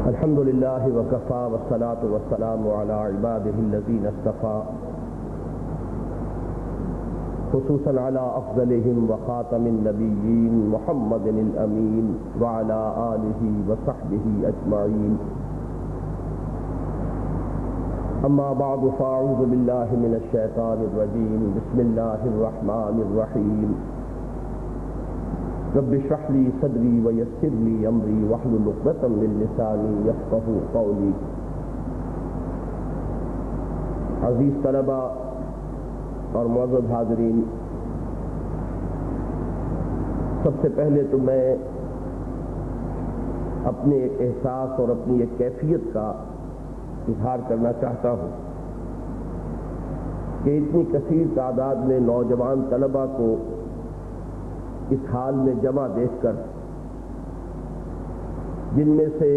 الحمد لله وكفى والصلاة والسلام على عباده الذين اصطفى خصوصا على أفضلهم وخاتم النبيين محمد الأمين وعلى آله وصحبه أجمعين. أما بعد فأعوذ بالله من الشيطان الرجيم. بسم الله الرحمن الرحيم. رب اشرح لي صدري ويسر لي امري واحلل عقدة من لساني يفقهوا قولي. عزیز طلبہ اور معزز حاضرین، سب سے پہلے تو میں اپنے ایک احساس اور اپنی ایک کیفیت کا اظہار کرنا چاہتا ہوں کہ اتنی کثیر تعداد میں نوجوان طلبہ کو اس حال میں جمع دیکھ کر، جن میں سے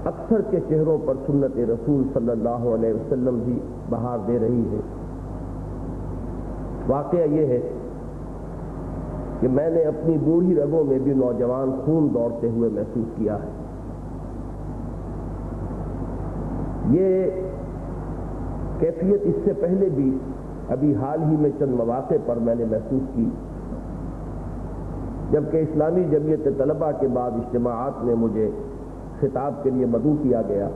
اکثر کے چہروں پر سنت رسول صلی اللہ علیہ وسلم بھی بہار دے رہی ہے، واقعہ یہ ہے کہ میں نے اپنی بوڑھی رگوں میں بھی نوجوان خون دوڑتے ہوئے محسوس کیا ہے۔ یہ کیفیت اس سے پہلے بھی ابھی حال ہی میں چند مواقع پر میں نے محسوس کی، جبکہ اسلامی جمعیت طلبہ کے بعد اجتماعات میں مجھے خطاب کے لیے مدعو کیا گیا،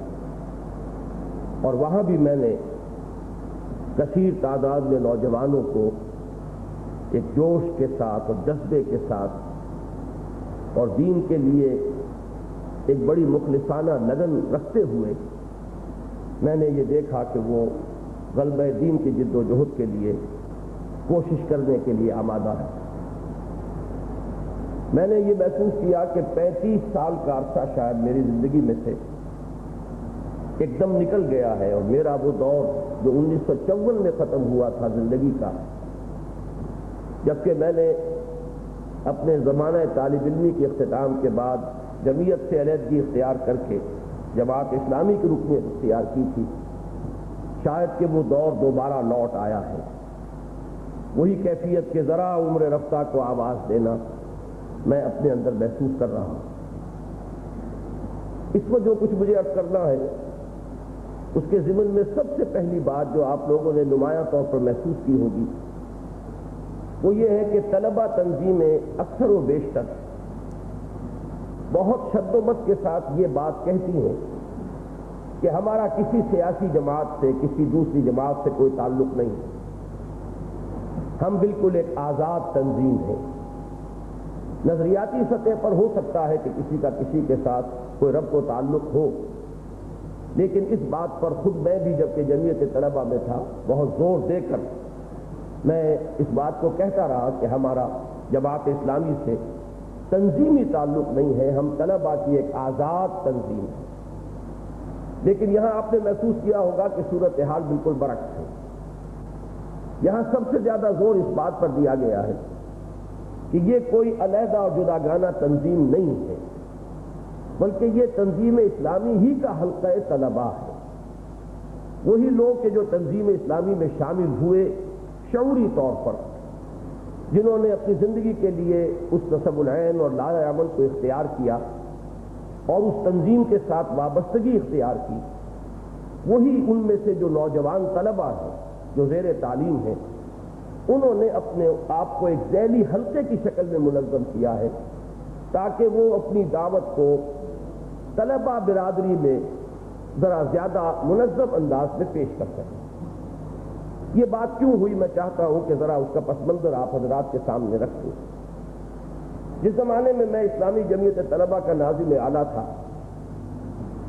اور وہاں بھی میں نے کثیر تعداد میں نوجوانوں کو ایک جوش کے ساتھ اور جذبے کے ساتھ اور دین کے لیے ایک بڑی مخلصانہ لگن رکھتے ہوئے میں نے یہ دیکھا کہ وہ غلبہ دین کی جد و جہد کے لیے کوشش کرنے کے لیے آمادہ ہے۔ میں نے یہ محسوس کیا کہ 35 سال کا عرصہ شاید میری زندگی میں سے ایک دم نکل گیا ہے، اور میرا وہ دور جو 1954 میں ختم ہوا تھا زندگی کا، جبکہ میں نے اپنے زمانہ طالب علمی کے اختتام کے بعد جمعیت سے علیحدگی اختیار کر کے جماعت اسلامی کی رکنیت اختیار کی تھی، شاید کہ وہ دور دوبارہ لوٹ آیا ہے۔ وہی کیفیت کہ ذرا عمر رفتہ کو آواز دینا میں اپنے اندر محسوس کر رہا ہوں۔ اس وقت جو کچھ مجھے عرض کرنا ہے، اس کے ضمن میں سب سے پہلی بات جو آپ لوگوں نے نمایاں طور پر محسوس کی ہوگی وہ یہ ہے کہ طلبہ تنظیمیں اکثر و بیشتر بہت شد و مت کے ساتھ یہ بات کہتی ہیں کہ ہمارا کسی سیاسی جماعت سے، کسی دوسری جماعت سے کوئی تعلق نہیں، ہم بالکل ایک آزاد تنظیم ہیں۔ نظریاتی سطح پر ہو سکتا ہے کہ کسی کا کسی کے ساتھ کوئی ربط و تعلق ہو، لیکن اس بات پر خود میں بھی جبکہ جمعیت طلبہ میں تھا بہت زور دے کر میں اس بات کو کہتا رہا کہ ہمارا جماعت اسلامی سے تنظیمی تعلق نہیں ہے، ہم طلبہ کی ایک آزاد تنظیم ہے۔ لیکن یہاں آپ نے محسوس کیا ہوگا کہ صورتحال بالکل برعکس ہے۔ یہاں سب سے زیادہ زور اس بات پر دیا گیا ہے کہ یہ کوئی علیحدہ اور جداگانہ تنظیم نہیں ہے، بلکہ یہ تنظیم اسلامی ہی کا حلقہ طلبہ ہے۔ وہی لوگ کہ جو تنظیم اسلامی میں شامل ہوئے شعوری طور پر، جنہوں نے اپنی زندگی کے لیے اس نصب العین اور لائحہ عمل کو اختیار کیا اور اس تنظیم کے ساتھ وابستگی اختیار کی، وہی ان میں سے جو نوجوان طلبہ ہیں جو زیر تعلیم ہیں، انہوں نے اپنے آپ کو ایک ذیلی حلقے کی شکل میں منظم کیا ہے تاکہ وہ اپنی دعوت کو طلبہ برادری میں ذرا زیادہ منظم انداز میں پیش کر سکیں۔ یہ بات کیوں ہوئی، میں چاہتا ہوں کہ ذرا اس کا پس منظر آپ حضرات کے سامنے رکھیں۔ جس زمانے میں میں اسلامی جمعیت طلبہ کا ناظم اعلیٰ تھا،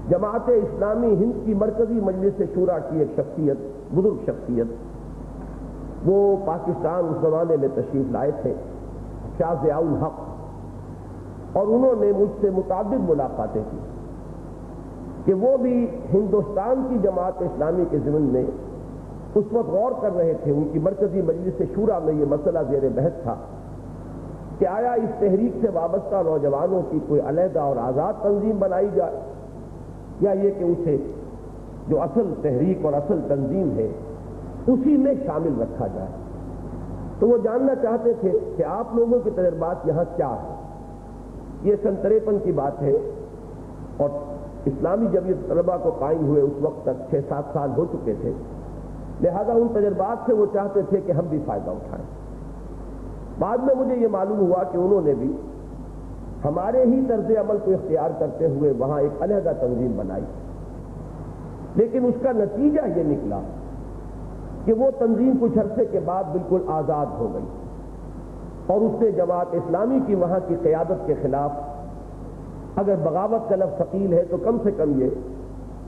جماعت اسلامی ہند کی مرکزی مجلس شورا کی ایک شخصیت، بزرگ شخصیت، وہ پاکستان اس زمانے میں تشریف لائے تھے، شاہ ضیاء الحق، اور انہوں نے مجھ سے متعدد ملاقاتیں کی کہ وہ بھی ہندوستان کی جماعت اسلامی کے ضمن میں اس وقت غور کر رہے تھے۔ ان کی مرکزی مجلس شورا میں یہ مسئلہ زیر بحث تھا کہ آیا اس تحریک سے وابستہ نوجوانوں کی کوئی علیحدہ اور آزاد تنظیم بنائی جائے، یا یہ کہ اسے جو اصل تحریک اور اصل تنظیم ہے اسی میں شامل رکھا جائے۔ تو وہ جاننا چاہتے تھے کہ آپ لوگوں کے تجربات یہاں کیا ہے۔ یہ 53 کی بات ہے اور اسلامی جمعیت طلبہ کو قائم ہوئے اس وقت تک 6-7 سال ہو چکے تھے، لہذا ان تجربات سے وہ چاہتے تھے کہ ہم بھی فائدہ اٹھائیں۔ بعد میں مجھے یہ معلوم ہوا کہ انہوں نے بھی ہمارے ہی طرز عمل کو اختیار کرتے ہوئے وہاں ایک علیحدہ تنظیم بنائی، لیکن اس کا نتیجہ یہ نکلا کہ وہ تنظیم کچھ عرصے کے بعد بالکل آزاد ہو گئی اور اس نے جماعت اسلامی کی وہاں کی قیادت کے خلاف اگر بغاوت کا لفظ ثقیل ہے تو کم سے کم یہ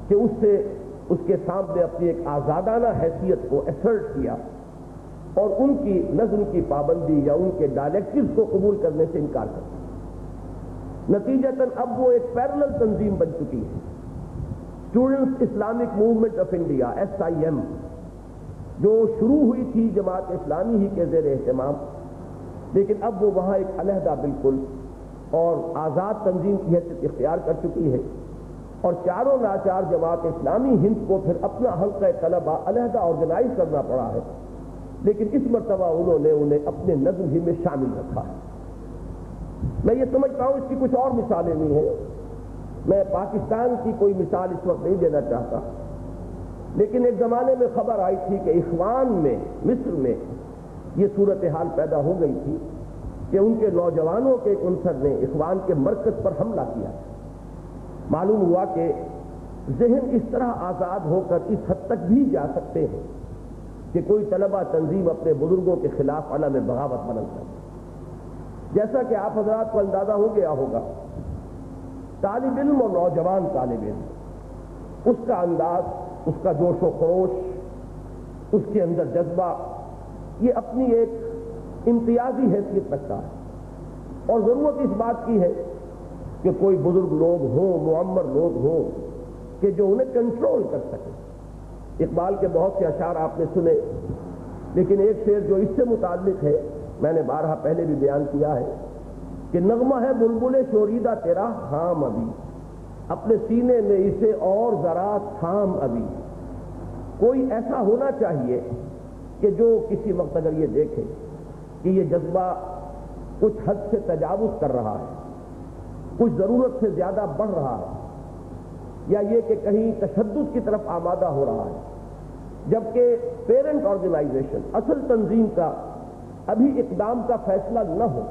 کہ اس کے سامنے اپنی ایک آزادانہ حیثیت کو ایسرٹ کیا اور ان کی نظم کی پابندی یا ان کے ڈائلیکٹوز کو قبول کرنے سے انکار کر دیا۔ نتیجتاً اب وہ ایک پیرلل تنظیم بن چکی ہے، students Islamic movement of India SIM، جو شروع ہوئی تھی جماعت اسلامی ہی کے زیر اہتمام، لیکن اب وہ وہاں ایک علیحدہ بالکل اور آزاد تنظیم کی حیثیت اختیار کر چکی ہے، اور چاروں ناچار جماعت اسلامی ہند کو پھر اپنا حلقہ طلبہ علیحدہ آرگنائز کرنا پڑا ہے، لیکن اس مرتبہ انہوں نے انہیں اپنے نظم ہی میں شامل رکھا ہے۔ میں یہ سمجھتا ہوں اس کی کچھ اور مثالیں بھی ہیں، میں پاکستان کی کوئی مثال اس وقت نہیں دینا چاہتا، لیکن ایک زمانے میں خبر آئی تھی کہ اخوان میں مصر میں یہ صورتحال پیدا ہو گئی تھی کہ ان کے نوجوانوں کے ایک عنصر نے اخوان کے مرکز پر حملہ کیا۔ معلوم ہوا کہ ذہن اس طرح آزاد ہو کر اس حد تک بھی جا سکتے ہیں کہ کوئی طلبہ تنظیم اپنے بزرگوں کے خلاف علم بغاوت بلند کرے۔ جیسا کہ آپ حضرات کو اندازہ ہو گیا ہوگا، طالب علم اور نوجوان طالب علم، اس کا انداز، اس کا جوش و خروش، اس کے اندر جذبہ، یہ اپنی ایک امتیازی حیثیت رکھتا ہے، اور ضرورت اس بات کی ہے کہ کوئی بزرگ لوگ ہوں، معمر لوگ ہوں کہ جو انہیں کنٹرول کر سکیں۔ اقبال کے بہت سے اشعار آپ نے سنے، لیکن ایک شعر جو اس سے متعلق ہے میں نے بارہا پہلے بھی بیان کیا ہے کہ نغمہ ہے بلبل شوریدہ تیرا خام ابھی، اپنے سینے میں اسے اور ذرا تھام ابھی۔ کوئی ایسا ہونا چاہیے کہ جو کسی وقت اگر یہ دیکھے کہ یہ جذبہ کچھ حد سے تجاوز کر رہا ہے، کچھ ضرورت سے زیادہ بڑھ رہا ہے، یا یہ کہ کہیں تشدد کی طرف آمادہ ہو رہا ہے، جبکہ پیرنٹ آرگنائزیشن، اصل تنظیم کا ابھی اقدام کا فیصلہ نہ ہو،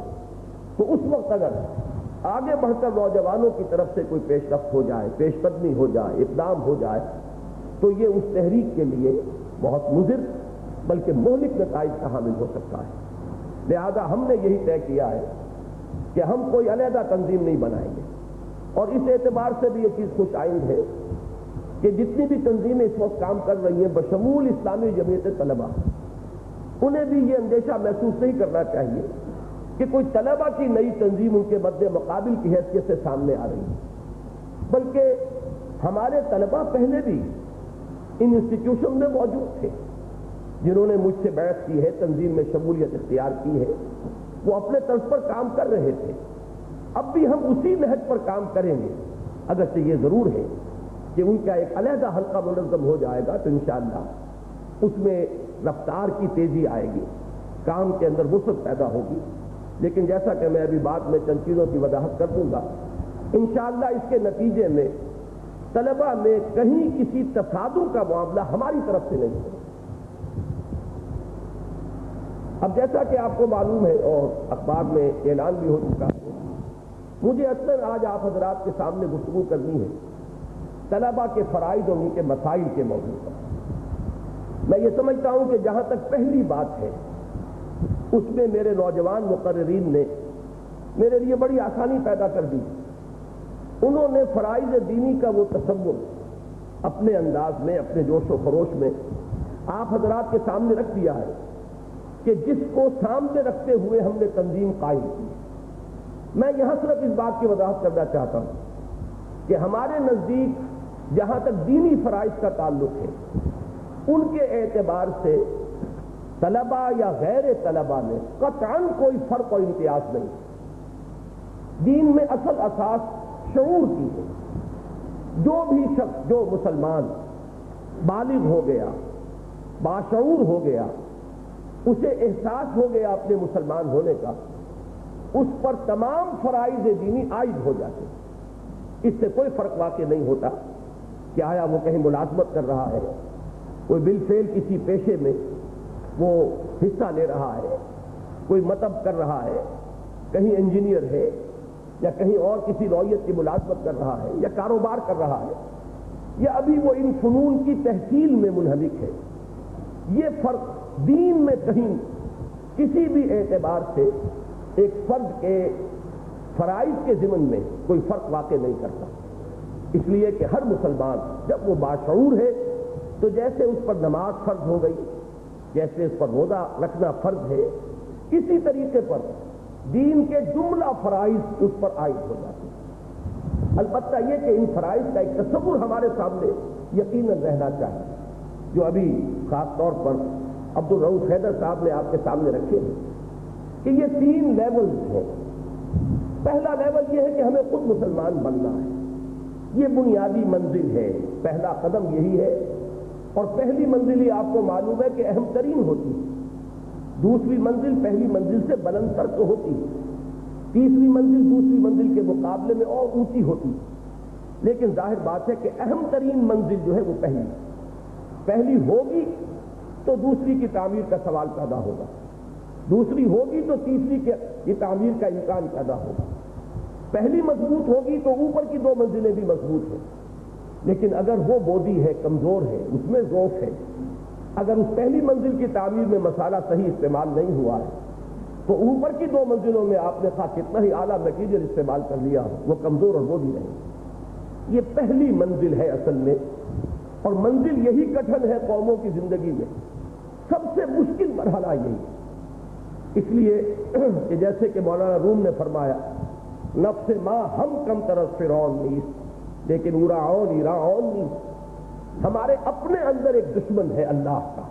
تو اس وقت اگر آگے بڑھ کر نوجوانوں کی طرف سے کوئی پیش رفت ہو جائے، پیش قدمی ہو جائے، اقدام ہو جائے، تو یہ اس تحریک کے لیے بہت مضر بلکہ مہلک نتائج کا حامل ہو سکتا ہے۔ لہذا ہم نے یہی طے کیا ہے کہ ہم کوئی علیحدہ تنظیم نہیں بنائیں گے، اور اس اعتبار سے بھی یہ چیز خوش آئند ہے کہ جتنی بھی تنظیمیں اس وقت کام کر رہی ہیں بشمول اسلامی جمعیت طلبہ، انہیں بھی یہ اندیشہ محسوس نہیں کرنا چاہیے کہ کوئی طلبہ کی نئی تنظیم ان کے مد مقابل کی حیثیت سے سامنے آ رہی ہے، بلکہ ہمارے طلبہ پہلے بھی ان انسٹیٹیوشن میں موجود تھے، جنہوں نے مجھ سے بیعت کی ہے، تنظیم میں شمولیت اختیار کی ہے، وہ اپنے طرز پر کام کر رہے تھے۔ اب بھی ہم اسی نہج پر کام کریں گے، اگرچہ یہ ضرور ہے کہ ان کا ایک علیحدہ حلقہ منظم ہو جائے گا تو انشاءاللہ اس میں رفتار کی تیزی آئے گی، کام کے اندر وسعت پیدا ہوگی، لیکن جیسا کہ میں ابھی بعد میں چند چیزوں کی وضاحت کر دوں گا، انشاءاللہ اس کے نتیجے میں طلبہ میں کہیں کسی تصادم کا معاملہ ہماری طرف سے نہیں ہے۔ اب جیسا کہ آپ کو معلوم ہے اور اخبار میں اعلان بھی ہو چکا ہے، مجھے اصلاً آج آپ حضرات کے سامنے گفتگو کرنی ہے طلبہ کے فرائض اور ان کے مسائل کے موضوع پر۔ میں یہ سمجھتا ہوں کہ جہاں تک پہلی بات ہے اس میں میرے نوجوان مقررین نے میرے لیے بڑی آسانی پیدا کر دی۔ انہوں نے فرائض دینی کا وہ تصور اپنے انداز میں، اپنے جوش و خروش میں آپ حضرات کے سامنے رکھ دیا ہے کہ جس کو سامنے رکھتے ہوئے ہم نے تنظیم قائم کی۔ میں یہاں صرف اس بات کی وضاحت کرنا چاہتا ہوں کہ ہمارے نزدیک جہاں تک دینی فرائض کا تعلق ہے، ان کے اعتبار سے طلبہ یا غیر طلبہ میں قطعاً کوئی فرق اور امتیاز نہیں۔ دین میں اصل اساس شعور کی ہے۔ جو بھی شخص، جو مسلمان بالغ ہو گیا، باشعور ہو گیا، اسے احساس ہو گیا اپنے مسلمان ہونے کا، اس پر تمام فرائض دینی عائد ہو جاتے ہیں۔ اس سے کوئی فرق واقع نہیں ہوتا کہ آیا وہ کہیں ملازمت کر رہا ہے، کوئی بالفعل کسی پیشے میں وہ حصہ لے رہا ہے، کوئی مطلب کر رہا ہے، کہیں انجینئر ہے یا کہیں اور کسی نوعیت کی ملازمت کر رہا ہے یا کاروبار کر رہا ہے یا ابھی وہ ان فنون کی تحصیل میں منہمک ہے۔ یہ فرق دین میں کہیں کسی بھی اعتبار سے ایک فرد کے فرائض کے ضمن میں کوئی فرق واقع نہیں کرتا، اس لیے کہ ہر مسلمان جب وہ باشعور ہے تو جیسے اس پر نماز فرض ہو گئی، جیسے اس پر روزہ رکھنا فرض ہے، اسی طریقے پر دین کے جملہ فرائض اس پر عائد ہو جاتے ہیں۔ البتہ یہ کہ ان فرائض کا ایک تصور ہمارے سامنے یقیناً رہنا چاہیے، جو ابھی خاص طور پر عبدالرؤف حیدر صاحب نے آپ کے سامنے رکھے ہیں، کہ یہ 3 لیولز ہیں۔ پہلا لیول یہ ہے کہ ہمیں خود مسلمان بننا ہے، یہ بنیادی منزل ہے، پہلا قدم یہی ہے، اور پہلی منزل ہی آپ کو معلوم ہے کہ اہم ترین ہوتی ہے۔ دوسری منزل پہلی منزل سے بلند تر تو ہوتی ہے، تیسری منزل دوسری منزل کے مقابلے میں اور اونچی ہوتی ہے، لیکن ظاہر بات ہے کہ اہم ترین منزل جو ہے وہ پہلی ہوگی تو دوسری کی تعمیر کا سوال پیدا ہوگا، دوسری ہوگی تو تیسری کی تعمیر کا امکان پیدا ہوگا۔ پہلی مضبوط ہوگی تو اوپر کی 2 منزلیں بھی مضبوط ہیں، لیکن اگر وہ بودی ہے، کمزور ہے، اس میں ضعف ہے، اگر اس پہلی منزل کی تعمیر میں مسالہ صحیح استعمال نہیں ہوا ہے تو اوپر کی 2 منزلوں میں آپ نے خواہ کتنا ہی اعلیٰ میٹیریل استعمال کر لیا ہو، وہ کمزور اور بودی رہے گی۔ یہ پہلی منزل ہے اصل میں، اور منزل یہی کٹھن ہے قوموں کی زندگی میں، سب سے مشکل مرحلہ یہی ہے۔ اس لیے کہ جیسے کہ مولانا روم نے فرمایا، نفس ماں ہم کم طرف فرعون نیست لیکن اورعون ایرعون نیست، ہمارے اپنے اندر ایک دشمن ہے اللہ کا،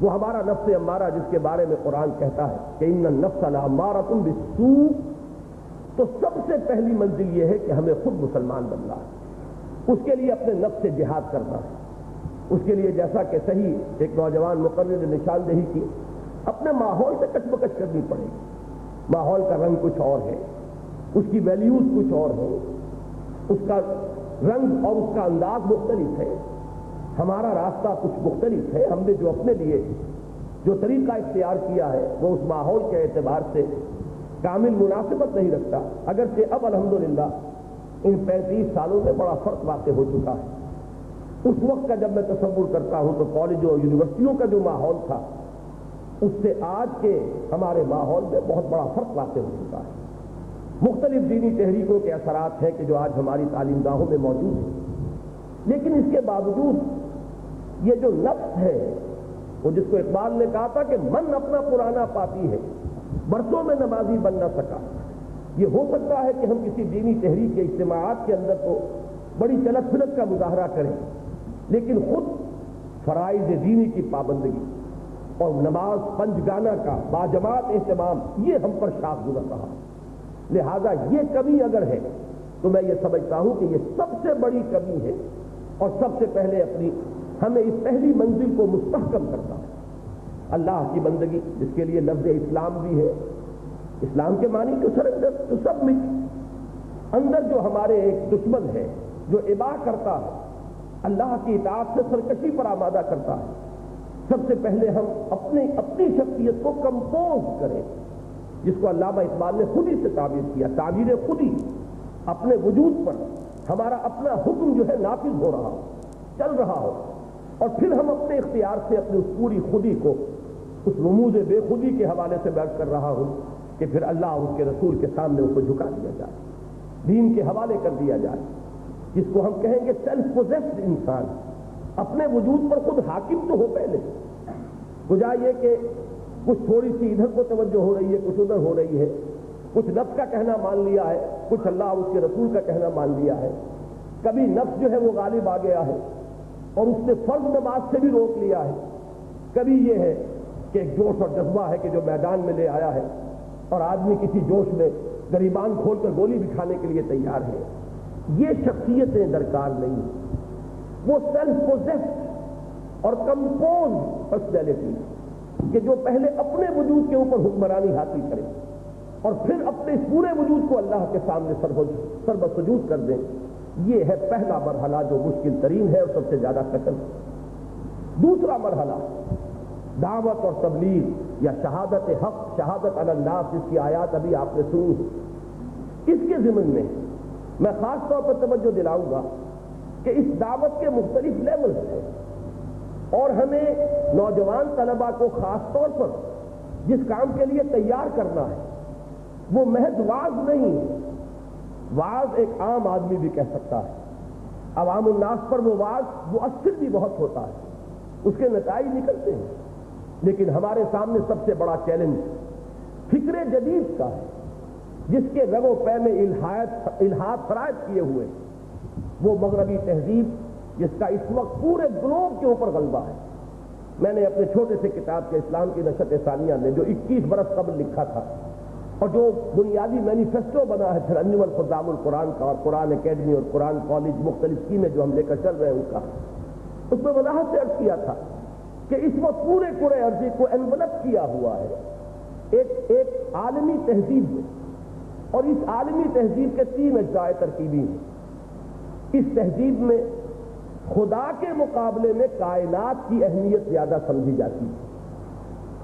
وہ ہمارا نفس امارہ، جس کے بارے میں قرآن کہتا ہے کہ ان النفس لامارۃ بالسوء۔ تو سب سے پہلی منزل یہ ہے کہ ہمیں خود مسلمان بننا ہے، اس کے لیے اپنے نفس سے جہاد کرنا ہے، اس کے لیے جیسا کہ صحیح ایک نوجوان مقرر نے نشاندہی کی، اپنے ماحول سے کچمکش کرنی پڑے گی۔ ماحول کا رنگ کچھ اور ہے، اس کی ویلیوز کچھ اور ہے، اس کا رنگ اور اس کا انداز مختلف ہے، ہمارا راستہ کچھ مختلف ہے، ہم نے جو اپنے لیے جو طریقہ اختیار کیا ہے وہ اس ماحول کے اعتبار سے کامل مناسبت نہیں رکھتا، اگرچہ اب الحمدللہ ان 35 سالوں میں بڑا فرق واقع ہو چکا ہے۔ اس وقت کا جب میں تصور کرتا ہوں تو کالجوں اور یونیورسٹیوں کا جو ماحول تھا اس سے آج کے ہمارے ماحول میں بہت بڑا فرق واقع ہو چکا ہے۔ مختلف دینی تحریکوں کے اثرات ہیں کہ جو آج ہماری تعلیم گاہوں میں موجود ہیں، لیکن اس کے باوجود یہ جو نفس ہے، وہ جس کو اقبال نے کہا تھا کہ من اپنا پرانا پاپی ہے، برسوں میں نمازی بن نہ سکا۔ یہ ہو سکتا ہے کہ ہم کسی دینی تحریک کے اجتماعات کے اندر تو بڑی چلت پھرت کا مظاہرہ کریں، لیکن خود فرائض دینی کی پابندگی اور نماز پنجگانہ کا باجماعت اہتمام یہ ہم پر شاخ گزر رہا ہے۔ لہذا یہ کمی اگر ہے تو میں یہ سمجھتا ہوں کہ یہ سب سے بڑی کمی ہے، اور سب سے پہلے ہمیں اس پہلی منزل کو مستحکم کرنا ہے۔ اللہ کی بندگی، جس کے لیے لفظ اسلام بھی ہے، اسلام کے معنی تو سرنڈر ٹو سبمٹ۔ اندر جو ہمارے ایک دشمن ہے جو اباح کرتا ہے، اللہ کی اطاعت سے سرکشی پر آمادہ کرتا ہے، سب سے پہلے ہم اپنی شخصیت کو کمپوز کریں، جس کو علامہ اقبال نے خود ہی سے تعبیر کیا، تعبیر خودی، اپنے وجود پر ہمارا اپنا حکم جو ہے نافذ ہو رہا ہو، چل رہا ہو، اور پھر ہم اپنے اختیار سے اپنی اس پوری خودی کو اس رموز بے خودی کے حوالے سے بیان کر رہا ہوں کہ پھر اللہ اور اس کے رسول کے سامنے اس کو جھکا دیا جائے، دین کے حوالے کر دیا جائے، جس کو ہم کہیں گے سیلف پوزیسڈ انسان، اپنے وجود پر خود حاکم تو ہو پہلے، بجائے یہ کہ کچھ تھوڑی سی ادھر کو توجہ ہو رہی ہے، کچھ ادھر ہو رہی ہے، کچھ نفس کا کہنا مان لیا ہے، کچھ اللہ اور اس کے رسول کا کہنا مان لیا ہے، کبھی نفس جو ہے وہ غالب آ گیا ہے اور اس نے فرض نماز سے بھی روک لیا ہے، کبھی یہ ہے کہ ایک جوش اور جذبہ ہے کہ جو میدان میں لے آیا ہے اور آدمی کسی جوش میں گریبان کھول کر گولی بھی کھانے کے لیے تیار ہے۔ یہ شخصیتیں درکار نہیں، وہ سیلف پوزیسڈ اور کمپوز پرسنالٹی کہ جو پہلے اپنے وجود کے اوپر حکمرانی حاصل کرے، اور پھر اپنے اس پورے وجود کو اللہ کے سامنے سربسجود کر دیں، یہ ہے پہلا مرحلہ جو مشکل ترین ہے اور سب سے زیادہ کٹن۔ دوسرا مرحلہ دعوت اور تبلیغ یا شہادت حق، شہادت علی الناس، جس کی آیات ابھی آپ نے سنی ہے، اس کے ضمن میں میں خاص طور پر توجہ دلاؤں گا کہ اس دعوت کے مختلف لیولز ہیں، اور ہمیں نوجوان طلباء کو خاص طور پر جس کام کے لیے تیار کرنا ہے وہ محض وعظ نہیں ہے۔ وعظ ایک عام آدمی بھی کہہ سکتا ہے، عوام الناس پر وہ وعظ مؤثر بھی بہت ہوتا ہے، اس کے نتائج نکلتے ہیں، لیکن ہمارے سامنے سب سے بڑا چیلنج فکر جدید کا ہے، جس کے رگ و پے میں الحاد فرائض کیے ہوئے، وہ مغربی تہذیب جس کا اس وقت پورے گلوب کے اوپر غلبہ ہے۔ میں نے اپنے چھوٹے سے کتاب کے اسلام کی نشت ثانیہ میں جو 21 برس قبل لکھا تھا، اور جو بنیادی مینیفیسٹو بنا ہے پھر انجمن خدام القرآن کا اور قرآن اکیڈمی اور قرآن کالج مختلف اسکیمیں جو ہم لے کر چل رہے ہیں، اس میں وضاحت سے عرض کیا تھا کہ اس وقت پورے کرۂ ارضی کو انولپ کیا ہوا ہے ایک عالمی تہذیب میں، اور اس عالمی تہذیب کے 3 اجزاء ترکیبی ہیں۔ اس تہذیب میں خدا کے مقابلے میں کائنات کی اہمیت زیادہ سمجھی جاتی ہے،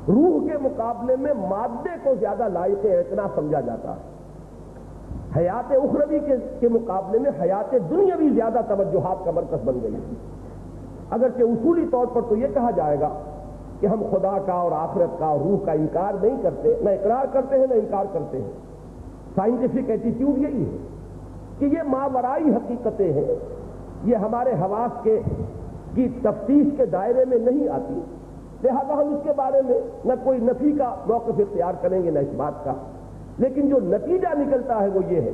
روح کے مقابلے میں مادے کو زیادہ لائق اعتنا سمجھا جاتا ہے، حیات اخروی کے مقابلے میں حیات دنیاوی زیادہ توجہات کا مرکز بن گئی ہے۔ اگرچہ اصولی طور پر تو یہ کہا جائے گا کہ ہم خدا کا اور آخرت کا اور روح کا انکار نہیں کرتے، نہ اقرار کرتے ہیں نہ انکار کرتے ہیں۔ سائنٹیفک ایٹیٹیوڈ یہی ہے کہ یہ ماورائی حقیقتیں ہیں، یہ ہمارے حواس کی تفتیش کے دائرے میں نہیں آتی، لہذا ہم اس کے بارے میں نہ کوئی نفی کا موقف اختیار کریں گے نہ اس بات کا، لیکن جو نتیجہ نکلتا ہے وہ یہ ہے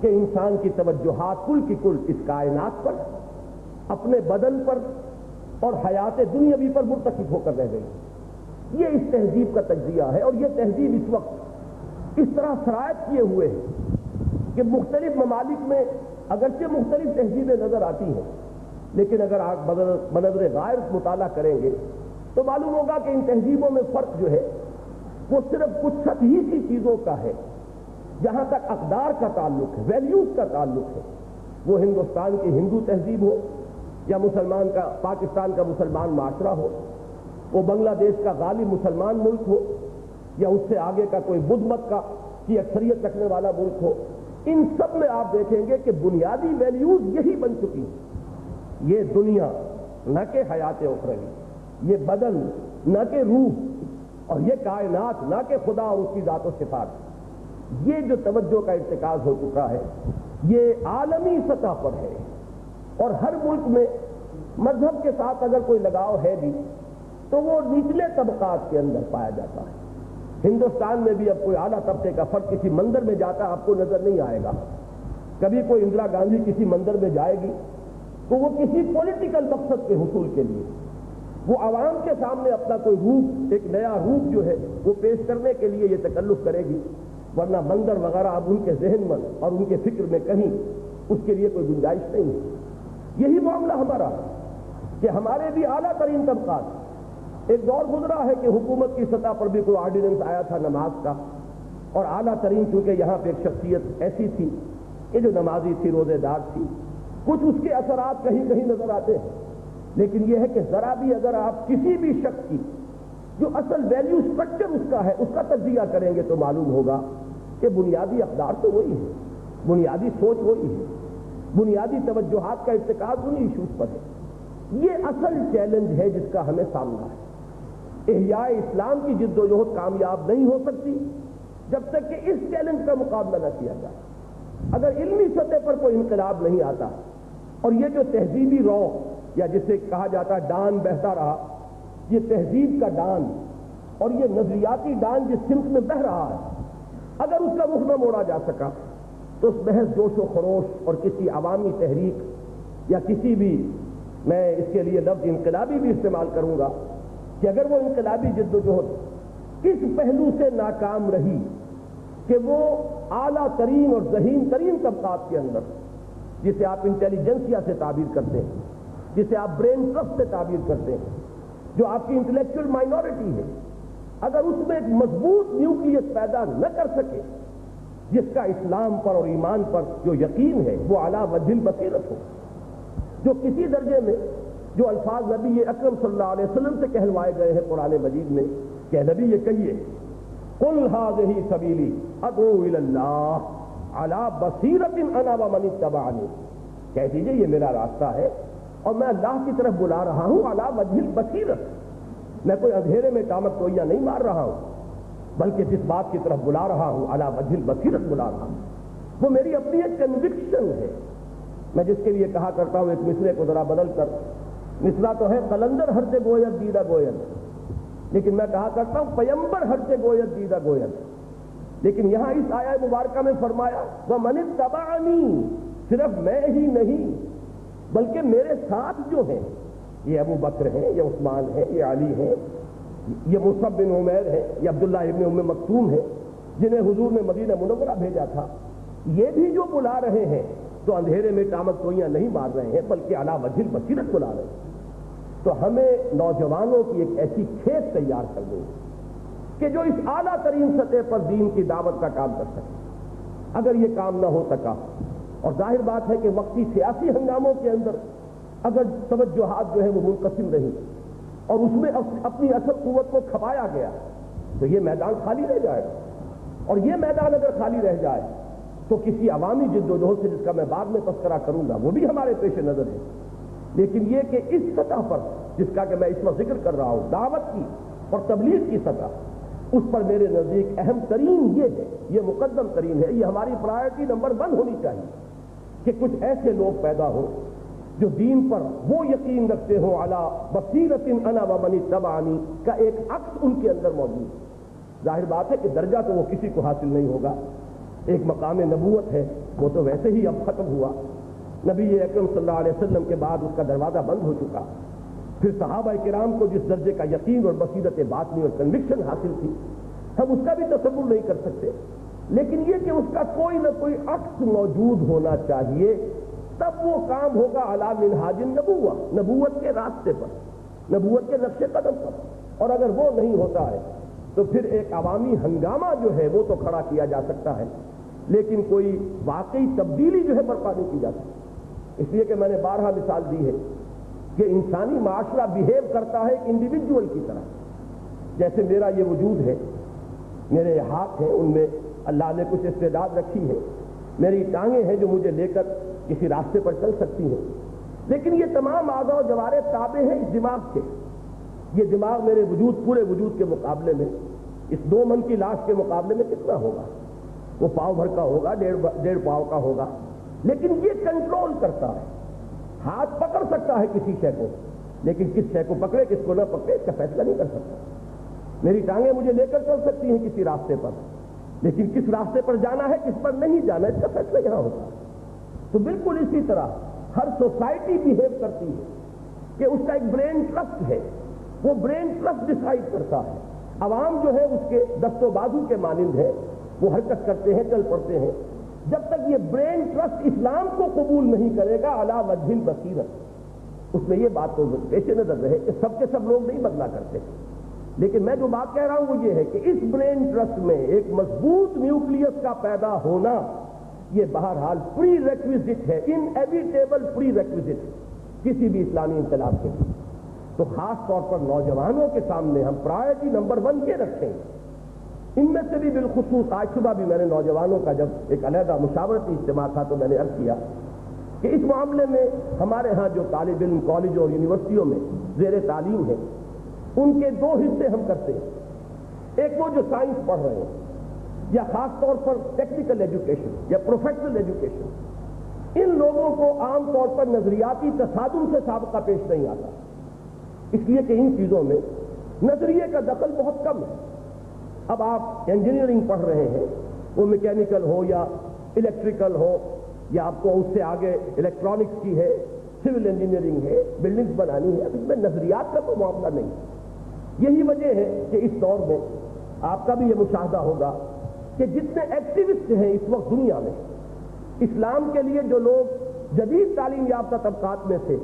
کہ انسان کی توجہات کل کی کل اس کائنات پر، اپنے بدن پر اور حیات دنیاوی پر مرتکب ہو کر رہ گئی۔ یہ اس تہذیب کا تجزیہ ہے، اور یہ تہذیب اس وقت اس طرح سرایت کیے ہوئے ہے کہ مختلف ممالک میں اگرچہ مختلف تہذیبیں نظر آتی ہیں، لیکن اگر آپ بنظر غائب مطالعہ کریں گے تو معلوم ہوگا کہ ان تہذیبوں میں فرق جو ہے وہ صرف کچھ سطحی سی چیزوں کا ہے۔ جہاں تک اقدار کا تعلق ہے، ویلیوز کا تعلق ہے، وہ ہندوستان کی ہندو تہذیب ہو یا پاکستان کا مسلمان معاشرہ ہو، وہ بنگلہ دیش کا غالب مسلمان ملک ہو یا اس سے آگے کا کوئی بدھ مت کی اکثریت رکھنے والا ملک ہو، ان سب میں آپ دیکھیں گے کہ بنیادی ویلیوز یہی بن چکی ہیں۔ یہ دنیا نہ کہ حیات اخروی، یہ بدن نہ کہ روح، اور یہ کائنات نہ کہ خدا اور اس کی ذات و صفات۔ یہ جو توجہ کا ارتکاز ہو چکا ہے یہ عالمی سطح پر ہے، اور ہر ملک میں مذہب کے ساتھ اگر کوئی لگاؤ ہے بھی تو وہ نچلے طبقات کے اندر پایا جاتا ہے۔ ہندوستان میں بھی اب کوئی اعلیٰ طبقے کا فرد کسی مندر میں جاتا آپ کو نظر نہیں آئے گا۔ کبھی کوئی اندرا گاندھی کسی مندر میں جائے گی تو وہ کسی پولیٹیکل مقصد کے حصول کے لیے، وہ عوام کے سامنے اپنا کوئی روپ، ایک نیا روپ جو ہے وہ پیش کرنے کے لیے یہ تکلف کرے گی، ورنہ مندر وغیرہ اب ان کے ذہن میں اور ان کے فکر میں کہیں اس کے لیے کوئی گنجائش نہیں ہے۔ یہی معاملہ ہمارا کہ ہمارے بھی اعلیٰ ترین طبقات، ایک دور گزرا ہے کہ حکومت کی سطح پر بھی کوئی آرڈیننس آیا تھا نماز کا، اور اعلیٰ ترین چونکہ یہاں پہ ایک شخصیت ایسی تھی کہ جو نمازی تھی، روزے دار تھی، کچھ اس کے اثرات کہیں کہیں نظر آتے ہیں، لیکن یہ ہے کہ ذرا بھی اگر آپ کسی بھی شخص کی جو اصل ویلیو سٹرکچر اس کا ہے اس کا تجزیہ کریں گے تو معلوم ہوگا کہ بنیادی اقدار تو وہی ہے، بنیادی سوچ وہی ہے، بنیادی توجہات کا ارتکاز انہی ایشوز پر ہے۔ یہ اصل چیلنج ہے جس کا ہمیں سامنا ہے۔ احیاء اسلام کی جد و جہد کامیاب نہیں ہو سکتی جب تک کہ اس چیلنج کا مقابلہ نہ کیا جائے۔ اگر علمی سطح پر کوئی انقلاب نہیں آتا، اور یہ جو تہذیبی رو یا جسے کہا جاتا ہے ڈان بہتا رہا، یہ تہذیب کا ڈان اور یہ نظریاتی ڈان جس سمت میں بہہ رہا ہے، اگر اس کا رخ نہ موڑا جا سکا تو اس محض جوش و خروش اور کسی عوامی تحریک یا کسی بھی، میں اس کے لیے لفظ انقلابی بھی استعمال کروں گا، کہ اگر وہ انقلابی جد و جہد کس پہلو سے ناکام رہی کہ وہ اعلیٰ ترین اور ذہین ترین طبقات کے اندر، جسے آپ انٹیلیجنسیا سے تعبیر کرتے ہیں، جسے آپ برین ٹرسٹ سے تعبیر کرتے ہیں، جو آپ کی انٹلیکچوئل مائنورٹی ہے، اگر اس میں ایک مضبوط نیوکلیس پیدا نہ کر سکے جس کا اسلام پر اور ایمان پر جو یقین ہے وہ علی وجہ البصیرت ہو، جو کسی درجے میں جو الفاظ نبی اکرم صلی اللہ علیہ وسلم سے کہلوائے گئے ہیں قرآن مجید میں کہ نبی یہ کہیے قل ھذہ سبیلی ادعو الی اللہ علی بصیرۃ انا ومن اتبعنی، کہہ دیجیے یہ میرا راستہ ہے اور میں اللہ کی طرف بلا رہا ہوں علی وجہ البصیرت، میں کوئی اندھیرے میں ٹامک ٹوئیاں نہیں مار رہا ہوں، بلکہ جس بات کی طرف بلا رہا ہوں علی وجہ البصیرت بلا رہا ہوں، وہ میری اپنی ایک کنوکشن ہے۔ میں جس کے لیے کہا کرتا ہوں ایک مصرے کو ذرا بدل کر، مصرا تو ہے قلندر ہر سے گوید دیدہ گوید، لیکن میں کہا کرتا ہوں پیمبر ہر سے گوید دیدہ گوید، لیکن یہاں اس آیہ مبارکہ میں فرمایا وَمَنِ اتَّبَعَنِی، صرف میں ہی نہیں بلکہ میرے ساتھ جو ہیں، یہ ابو بکر ہیں، یہ عثمان ہیں، یہ علی ہیں، یہ مصعب بن عمیر ہے، یہ عبداللہ ابن ام مکتوم ہے جنہیں حضور نے مدینہ منورہ بھیجا تھا، یہ بھی جو بلا رہے ہیں تو اندھیرے میں ٹامک ٹوئیاں نہیں مار رہے ہیں بلکہ علی وجہ البصیرت بلا رہے ہیں۔ تو ہمیں نوجوانوں کی ایک ایسی کھیت تیار کرنی ہے کہ جو اس اعلیٰ ترین سطح پر دین کی دعوت کا کام کر سکے۔ اگر یہ کام نہ ہو سکا، اور ظاہر بات ہے کہ وقتی سیاسی ہنگاموں کے اندر اگر توجہات جو ہے وہ منقسم رہی اور اس میں اپنی اصل قوت کو کھپایا گیا تو یہ میدان خالی رہ جائے گا، اور یہ میدان اگر خالی رہ جائے تو کسی عوامی جد و جہد سے جس کا میں بعد میں تذکرہ کروں گا وہ بھی ہمارے پیش نظر ہے، لیکن یہ کہ اس سطح پر جس کا کہ میں اس وقت ذکر کر رہا ہوں دعوت کی اور تبلیغ کی سطح، اس پر میرے نزدیک اہم ترین یہ ہے، یہ مقدم ترین ہے، یہ ہماری پرائرٹی نمبر 1 ہونی چاہیے کہ کچھ ایسے لوگ پیدا ہوں جو دین پر وہ یقین رکھتے ہوں علی بصیرۃ انا ومن اتبعنی کا ایک عکس ان کے اندر موجود ہے۔ ظاہر بات ہے کہ درجہ تو وہ کسی کو حاصل نہیں ہوگا، ایک مقام نبوت ہے وہ تو ویسے ہی اب ختم ہوا، نبی اکرم صلی اللہ علیہ وسلم کے بعد اس کا دروازہ بند ہو چکا، پھر صحابہ کرام کو جس درجے کا یقین اور بصیرت باطنی اور کنوکشن حاصل تھی ہم اس کا بھی تصور نہیں کر سکتے، لیکن یہ کہ اس کا کوئی نہ کوئی عکس موجود ہونا چاہیے، تب وہ کام ہوگا علی منہاج النبوہ، نبوت کے راستے پر، نبوت کے نقش قدم پر، اور اگر وہ نہیں ہوتا ہے تو پھر ایک عوامی ہنگامہ جو ہے وہ تو کھڑا کیا جا سکتا ہے لیکن کوئی واقعی تبدیلی جو ہے برپا نہیں کی جا سکتی۔ اس لیے کہ میں نے بارہا مثال دی ہے کہ انسانی معاشرہ بیہیو کرتا ہے ایک انڈیویجول کی طرح، جیسے میرا یہ وجود ہے، میرے ہاتھ ہیں ان میں اللہ نے کچھ استعداد رکھی ہے، میری ٹانگیں ہیں جو مجھے لے کر کسی راستے پر چل سکتی ہیں، لیکن یہ تمام اعضاء و جوارح تابع ہیں اس دماغ کے، یہ دماغ میرے وجود پورے وجود کے مقابلے میں اس 2 من کی لاش کے مقابلے میں کتنا ہوگا؟ وہ پاؤ بھر کا ہوگا، 1.5 پاؤ کا ہوگا، لیکن یہ کنٹرول کرتا ہے، ہاتھ پکڑ سکتا ہے کسی شے کو لیکن کس شے کو پکڑے کس کو نہ پکڑے اس کا فیصلہ نہیں کر سکتا۔ میری ٹانگیں مجھے لے کر چل سکتی ہیں کسی راستے پر، لیکن کس راستے پر جانا ہے کس پر نہیں جانا اس کا فیصلہ یہاں ہوگا۔ تو بالکل اسی طرح ہر سوسائٹی بیہیو کرتی ہے کہ اس کا ایک برین ٹرسٹ ہے، وہ برین ٹرسٹ ڈیسائیڈ کرتا ہے، عوام جو ہے اس کے دست و بازو کے مانند ہے، وہ حرکت کرتے ہیں، چل پڑتے ہیں، جب تک یہ برین ٹرسٹ اسلام کو قبول نہیں کرے گا علی وجہ البصیرت، اس میں یہ بات تو پیش نظر رہے کہ سب کے سب لوگ نہیں بدلا کرتے، لیکن میں جو بات کہہ رہا ہوں وہ یہ ہے کہ اس برین ٹرسٹ میں ایک مضبوط نیوکلیس کا پیدا ہونا یہ بہرحال پری ریکویزٹ ہے، انیویٹیبل پری ریکویزٹ کسی بھی اسلامی انقلاب کے لیے۔ تو خاص طور پر نوجوانوں کے سامنے ہم پرائرٹی نمبر 1 کے رکھیں، ان میں سے بھی بالخصوص آج صبح بھی میں نے نوجوانوں کا جب ایک علیحدہ مشاورتی اجتماع تھا تو میں نے عرض کیا کہ اس معاملے میں ہمارے ہاں جو طالب علم کالج اور یونیورسٹیوں میں زیر تعلیم ہے ان کے 2 حصے ہم کرتے ہیں، ایک وہ جو سائنس پڑھ رہے ہیں یا خاص طور پر ٹیکنیکل ایجوکیشن یا پروفیشنل ایجوکیشن، ان لوگوں کو عام طور پر نظریاتی تصادم سے سابقہ پیش نہیں آتا، اس لیے کہ ان چیزوں میں نظریے کا دخل بہت کم ہے۔ اب آپ انجینئرنگ پڑھ رہے ہیں، وہ میکینیکل ہو یا الیکٹریکل ہو یا آپ کو اس سے آگے الیکٹرانکس کی ہے، سول انجینئرنگ ہے، بلڈنگز بنانی ہے، اب اس میں نظریات کا کوئی معاملہ نہیں۔ یہی وجہ ہے کہ اس دور میں آپ کا بھی یہ مشاہدہ ہوگا کہ جتنے ایکٹیوسٹ ہیں اس وقت دنیا میں اسلام کے لیے، جو لوگ جدید تعلیم یافتہ طبقات میں سے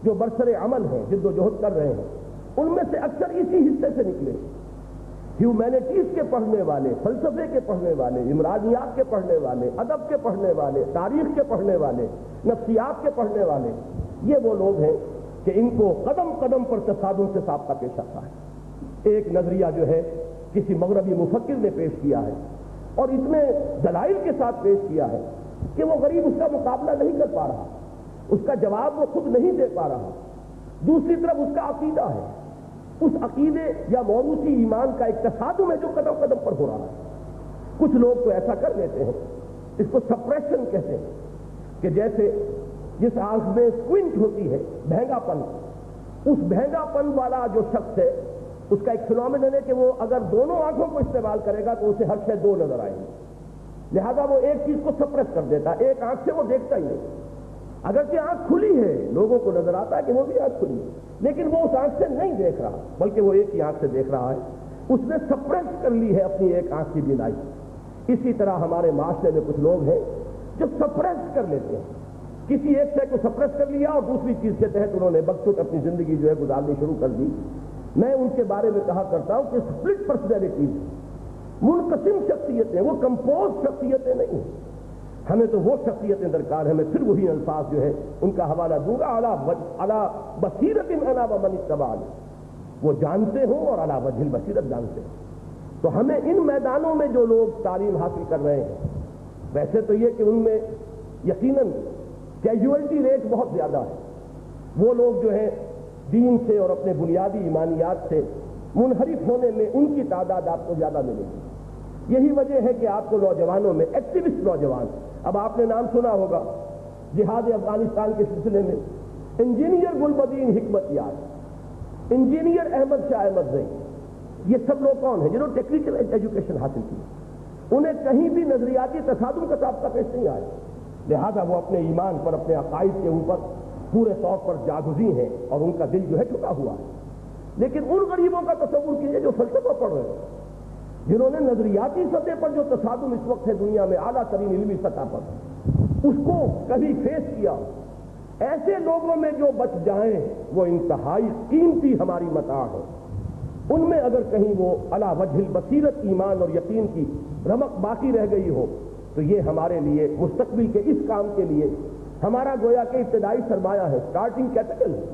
جو برسر عمل ہیں، جد و جہد کر رہے ہیں، ان میں سے اکثر اسی حصے سے نکلے ہیومینٹیز کے پڑھنے والے، فلسفے کے پڑھنے والے، عمرانیات کے پڑھنے والے، ادب کے پڑھنے والے، تاریخ کے پڑھنے والے، نفسیات کے پڑھنے والے، یہ وہ لوگ ہیں کہ ان کو قدم قدم پر تصادم سے سابقہ پیش آتا ہے۔ ایک نظریہ جو ہے کسی مغربی مفکر نے پیش کیا ہے اور اتنے دلائل کے ساتھ پیش کیا ہے کہ وہ غریب اس کا مقابلہ نہیں کر پا رہا، اس کا جواب وہ خود نہیں دے پا رہا۔ دوسری طرف اس کا عقیدہ ہے، اس عقیدے یا موروثی ایمان کا ایک تصادم ہے جو قدم قدم پر ہو رہا ہے۔ کچھ لوگ تو ایسا کر لیتے ہیں، اس کو سپریشن کہتے ہیں، کہ جیسے جس آنکھ میں سکوینٹ ہوتی ہے، بہنگا پن، اس بہنگا پن والا جو شخص ہے اس کا ایک فینومینن ہے کہ وہ اگر دونوں آنکھوں کو استعمال کرے گا تو اسے ہر شے دو نظر آئے گی، لہذا وہ ایک چیز کو سپریس کر دیتا ہے، ایک آنکھ سے وہ دیکھتا ہی نہیں۔ اگرچہ آنکھ کھلی ہے، لوگوں کو نظر آتا ہے کہ وہ بھی آنکھ کھلی ہے، لیکن وہ اس آنکھ سے نہیں دیکھ رہا، بلکہ وہ ایک ہی آنکھ سے دیکھ رہا ہے، اس نے سپریس کر لی ہے اپنی ایک آنکھ کی بینائی۔ اسی طرح ہمارے معاشرے میں کچھ لوگ ہیں جو سپریس کر لیتے ہیں، کسی ایک شے کو سپریس کر لیا اور دوسری چیز کے تحت انہوں نے بخشٹ اپنی زندگی جو ہے گزارنی شروع کر دی۔ میں ان کے بارے میں کہا کرتا ہوں کہ سپلٹ پرسنالٹیز، منقسم شخصیتیں، وہ کمپوز شخصیتیں نہیں ہیں۔ ہمیں تو وہ شخصیتیں درکار ہیں، میں پھر وہی الفاظ جو ہے ان کا حوالہ دوں گا، علی بصیرت انا ومن اتبعنی، وہ جانتے ہوں اور علی وجہ البصیرت جانتے ہیں۔ تو ہمیں ان میدانوں میں جو لوگ تعلیم حاصل کر رہے ہیں، ویسے تو یہ کہ ان میں یقیناً کیجولٹی ریٹ بہت زیادہ ہے، وہ لوگ جو ہیں دین سے اور اپنے بنیادی ایمانیات سے منحرف ہونے میں ان کی تعداد آپ کو زیادہ ملے گی۔ یہی وجہ ہے کہ آپ کو نوجوانوں میں ایکٹیوسٹ نوجوان، اب آپ نے نام سنا ہوگا جہاد افغانستان کے سلسلے میں انجینئر گلبدین حکمت یار، انجینئر احمد شاہ احمد زئی، یہ سب لوگ کون ہیں جنہوں نے ٹیکنیکل ایجوکیشن حاصل کی، انہیں کہیں بھی نظریاتی تصادم کا سابقہ پیش نہیں آیا، لہذا وہ اپنے ایمان پر، اپنے عقائد کے اوپر پورے طور پر جاگزی ہیں اور ان کا دل جو ہے ٹوٹا ہوا ہے۔ لیکن ان غریبوں کا تصور کیجیے جو فلسفہ پڑھ رہے ہیں، جنہوں نے نظریاتی سطح پر جو تصادم اس وقت ہے دنیا میں اعلیٰ ترین علمی سطح پر، اس کو کبھی فیس کیا، ایسے لوگوں میں جو بچ جائیں وہ انتہائی قیمتی ہماری متاع ہے۔ ان میں اگر کہیں وہ علی وجہ البصیرت ایمان اور یقین کی رمق باقی رہ گئی ہو تو یہ ہمارے لیے مستقبل کے اس کام کے لیے ہمارا گویا کہ ابتدائی سرمایہ ہے، سٹارٹنگ کیپٹل ہے۔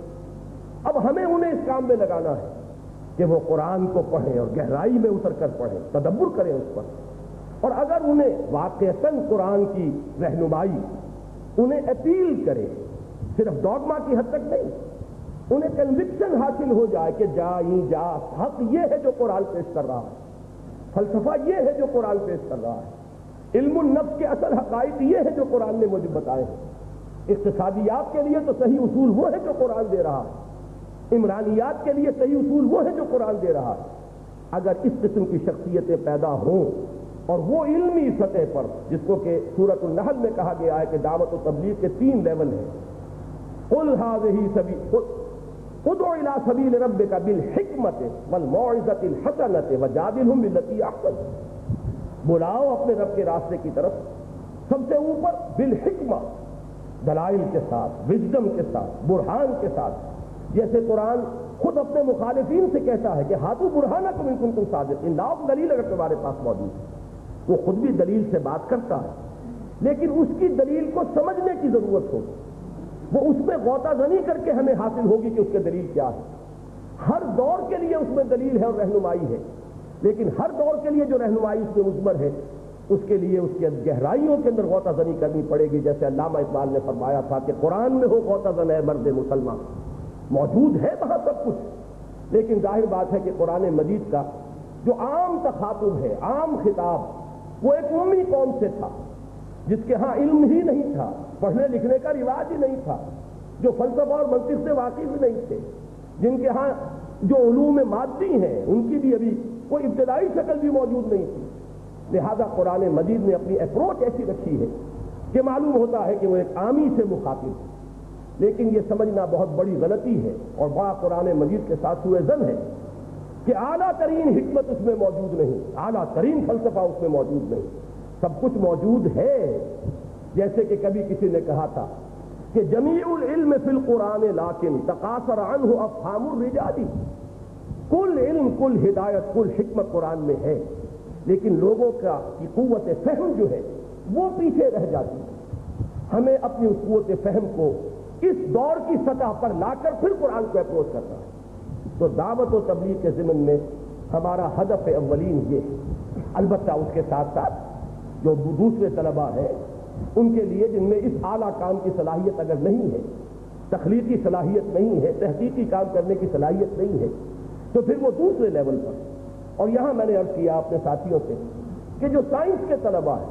اب ہمیں انہیں اس کام میں لگانا ہے کہ وہ قرآن کو پڑھیں اور گہرائی میں اتر کر پڑھیں، تدبر کریں اس پر، اور اگر انہیں واقعتاً قرآن کی رہنمائی انہیں اپیل کرے، صرف ڈوگما کی حد تک نہیں، انہیں کنوکشن حاصل ہو جائے کہ جا حق یہ ہے جو قرآن پیش کر رہا ہے، فلسفہ یہ ہے جو قرآن پیش کر رہا ہے، علم النفس کے اصل حقائق یہ ہے جو قرآن نے مجھے بتائے ہیں، اقتصادیات کے لیے تو صحیح اصول وہ ہے جو قرآن دے رہا ہے، عمرانیات کے لیے صحیح اصول وہ ہے جو قرآن دے رہا ہے۔ اگر اس قسم کی شخصیتیں پیدا ہوں اور وہ علمی سطح پر، جس کو کہ سورۃ النحل میں کہا گیا ہے کہ دعوت و تبلیغ کے 3 لیول ہیں، قل ھذہ سبیل ادع الی سبیل ربک بالحکمۃ والموعظۃ الحسنۃ وجادلھم باللتی احسن، بلاؤ اپنے رب کے راستے کی طرف سب سے اوپر بالحکمہ، دلائل کے ساتھ، وژڈم کے ساتھ، برہان کے ساتھ، جیسے قرآن خود اپنے مخالفین سے کہتا ہے کہ ہاتھوں برہانکم ان کنتم صادقین، لاؤ دلیل اگر تمہارے پاس موجود ہے۔ وہ خود بھی دلیل سے بات کرتا ہے، لیکن اس کی دلیل کو سمجھنے کی ضرورت ہوگی، وہ اس میں غوطہ زنی کر کے ہمیں حاصل ہوگی کہ اس کے دلیل کیا ہے۔ ہر دور کے لیے اس میں دلیل ہے اور رہنمائی ہے، لیکن ہر دور کے لیے جو رہنمائی اس میں مثمر ہے، اس کے لیے اس کی گہرائیوں کے اندر غوطہ زنی کرنی پڑے گی، جیسے علامہ اقبال نے فرمایا تھا کہ قرآن میں ہو غوطہ زن ہے مرد مسلمان، موجود ہے وہاں سب کچھ، لیکن ظاہر بات ہے کہ قرآن مجید کا جو عام تخاطب ہے، عام خطاب، وہ ایک امی قوم سے تھا جس کے ہاں علم ہی نہیں تھا، پڑھنے لکھنے کا رواج ہی نہیں تھا، جو فلسفہ اور منطق سے واقف ہی نہیں تھے، جن کے ہاں جو علوم مادی ہیں ان کی بھی ابھی کوئی ابتدائی شکل بھی موجود نہیں تھی۔ لہذا قرآن مجید نے اپنی اپروچ ایسی رکھی ہے کہ معلوم ہوتا ہے کہ وہ ایک عامی سے مخاطب ہے، لیکن یہ سمجھنا بہت بڑی غلطی ہے اور بڑا قرآن مجید کے ساتھ سوء ظن ہے کہ اعلیٰ ترین حکمت اس میں موجود نہیں، اعلیٰ ترین فلسفہ اس میں موجود نہیں، سب کچھ موجود ہے۔ جیسے کہ کبھی کسی نے کہا تھا کہ جمیع العلم فی القرآن لیکن تقاصر عنہ افہام الرجال، کل علم، کل ہدایت، کل حکمت قرآن میں ہے، لیکن لوگوں کی قوت فہم جو ہے وہ پیچھے رہ جاتی ہے۔ ہمیں اپنی اس قوت فہم کو اس دور کی سطح پر لا کر پھر قرآن کو اپروچ کرنا ہے۔ تو دعوت و تبلیغ کے ضمن میں ہمارا ہدف اولین یہ ہے۔ البتہ اس کے ساتھ ساتھ جو دوسرے طلباء ہیں ان کے لیے جن میں اس اعلیٰ کام کی صلاحیت اگر نہیں ہے، تخلیقی صلاحیت نہیں ہے، تحقیقی کام کرنے کی صلاحیت نہیں ہے، تو پھر وہ دوسرے لیول پر۔ اور یہاں میں نے عرض کیا اپنے ساتھیوں سے کہ جو سائنس کے طلباء ہیں،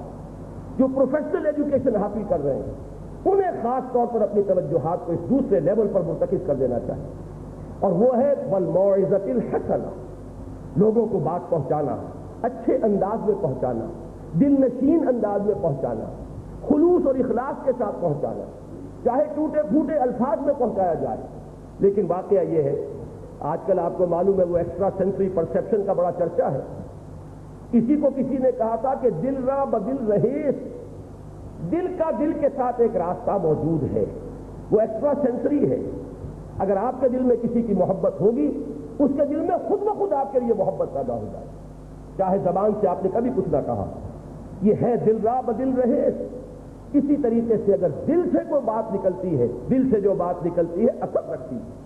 جو پروفیشنل ایجوکیشن حاصل کر رہے ہیں، انہیں خاص طور پر اپنی توجہات کو اس دوسرے لیول پر مرتکز کر دینا چاہیے، اور وہ ہے بالموعظۃ الحسنہ، لوگوں کو بات پہنچانا، اچھے انداز میں پہنچانا، دل نشین انداز میں پہنچانا، خلوص اور اخلاص کے ساتھ پہنچانا، چاہے ٹوٹے پھوٹے الفاظ میں پہنچایا جائے۔ لیکن واقعہ یہ ہے آج کل آپ کو معلوم ہے وہ ایکسٹرا سینسری پرسیپشن کا بڑا چرچا ہے۔ کسی کو کسی نے کہا تھا کہ دل را بدل رہے، دل کا دل کے ساتھ ایک راستہ موجود ہے، وہ ایکسٹرا سینسری ہے۔ اگر آپ کے دل میں کسی کی محبت ہوگی، اس کے دل میں خود بخود آپ کے لیے محبت پیدا ہو جائے، چاہے زبان سے آپ نے کبھی کچھ نہ کہا۔ یہ ہے دل را بدل رہے۔ اسی طریقے سے اگر دل سے کوئی بات نکلتی ہے، دل سے جو بات نکلتی ہے اثر رکھتی ہے،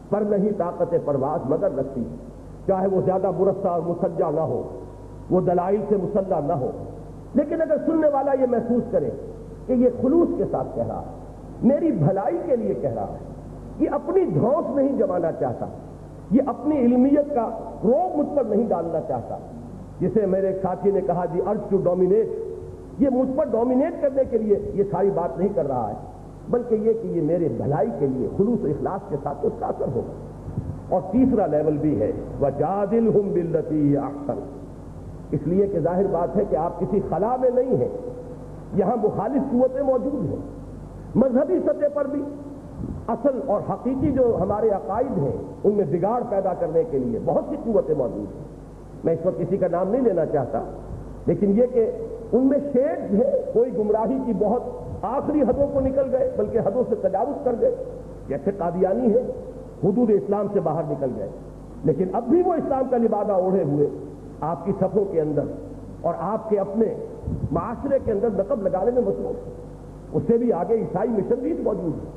پر نہیں طاقت پرواز مگر رکھتی ہے، چاہے وہ زیادہ مرصع اور مسجع نہ ہو، وہ دلائل سے مسلح نہ ہو، لیکن اگر سننے والا یہ محسوس کرے کہ یہ خلوص کے ساتھ کہہ رہا ہے، میری بھلائی کے لیے کہہ رہا ہے، یہ اپنی دھوس نہیں جمانا چاہتا، یہ اپنی علمیت کا روب مجھ پر نہیں ڈالنا چاہتا، جسے میرے ایک ساتھی نے کہا دی ارج ٹو ڈومینیٹ، یہ مجھ پر ڈومینیٹ کرنے کے لیے یہ ساری بات نہیں کر رہا ہے، بلکہ یہ کہ یہ میرے بھلائی کے لیے خلوص و اخلاص کے ساتھ اس کا اثر ہوگا۔ اور تیسرا لیول بھی ہے وَجَادِلْهُمْ بِالَّتِي هِيَ أَحْسَنُ، اس لیے کہ ظاہر بات ہے کہ آپ کسی خلا میں نہیں ہیں، یہاں مخالف قوتیں موجود ہیں، مذہبی سطح پر بھی اصل اور حقیقی جو ہمارے عقائد ہیں ان میں بگاڑ پیدا کرنے کے لیے بہت سی قوتیں موجود ہیں۔ میں اس وقت کسی کا نام نہیں لینا چاہتا، لیکن یہ کہ ان میں شیڈ ہے، کوئی گمراہی کی بہت آخری حدوں کو نکل گئے، بلکہ حدوں سے تجاوز کر گئے، جیسے قادیانی ہے، حدود اسلام سے باہر نکل گئے، لیکن اب بھی وہ اسلام کا لبادہ اوڑھے ہوئے آپ کی صفوں کے اندر اور آپ کے اپنے معاشرے کے اندر نقب لگانے میں مصروف ہے۔ اس سے بھی آگے عیسائی مشنریز موجود ہیں،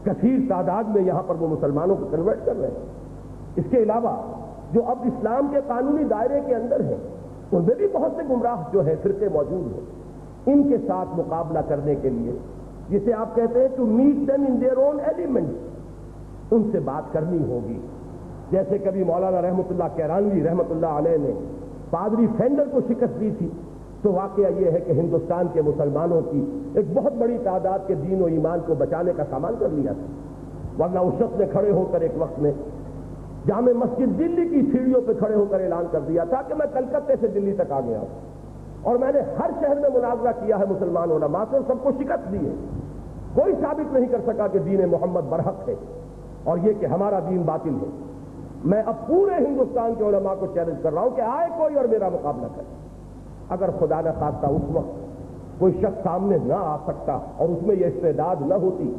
کثیر تعداد میں یہاں پر وہ مسلمانوں کو کنورٹ کر رہے ہیں۔ اس کے علاوہ جو اب اسلام کے قانونی دائرے کے اندر ہیں ان میں بھی بہت سے گمراہ جو ہے فرقے موجود ہیں، ان کے ساتھ مقابلہ کرنے کے لیے جسے آپ کہتے ہیں to meet them in their own elements, ان سے بات کرنی ہوگی۔ جیسے کبھی مولانا رحمۃ اللہ کیرانوی رحمۃ اللہ علیہ نے پادری فینڈر کو شکست دی تھی، تو واقعہ یہ ہے کہ ہندوستان کے مسلمانوں کی ایک بہت بڑی تعداد کے دین و ایمان کو بچانے کا سامان کر لیا تھا، ورنہ اس شخص نے کھڑے ہو کر ایک وقت میں جامع مسجد دلی کی سیڑھیوں پہ کھڑے ہو کر اعلان کر دیا تھا کہ میں کلکتے سے دلی تک آ گیا ہوں اور میں نے ہر شہر میں مناظرہ کیا ہے مسلمان علماء سے اور سب کو شکست دی ہے، کوئی ثابت نہیں کر سکا کہ دین محمد برحق ہے اور یہ کہ ہمارا دین باطل ہے۔ میں اب پورے ہندوستان کے علماء کو چیلنج کر رہا ہوں کہ آئے کوئی اور میرا مقابلہ کرے۔ اگر خدا نہ خواستہ اس وقت کوئی شخص سامنے نہ آ سکتا اور اس میں یہ استعداد نہ ہوتی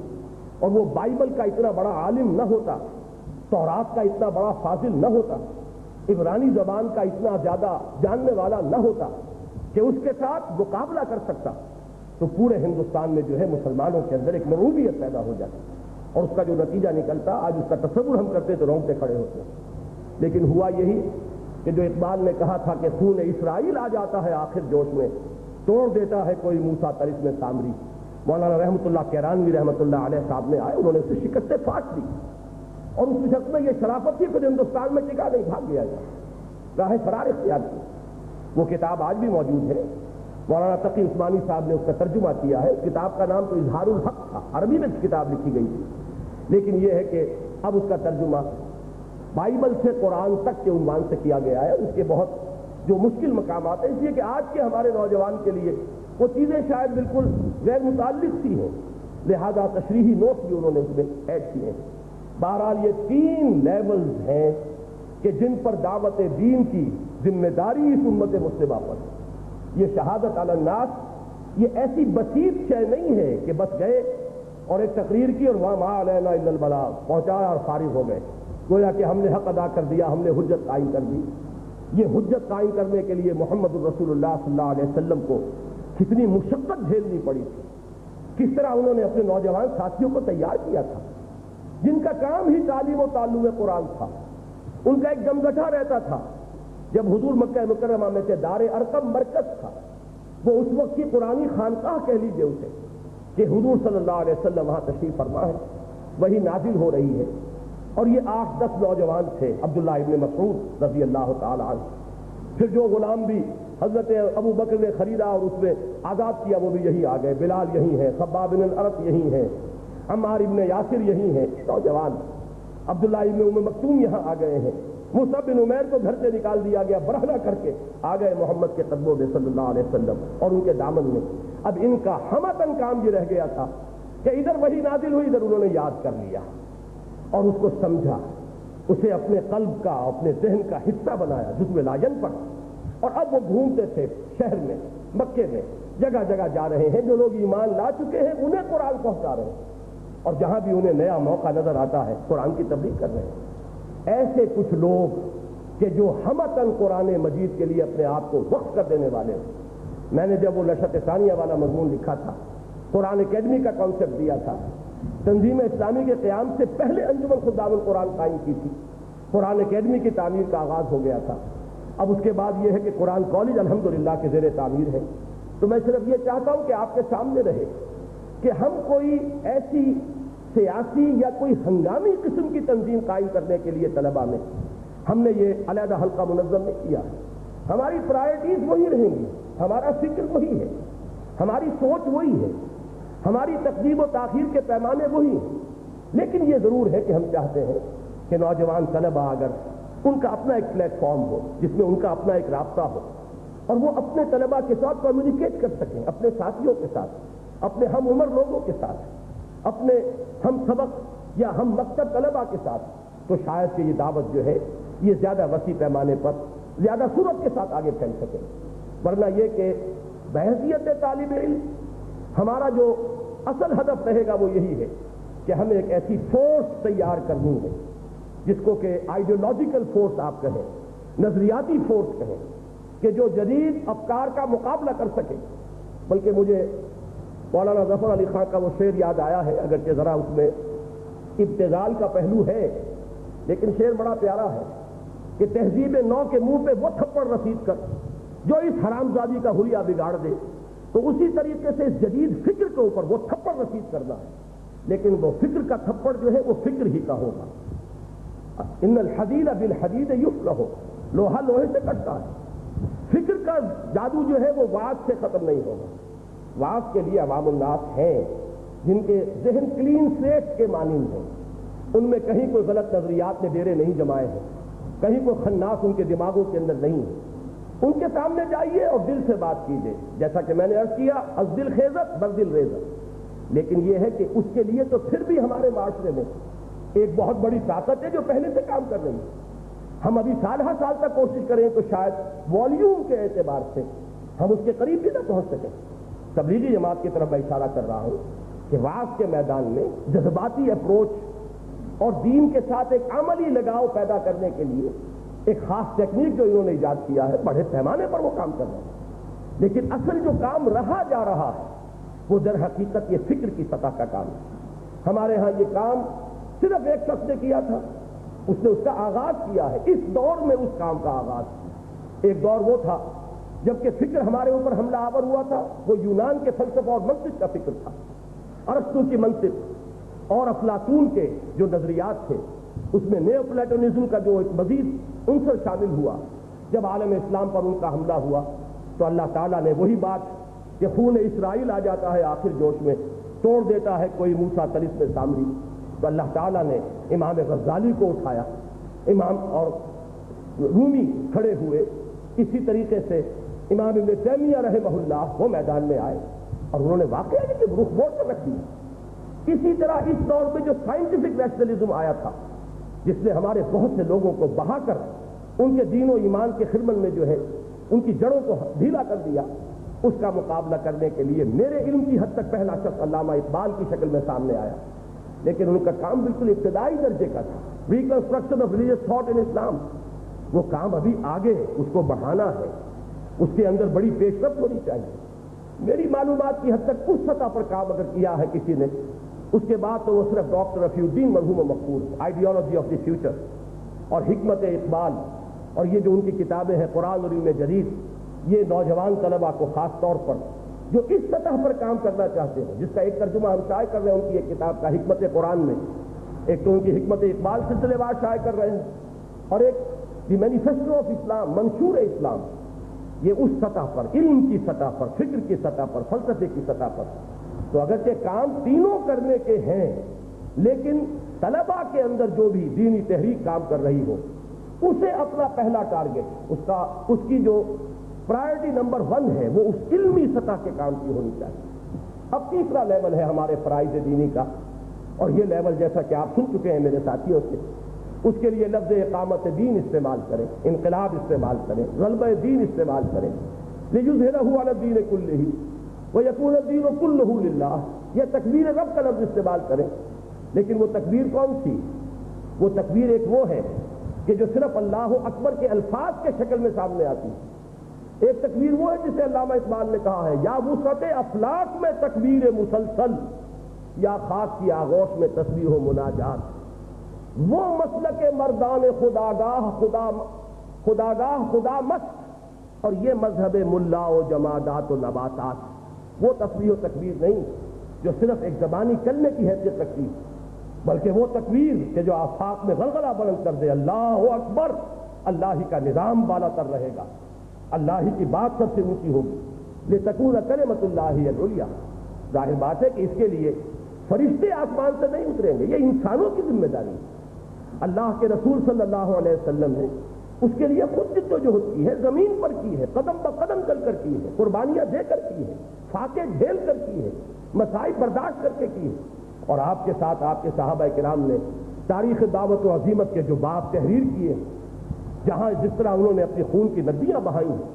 اور وہ بائبل کا اتنا بڑا عالم نہ ہوتا، تورات کا اتنا بڑا فاضل نہ ہوتا، عبرانی زبان کا اتنا زیادہ جاننے والا نہ ہوتا کہ اس کے ساتھ مقابلہ کر سکتا، تو پورے ہندوستان میں جو ہے مسلمانوں کے اندر ایک مروبیت پیدا ہو جاتی اور اس کا جو نتیجہ نکلتا آج اس کا تصور ہم کرتے تو رونگٹے کھڑے ہوتے۔ لیکن ہوا یہی کہ جو اقبال نے کہا تھا کہ خون اسرائیل آ جاتا ہے آخر جوش میں، توڑ دیتا ہے کوئی موسیٰ طرف میں سامری۔ مولانا رحمۃ اللہ کیرانوی رحمۃ اللہ علیہ صاحب نے آئے، انہوں نے اسے شکست فاش دی اور اس شخص میں یہ شرافت تھی کہ ہندوستان میں ٹکا نہیں، بھاگ گیا، راہ فرار اختیار کی۔ وہ کتاب آج بھی موجود ہے، مولانا تقی عثمانی صاحب نے اس کا ترجمہ کیا ہے۔ اس کتاب کا نام تو اظہار الحق تھا، عربی میں کتاب لکھی گئی تھی، لیکن یہ ہے کہ اب اس کا ترجمہ بائبل سے قرآن تک کے عنوان سے کیا گیا ہے۔ اس کے بہت جو مشکل مقامات ہیں، اس لیے کہ آج کے ہمارے نوجوان کے لیے وہ چیزیں شاید بالکل غیر متعلق سی ہیں، لہذا تشریحی نوٹ بھی انہوں نے اس میں ایڈ کیے ہیں۔ بہرحال یہ 3 لیولز ہیں کہ جن پر دعوت دین کی ذمہ داری اس امت مسلمہ پر ہے۔ یہ شہادت علی الناس یہ ایسی بسیط شے نہیں ہے کہ بس گئے اور ایک تقریر کی اور وہاں ما علینا الا البلاغ، پہنچایا اور فارغ ہو گئے۔ گویا کہ ہم نے حق ادا کر دیا، ہم نے حجت قائم کر دی۔ یہ حجت قائم کرنے کے لیے محمد الرسول اللہ صلی اللہ علیہ وسلم کو کتنی مشقت جھیلنی پڑی تھی، کس طرح انہوں نے اپنے نوجوان ساتھیوں کو تیار کیا تھا جن کا کام ہی تعلیم و تعلم قرآن تھا۔ ان کا ایک جمگٹھا رہتا تھا، جب حضور مکہ مکرمہ میں سے دار ارقم مرکز تھا، وہ اس وقت کی قرآنی خانقاہ کہہ لیجیے اسے، کہ حضور صلی اللہ علیہ وسلم وہاں تشریف فرما ہے، وہی نازل ہو رہی ہے، اور یہ 8-10 نوجوان تھے، عبداللہ ابن مسعود رضی اللہ تعالی عنہ، پھر جو غلام بھی حضرت ابو بکر نے خریدا اور اس میں آزاد کیا وہ بھی یہی آ گئے، بلال یہی ہے، خباب بن الارت یہی ہے، عمار ابن یاسر یہی ہیں نوجوان، عبداللہ ابن ام مکتوم یہاں آ گئے ہیں، مصعب بن عمیر کو گھر سے نکال دیا گیا، برہنہ کر کے آ گئے محمد کے قدموں میں صلی اللہ علیہ وسلم اور ان کے دامن میں۔ اب ان کا ہمتن کام یہ رہ گیا تھا کہ ادھر وہی نازل ہوئی، ادھر انہوں نے یاد کر لیا اور اس کو سمجھا، اسے اپنے قلب کا، اپنے ذہن کا حصہ بنایا، جزو لاین پڑا، اور اب وہ گھومتے تھے شہر میں، مکے میں، جگہ جگہ جا رہے ہیں، جو لوگ ایمان لا چکے ہیں انہیں قرآن پہنچا رہے ہیں، اور جہاں بھی انہیں نیا موقع نظر آتا ہے قرآن کی تبلیغ کر رہے ہیں۔ ایسے کچھ لوگ کہ جو ہمتن قرآن مجید کے لیے اپنے آپ کو وقف کر دینے والے ہیں۔ میں نے جب وہ نشأت ثانیہ والا مضمون لکھا تھا، قرآن اکیڈمی کا کانسیپٹ دیا تھا، تنظیم اسلامی کے قیام سے پہلے انجمن خدام القرآن قائم کی تھی، قرآن اکیڈمی کی تعمیر کا آغاز ہو گیا تھا۔ اب اس کے بعد یہ ہے کہ قرآن کالج الحمدللہ کے زیر تعمیر ہے۔ تو میں صرف یہ چاہتا ہوں کہ آپ کے سامنے رہے کہ ہم کوئی ایسی سیاسی یا کوئی ہنگامی قسم کی تنظیم قائم کرنے کے لیے طلباء میں ہم نے یہ علیحدہ حلقہ منظم نہیں کیا ہے۔ ہماری پرائرٹیز وہی رہیں گی، ہمارا فکر وہی ہے، ہماری سوچ وہی ہے، ہماری تقدیم و تاخیر کے پیمانے وہی ہیں، لیکن یہ ضرور ہے کہ ہم چاہتے ہیں کہ نوجوان طلباء اگر ان کا اپنا ایک پلیٹ فارم ہو جس میں ان کا اپنا ایک رابطہ ہو، اور وہ اپنے طلباء کے ساتھ کمیونیکیٹ کر سکیں، اپنے ساتھیوں کے ساتھ، اپنے ہم عمر لوگوں کے ساتھ، اپنے ہم سبق یا ہم مکتب طلباء کے ساتھ، تو شاید کہ یہ دعوت جو ہے یہ زیادہ وسیع پیمانے پر زیادہ صورت کے ساتھ آگے پھیل سکے۔ ورنہ یہ کہ بحیثیت طالب علم ہمارا جو اصل ہدف رہے گا وہ یہی ہے کہ ہمیں ایک ایسی فورس تیار کرنی ہے جس کو کہ آئیڈیولوجیکل فورس آپ کہیں، نظریاتی فورس کہیں، کہ جو جدید افکار کا مقابلہ کر سکے۔ بلکہ مجھے مولانا ظفر علی خان کا وہ شعر یاد آیا ہے، اگرچہ ذرا اس میں ابتذال کا پہلو ہے، لیکن شعر بڑا پیارا ہے کہ تہذیب نو کے منہ پہ وہ تھپڑ رسید کر جو اس حرامزادی کا حلیہ بگاڑ دے، تو اسی طریقے سے اس جدید فکر کے اوپر وہ تھپڑ رسید کرنا ہے، لیکن وہ فکر کا تھپڑ جو ہے وہ فکر ہی کا ہوگا۔ ان الحدید بالحدید یفلح، لوہا لوہے سے کٹتا ہے۔ فکر کا جادو جو ہے وہ واعظ سے ختم نہیں ہوگا۔ واعظ کے لیے عوام الناس ہیں جن کے ذہن کلین سلیٹ کے مانند ہیں، ان میں کہیں کوئی غلط نظریات نے ڈیرے نہیں جمائے ہیں، کہیں کوئی خناس ان کے دماغوں کے اندر نہیں ہے۔ ان کے سامنے جائیے اور دل سے بات کیجیے، جیسا کہ میں نے عرض کیا، از دل خیزت بر دل ریزت۔ لیکن یہ ہے کہ اس کے لیے تو پھر بھی ہمارے معاشرے میں ایک بہت بڑی طاقت ہے جو پہلے سے کام کر رہی ہے۔ ہم ابھی سال ہر سال تک کوشش کریں تو شاید والیوم کے اعتبار سے ہم اس کے قریب بھی نہ پہنچ سکیں۔ تبلیغی جماعت کی طرف میں اشارہ کر رہا ہوں کہ واعظ کے میدان میں جذباتی اپروچ اور دین کے ساتھ ایک عملی لگاؤ پیدا کرنے کے لیے ایک خاص ٹیکنیک جو انہوں نے ایجاد کیا ہے، بڑے پیمانے پر وہ کام کر رہے ہیں، لیکن اصل جو کام رہا جا رہا ہے وہ در حقیقت یہ فکر کی سطح کا کام ہے۔ ہمارے ہاں یہ کام صرف ایک شخص نے کیا تھا، اس نے اس کا آغاز کیا ہے۔ اس دور میں اس کام کا آغاز، ایک دور وہ تھا جبکہ فکر ہمارے اوپر حملہ آور ہوا تھا، وہ یونان کے فلسفہ اور منطق کا فکر تھا، ارسطو کی منطق اور افلاطون کے جو نظریات تھے، اس میں نیو پلیٹونزم کا جو ایک مزید عنصر شامل ہوا۔ جب عالم اسلام پر ان کا حملہ ہوا تو اللہ تعالیٰ نے وہی بات کہ خون اسرائیل آ جاتا ہے آخر جوش میں، توڑ دیتا ہے کوئی موسیٰ طلسم سامری، تو اللہ تعالیٰ نے امام غزالی کو اٹھایا، امام اور رومی کھڑے ہوئے، اسی طریقے سے امام ابن تیمیہ رحمہ اللہ وہ میدان میں آئے اور انہوں نے واقعہ کہ رخ موڑ کر رکھ دیا۔ اسی طرح اس دور میں جو سائنٹیفک نیشنلزم آیا تھا، جس نے ہمارے بہت سے لوگوں کو بہا کر ان کے دین و ایمان کے خرمن میں جو ہے ان کی جڑوں کو ڈھیلا کر دیا، اس کا مقابلہ کرنے کے لیے میرے علم کی حد تک پہلا شخص علامہ اقبال کی شکل میں سامنے آیا۔ لیکن ان کا کام بالکل ابتدائی درجے کا تھا. Reconstruction of religious thought in Islam, وہ کام ابھی آگے ہے، اس کو بڑھانا ہے، اس کے اندر بڑی پیش رفت ہونی چاہیے. میری معلومات کی حد تک اس سطح پر کام اگر کیا ہے کسی نے، اس کے بعد تو وہ صرف ڈاکٹر رفیع الدین مرحوم مقبول، آئیڈیالوجی آف دی فیوچر اور حکمت اقبال، اور یہ جو ان کی کتابیں ہیں قرآن اور علم جدید، یہ نوجوان طلباء کو خاص طور پر جو اس سطح پر کام کرنا چاہتے ہیں، جس کا ایک ترجمہ ہم شائع کر رہے ہیں ان کی ایک کتاب کا حکمت قرآن میں، ایک تو ان کی حکمت اقبال سلسلے وار شائع کر رہے ہیں، اور ایک دی مینیفیسٹو آف اسلام، منشور اسلام. یہ اس سطح پر، علم کی سطح پر، فکر کی سطح پر، فلسفے کی سطح پر. تو اگرچہ کام تینوں کرنے کے ہیں، لیکن طلباء کے اندر جو بھی دینی تحریک کام کر رہی ہو، اسے اپنا پہلا ٹارگٹ، اس کی جو پرائرٹی نمبر 1 ہے، وہ اس علمی سطح کے کام کی ہونی چاہیے. اب تیسرا لیول ہے ہمارے فرائض دینی کا، اور یہ لیول جیسا کہ آپ سن چکے ہیں میرے ساتھیوں سے، اس کے لیے لفظ اقامت دین استعمال کریں، انقلاب استعمال کریں، غلبہ دین استعمال کریں. لِيُظْهِرَهُ عَلَى الدِّينِ كُلِّهِ وَيَكُونَ الدِّينُ كُلُّهُ لِلَّهِ. یہ تکبیر رب کا لفظ استعمال کریں، لیکن وہ تکبیر کون سی؟ وہ تکبیر ایک وہ ہے کہ جو صرف اللہ اکبر کے الفاظ کے شکل میں سامنے آتی ہے. ایک تکبیر وہ ہے جسے علامہ اقبال نے کہا ہے، یا وسعت افلاک میں تکبیر مسلسل، یا خاک کی آغوش میں تسبیح و مناجات. وہ مسلک مردان خدا مست، اور یہ مذہب ملا و جمادات و نباتات. وہ تسبیح و تکبیر نہیں جو صرف ایک زبانی کلمے کی حیثیت رکھتی ہے، بلکہ وہ تکبیر کہ جو آفاق میں غلغلہ بلند کر دے، اللہ اکبر. اللہ ہی کا نظام بالا تر رہے گا، اللہ ہی کی بات سب سے اونچی ہوگی. لِتَكُونَ كَلِمَةُ اللَّهِ الْعُلْيَا. ظاہر بات ہے کہ اس کے لیے فرشتے آسمان سے نہیں اتریں گے، یہ انسانوں کی ذمہ داری ہے. اللہ کے رسول صلی اللہ علیہ وسلم نے اس کے لیے خود جد و جہد کی ہے، زمین پر کی ہے، قدم بہ قدم چل کر کی ہے، قربانیاں دے کر کی ہے، فاقے جھیل کر کی ہے، مصائب برداشت کر کے کی ہے. اور آپ کے ساتھ آپ کے صحابہ کرام نے تاریخ دعوت و عظیمت کے جو باب تحریر کیے، جہاں جس طرح انہوں نے اپنی خون کی ندیاں بہائی ہیں،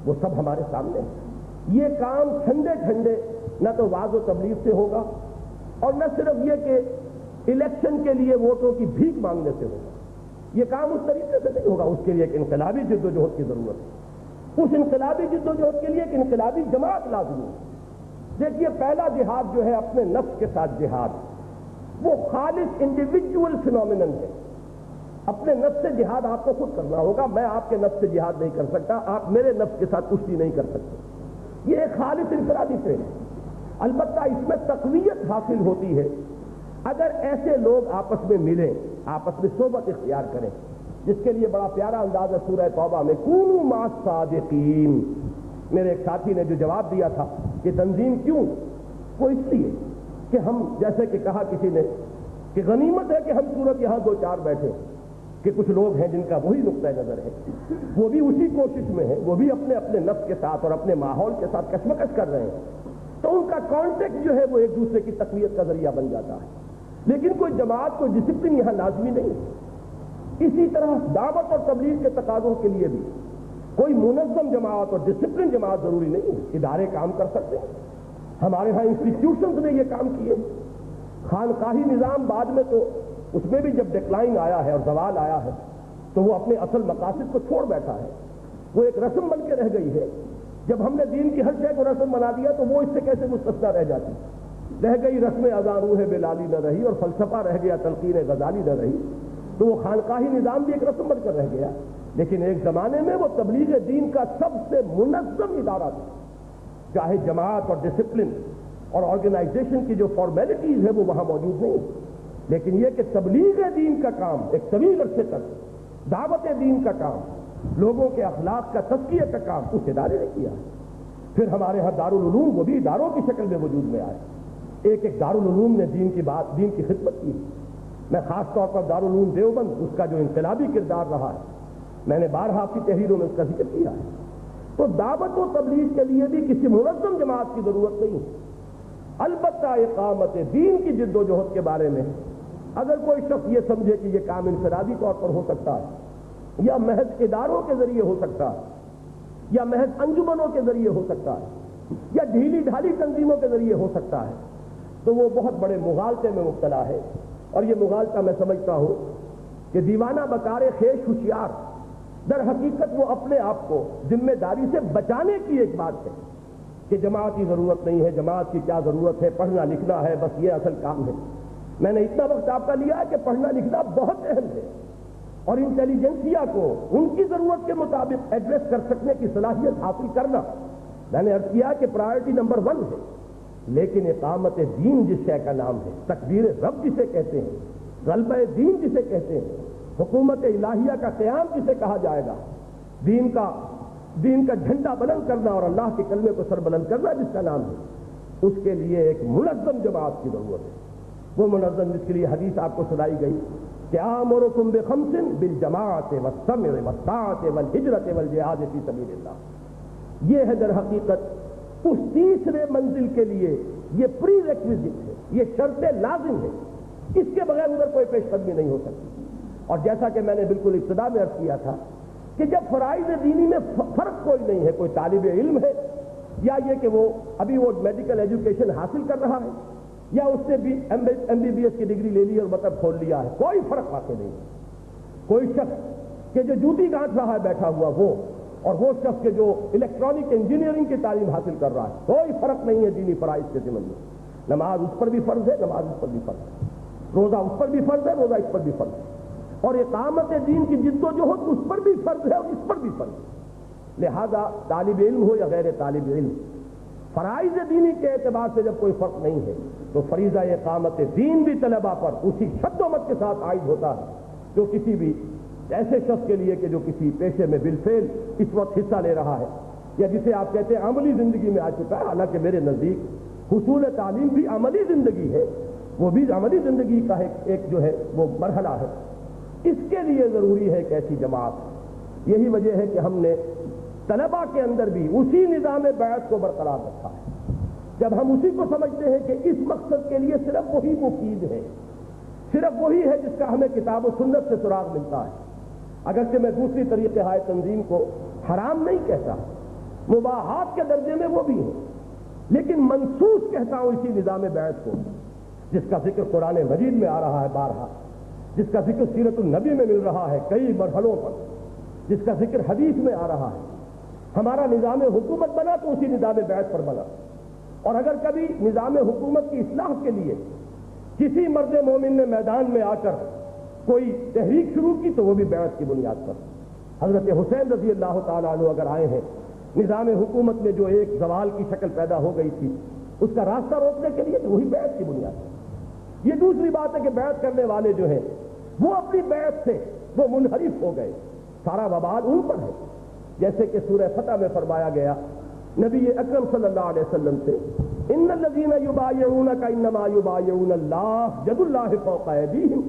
وہ سب ہمارے سامنے ہیں. یہ کام ٹھنڈے ٹھنڈے نہ تو وعظ و تبلیغ سے ہوگا، اور نہ صرف یہ کہ الیکشن کے لیے ووٹوں کی بھیک مانگنے سے ہوگا. یہ کام اس طریقے سے نہیں ہوگا. اس کے لیے ایک انقلابی جد و جہد کی ضرورت ہے. اس انقلابی جد و جہد کے لیے ایک انقلابی جماعت لازمی ہے. دیکھیے، پہلا جہاد جو ہے اپنے نفس کے ساتھ جہاد، وہ خالص انڈیویجول فینومینن ہے. اپنے نفس سے جہاد آپ کو خود کرنا ہوگا. میں آپ کے نفس سے جہاد نہیں کر سکتا، آپ میرے نفس کے ساتھ کشتی نہیں کر سکتے. یہ ایک خالص انفرادی فعل ہے. البتہ اس میں تقویت حاصل ہوتی ہے اگر ایسے لوگ آپس میں ملیں، آپس میں صحبت اختیار کریں، جس کے لیے بڑا پیارا انداز ہے سورہ توبہ میں، کونوا مع الصادقین. میرے ایک ساتھی نے جو جواب دیا تھا کہ تنظیم کیوں، وہ اس لیے کہ ہم، جیسے کہ کہا کسی نے کہ غنیمت ہے کہ ہم صورت یہاں 2-4 بیٹھے، کہ کچھ لوگ ہیں جن کا وہی نقطہ نظر ہے، وہ بھی اسی کوشش میں ہیں، وہ بھی اپنے اپنے نفس کے ساتھ اور اپنے ماحول کے ساتھ کشمکش کر رہے ہیں، تو ان کا کانٹیکٹ جو ہے وہ ایک دوسرے کی تقویت کا ذریعہ بن جاتا ہے. لیکن کوئی جماعت، کوئی ڈسپلن یہاں لازمی نہیں. اسی طرح دعوت اور تبلیغ کے تقاضوں کے لیے بھی کوئی منظم جماعت اور ڈسپلن جماعت ضروری نہیں ہے. ادارے کام کر سکتے ہیں. ہمارے ہاں انسٹیٹیوشنز نے یہ کام کیے. خانقاہی نظام بعد میں تو اس میں بھی جب ڈکلائن آیا ہے اور زوال آیا ہے تو وہ اپنے اصل مقاصد کو چھوڑ بیٹھا ہے. وہ ایک رسم بن کے رہ گئی ہے. جب ہم نے دین کی ہر شے کو رسم بنا دیا تو وہ اس سے کیسے مستثنیٰ رہ جاتی. رہ گئی رسم اذان روح بلالی نہ رہی، اور فلسفہ رہ گیا تلقین غزالی نہ رہی. تو وہ خانقاہی نظام بھی ایک رسم بن کر رہ گیا. لیکن ایک زمانے میں وہ تبلیغ دین کا سب سے منظم ادارہ تھا. چاہے جماعت اور ڈسپلن اور آرگنائزیشن کی جو فارمیلٹیز ہے وہ وہاں موجود نہیں، لیکن یہ کہ تبلیغ دین کا کام ایک طویل عرصے تک، دعوت دین کا کام، لوگوں کے اخلاق کا تزکیہ کا کام اس ادارے نے کیا. پھر ہمارے ہاں دارالعلوم وہ بھی اداروں کی شکل میں وجود میں آئے. ایک ایک دارالعلوم نے دین کی خدمت کی. میں خاص طور پر دارالعلوم دیوبند، اس کا جو انقلابی کردار رہا ہے، میں نے بارہا کی تحریروں میں اس کا ذکر کیا ہے. تو دعوت و تبلیغ کے لیے بھی کسی منظم جماعت کی ضرورت نہیں. البتہ اقامت دین کی جد و جہد کے بارے میں اگر کوئی شخص یہ سمجھے کہ یہ کام انفرادی طور پر ہو سکتا ہے، یا محض اداروں کے ذریعے ہو سکتا ہے، یا محض انجمنوں کے ذریعے ہو سکتا ہے، یا ڈھیلی ڈھالی تنظیموں کے ذریعے ہو سکتا ہے، تو وہ بہت بڑے مغالطے میں مبتلا ہے، اور یہ مغالطہ میں سمجھتا ہوں کہ دیوانہ بکار خیش ہوشیار در حقیقت وہ اپنے آپ کو ذمہ داری سے بچانے کی ایک بات ہے کہ جماعت کی ضرورت نہیں ہے، جماعت کی کیا ضرورت ہے، پڑھنا لکھنا ہے، بس یہ اصل کام ہے۔ میں نے اتنا وقت آپ کا لیا ہے کہ پڑھنا لکھنا بہت اہم ہے، اور انٹیلیجنسیا کو ان کی ضرورت کے مطابق ایڈریس کر سکنے کی صلاحیت حاصل کرنا، میں نے عرض کیا کہ پرائرٹی نمبر 1 ہے۔ لیکن اقامت دین جس شے کا نام ہے، تکبیر رب جسے کہتے ہیں، غلبہ دین جسے کہتے ہیں، حکومت الہیہ کا قیام جسے کہا جائے گا، دین کا جھنڈا بلند کرنا اور اللہ کے کلمے کو سر بلند کرنا جس کا نام ہے، اس کے لیے ایک منظم جماعت کی ضرورت ہے۔ وہ منظم جس کے لیے حدیث آپ کو سنائی گئی کہ آمرکم بخمس بالجماعت والسمع والطاعت والہجرت والجہاد فی سبیل اللہ۔ یہ ہے در حقیقت اس تیسرے منزل کے لیے یہ پری ریکویزٹ ہے، یہ شرط لازم ہے، اس کے بغیر ادھر کوئی پیش قدمی نہیں ہو سکتی۔ اور جیسا کہ میں نے بالکل ابتدا میں عرض کیا تھا کہ جب فرائض دینی میں فرق کوئی نہیں ہے، کوئی طالب علم ہے یا یہ کہ وہ ابھی وہ میڈیکل ایجوکیشن حاصل کر رہا ہے یا اس نے بھی MBBS کی ڈگری لے لی اور مطلب کھول لیا ہے، کوئی فرق واقع نہیں ہے۔ کوئی شخص کہ جو جوتی گانٹھ رہا ہے بیٹھا ہوا وہ، اور وہ شخص کے جو الیکٹرانک انجینئرنگ کی تعلیم حاصل کر رہا ہے، کوئی فرق نہیں ہے دینی فرائض کے ضمن میں۔ نماز اس پر بھی فرض ہے، نماز اس پر بھی فرض ہے، روزہ اس پر بھی فرض ہے، روزہ اس پر بھی فرض ہے، اور اقامت دین کی جد و جہد اس پر بھی فرض ہے اور اس پر بھی فرض ہے۔ لہذا طالب علم ہو یا غیر طالب علم، فرائض دینی کے اعتبار سے جب کوئی فرق نہیں ہے تو فریضہ اقامت دین بھی طلباء پر اسی شد و مت کے ساتھ عائد ہوتا ہے جو کسی بھی ایسے شخص کے لیے کہ جو کسی پیشے میں بالفعل اس وقت حصہ لے رہا ہے، یا جسے آپ کہتے ہیں عملی زندگی میں آ چکا ہے۔ حالانکہ میرے نزدیک حصول تعلیم بھی عملی زندگی ہے، وہ بھی عملی زندگی کا ایک جو ہے وہ مرحلہ ہے۔ اس کے لیے ضروری ہے کہ ایسی جماعت، یہی وجہ ہے کہ ہم نے طلباء کے اندر بھی اسی نظام بیعت کو برقرار رکھا ہے۔ جب ہم اسی کو سمجھتے ہیں کہ اس مقصد کے لیے صرف وہی مفید ہے، صرف وہی ہے جس کا ہمیں کتاب و سنت سے سراغ ملتا ہے، اگرچہ میں دوسری طریقے ہائے تنظیم کو حرام نہیں کہتا، مباحات کے درجے میں وہ بھی ہے، لیکن منصوص کہتا ہوں اسی نظام بیعت کو جس کا ذکر قرآن مجید میں آ رہا ہے بارہا، جس کا ذکر سیرت النبی میں مل رہا ہے کئی مرحلوں پر، جس کا ذکر حدیث میں آ رہا ہے۔ ہمارا نظام حکومت بنا تو اسی نظام بیعت پر بنا، اور اگر کبھی نظام حکومت کی اصلاح کے لیے کسی مرد مومن نے میدان میں آ کر کوئی تحریک شروع کی تو وہ بھی بیعت کی بنیاد پر۔ حضرت حسین رضی اللہ تعالیٰ عنہ اگر آئے ہیں نظام حکومت میں جو ایک زوال کی شکل پیدا ہو گئی تھی اس کا راستہ روکنے کے لیے تو وہی بیعت کی بنیاد پر۔ یہ دوسری بات ہے کہ بیعت کرنے والے جو ہیں وہ اپنی بیعت سے وہ منحرف ہو گئے، سارا وبال ان پر ہے، جیسے کہ سورہ فتح میں فرمایا گیا نبی اکرم صلی اللہ علیہ وسلم سے، ان الذین یبایعونک انما یبایعون اللہ ید اللہ فوق ایدیہم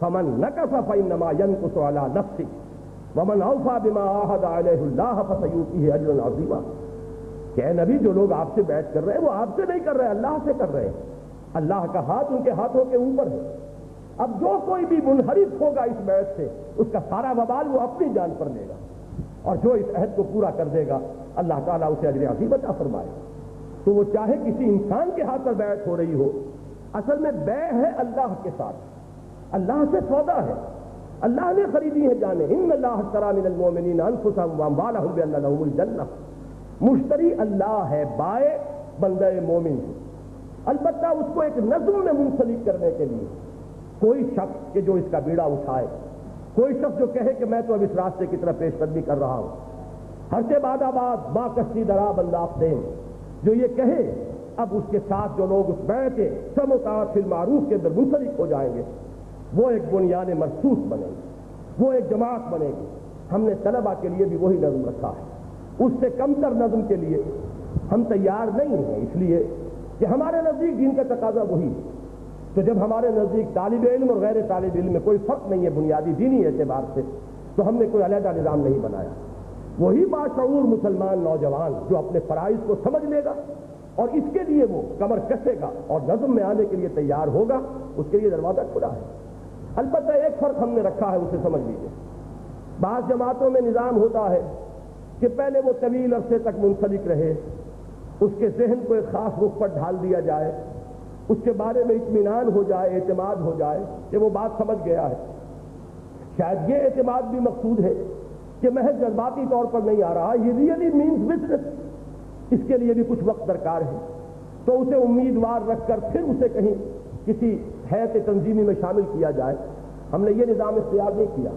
فمن نکث فانما ینکث علی نفسہ ومن اوفی بما عاہد علیہ اللہ فسیؤتیہ اجرا عظیما۔ کہ اے نبی، جو لوگ آپ سے بیعت کر رہے ہیں وہ آپ سے نہیں کر رہے، اللہ سے کر رہے ہیں، اللہ کا ہاتھ ان کے ہاتھوں کے اوپر ہے۔ اب جو کوئی بھی منحرف ہوگا اس بیعت سے اس کا سارا وبال وہ اپنی جان پر لے گا، اور جو اس عہد کو پورا کر دے گا اللہ تعالیٰ اسے اجر عظیم عطا فرمائے۔ تو وہ چاہے کسی انسان کے ہاتھ پر بیعت ہو رہی ہو، اصل میں بیع ہے اللہ کے ساتھ، اللہ سے سودا ہے، اللہ نے خریدی ہے جانیں، ان اللہ اشتری من المؤمنین انفسهم واموالهم بان لهم الجنہ۔ مشتری اللہ ہے، بائع بندہ مومن ہے، البتہ اس کو ایک نظم میں منسلک کرنے کے لیے کوئی شخص کہ جو اس کا بیڑا اٹھائے، کوئی شخص جو کہے کہ میں تو اب اس راستے کی طرف پیش قدمی کر رہا ہوں، ہر سے بعد آباد با کشتی درا بنداختین، جو یہ کہے اب اس کے ساتھ جو لوگ اس بیعت سم و طاعت فی المعروف کے اندر منسلک ہو جائیں گے وہ ایک بنیاد مرصوص بنے گی، وہ ایک جماعت بنے گی۔ ہم نے طلباء کے لیے بھی وہی نظم رکھا ہے، اس سے کم تر نظم کے لیے ہم تیار نہیں ہیں، اس لیے کہ ہمارے نزدیک دین کا تقاضا وہی ہے۔ تو جب ہمارے نزدیک طالب علم اور غیر طالب علم میں کوئی فرق نہیں ہے بنیادی دینی اعتبار سے، تو ہم نے کوئی علیحدہ نظام نہیں بنایا۔ وہی باشعور مسلمان نوجوان جو اپنے فرائض کو سمجھ لے گا اور اس کے لیے وہ کمر کسے گا اور نظم میں آنے کے لیے تیار ہوگا، اس کے لیے دروازہ کھلا ہے۔ البتہ ایک فرق ہم نے رکھا ہے، اسے سمجھ لیجیے۔ بعض جماعتوں میں نظام ہوتا ہے کہ پہلے وہ طویل عرصے تک منسلک رہے، اس کے ذہن کو ایک خاص رخ پر ڈھال دیا جائے، اس کے بارے میں اطمینان ہو جائے، اعتماد ہو جائے کہ وہ بات سمجھ گیا ہے۔ شاید یہ اعتماد بھی مقصود ہے کہ محض جذباتی طور پر نہیں آ رہا، یہ ریئلی مینز بزنس، اس کے لیے بھی کچھ وقت درکار ہے، تو اسے امیدوار رکھ کر پھر اسے کہیں کسی حیث تنظیمی میں شامل کیا جائے۔ ہم نے یہ نظام اختیار نہیں کیا۔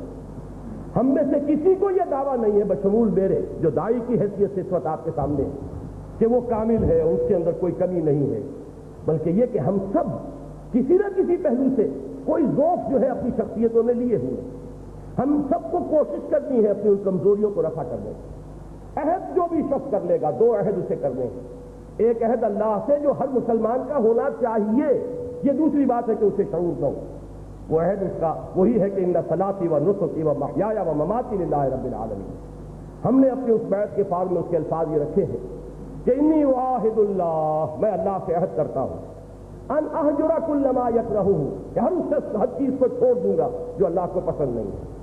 ہم میں سے کسی کو یہ دعویٰ نہیں ہے بشمول میرے جو داعی کی حیثیت سے اس وقت آپ کے سامنے ہے کہ وہ کامل ہے اور اس کے اندر کوئی کمی نہیں ہے، بلکہ یہ کہ ہم سب کسی نہ کسی پہلو سے کوئی ذوق جو ہے اپنی شخصیتوں میں لیے ہوئے ہیں۔ ہم سب کو کوشش کرنی ہے اپنی ان کمزوریوں کو رفع کرنے کی۔ عہد جو بھی شخص کر لے گا، دو عہد اسے کرنے ہیں، ایک عہد اللہ سے جو ہر مسلمان کا ہونا چاہیے، یہ دوسری بات ہے کہ اسے شعور نہ ہو، وہ عہد اس کا وہی ہے کہ ان صلاتی و نسکی و محیایا و مماتی للہ رب العالمین۔ ہم نے اپنے اس بیعت کے فارم میں اس کے الفاظ یہ رکھے ہیں کہ انی واحد اللہ، میں اللہ سے عہد کرتا ہوں، ان اہجر کل ما یکرہہ، کہ ہر اس ہر چیز کو چھوڑ دوں گا جو اللہ کو پسند نہیں ہے،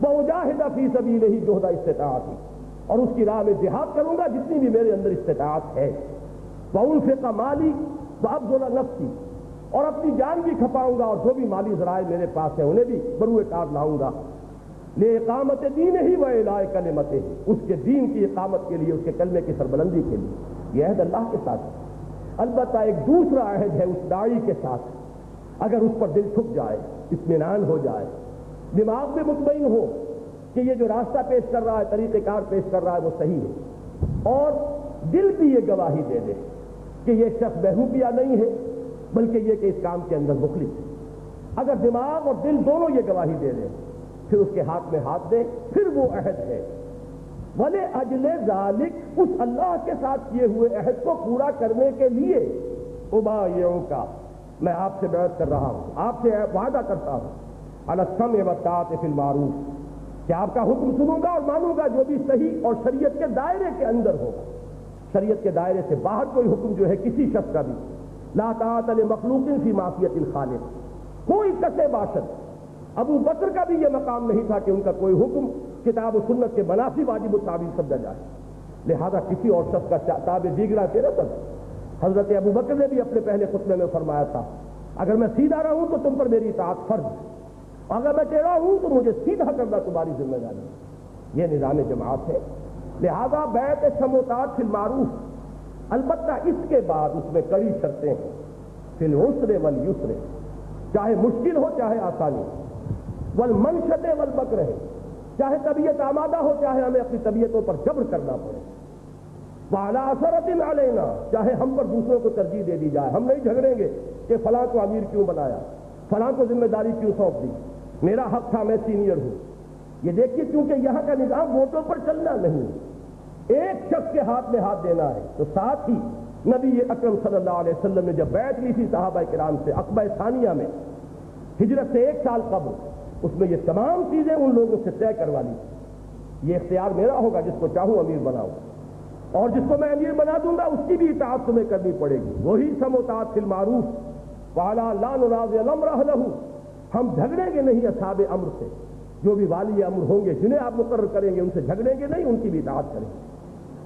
وأجاہد فی سبیلہ جہد استطاعتی، اور اس کی راہ میں جہاد کروں گا جتنی بھی میرے اندر استطاعت ہے، وانفق مالی وابذل نفسی، اور اپنی جان بھی کھپاؤں گا اور جو بھی مالی ذرائع میرے پاس ہیں انہیں بھی بروئے کار لاؤں گا، لإقامت دینہ وإعلاء کلمتہ، اس کے دین کی اقامت کے لیے، اس کے کلمے کی سربلندی کے لیے۔ یہ عہد اللہ کے ساتھ ہے۔ البتہ ایک دوسرا عہد ہے اس داعی کے ساتھ، اگر اس پر دل ٹھک جائے، اطمینان ہو جائے، دماغ میں مطمئن ہو کہ یہ جو راستہ پیش کر رہا ہے، طریقہ کار پیش کر رہا ہے، وہ صحیح ہے، اور دل بھی یہ گواہی دے دے کہ یہ شخص بہوپیا نہیں ہے بلکہ یہ کہ اس کام کے اندر مخلص ہے، اگر دماغ اور دل دونوں یہ گواہی دے دیں، پھر اس کے ہاتھ میں ہاتھ دے، پھر وہ عہد ہے۔ وَلِأَجْلِ ذَلِكَ، اس اللہ کے ساتھ کیے ہوئے عہد کو پورا کرنے کے لیے، أُبَايِعُكَ، میں آپ سے بیعت کر رہا ہوں، آپ سے وعدہ کرتا ہوں، عَلَى السَّمْعِ وَالطَّاعَةِ فِي الْمَعْرُوفِ، کہ آپ کا حکم سنوں گا اور مانوں گا جو بھی صحیح اور شریعت کے دائرے کے اندر ہوگا۔ شریعت کے دائرے سے باہر کوئی حکم جو ہے کسی شخص کا بھی، لا طاعۃ لمخلوق فی معصیۃ الخالق، کوئی کسے باشد۔ ابو بکر کا بھی یہ مقام نہیں تھا کہ ان کا کوئی حکم کتاب و سنت کے منافی واجب التعبیر سمجھا جائے، لہذا کسی اور شخص کا تابع دیگرہ کے رسم۔ حضرت ابو بکر نے بھی اپنے پہلے خطبے میں فرمایا تھا، اگر میں سیدھا رہوں تو تم پر میری اطاعت فرض ہے، اگر میں ٹیڑھا ہوں تو مجھے سیدھا کرنا تمہاری ذمہ داری ہے۔ یہ نظام جماعت ہے، لہذا بیعت سمع و طاعت فی المعروف، البتہ اس کے بعد اس میں کڑی شرطیں ہیں، فی العسر والیسر، چاہے مشکل ہو چاہے آسانی، والمنشط والمکر، چاہے طبیعت آمادہ ہو چاہے ہمیں اپنی طبیعتوں پر جبر کرنا پڑے، وعلی اثرۃ علینا، چاہے ہم پر دوسروں کو ترجیح دے دی جائے، ہم نہیں جھگڑیں گے کہ فلاں کو امیر کیوں بنایا، فلاں کو ذمہ داری کیوں سونپ دی، میرا حق تھا، میں سینئر ہوں۔ یہ دیکھیے کیونکہ یہاں کا نظام ووٹوں پر چلنا نہیں، ایک شخص کے ہاتھ میں ہاتھ دینا ہے، تو ساتھ ہی نبی اکرم صلی اللہ علیہ وسلم نے جب بیعت لی تھی صحابہ کرام سے عقبہ ثانیہ میں، ہجرت سے 1 سال قبل، اس میں یہ تمام چیزیں ان لوگوں سے طے کروا لی، یہ اختیار میرا ہوگا، جس کو چاہوں امیر بناؤں، اور جس کو میں امیر بنا دوں گا اس کی بھی اطاعت تمہیں کرنی پڑے گی، وہی سمع و طاعت فی المعروف، وعلی لا ننازع الامر اہلہ، ہم جھگڑیں گے نہیں اصحاب امر سے، جو بھی والی امر ہوں گے جنہیں آپ مقرر کریں گے ان سے جھگڑیں گے نہیں، ان کی بھی اطاعت کریں گے۔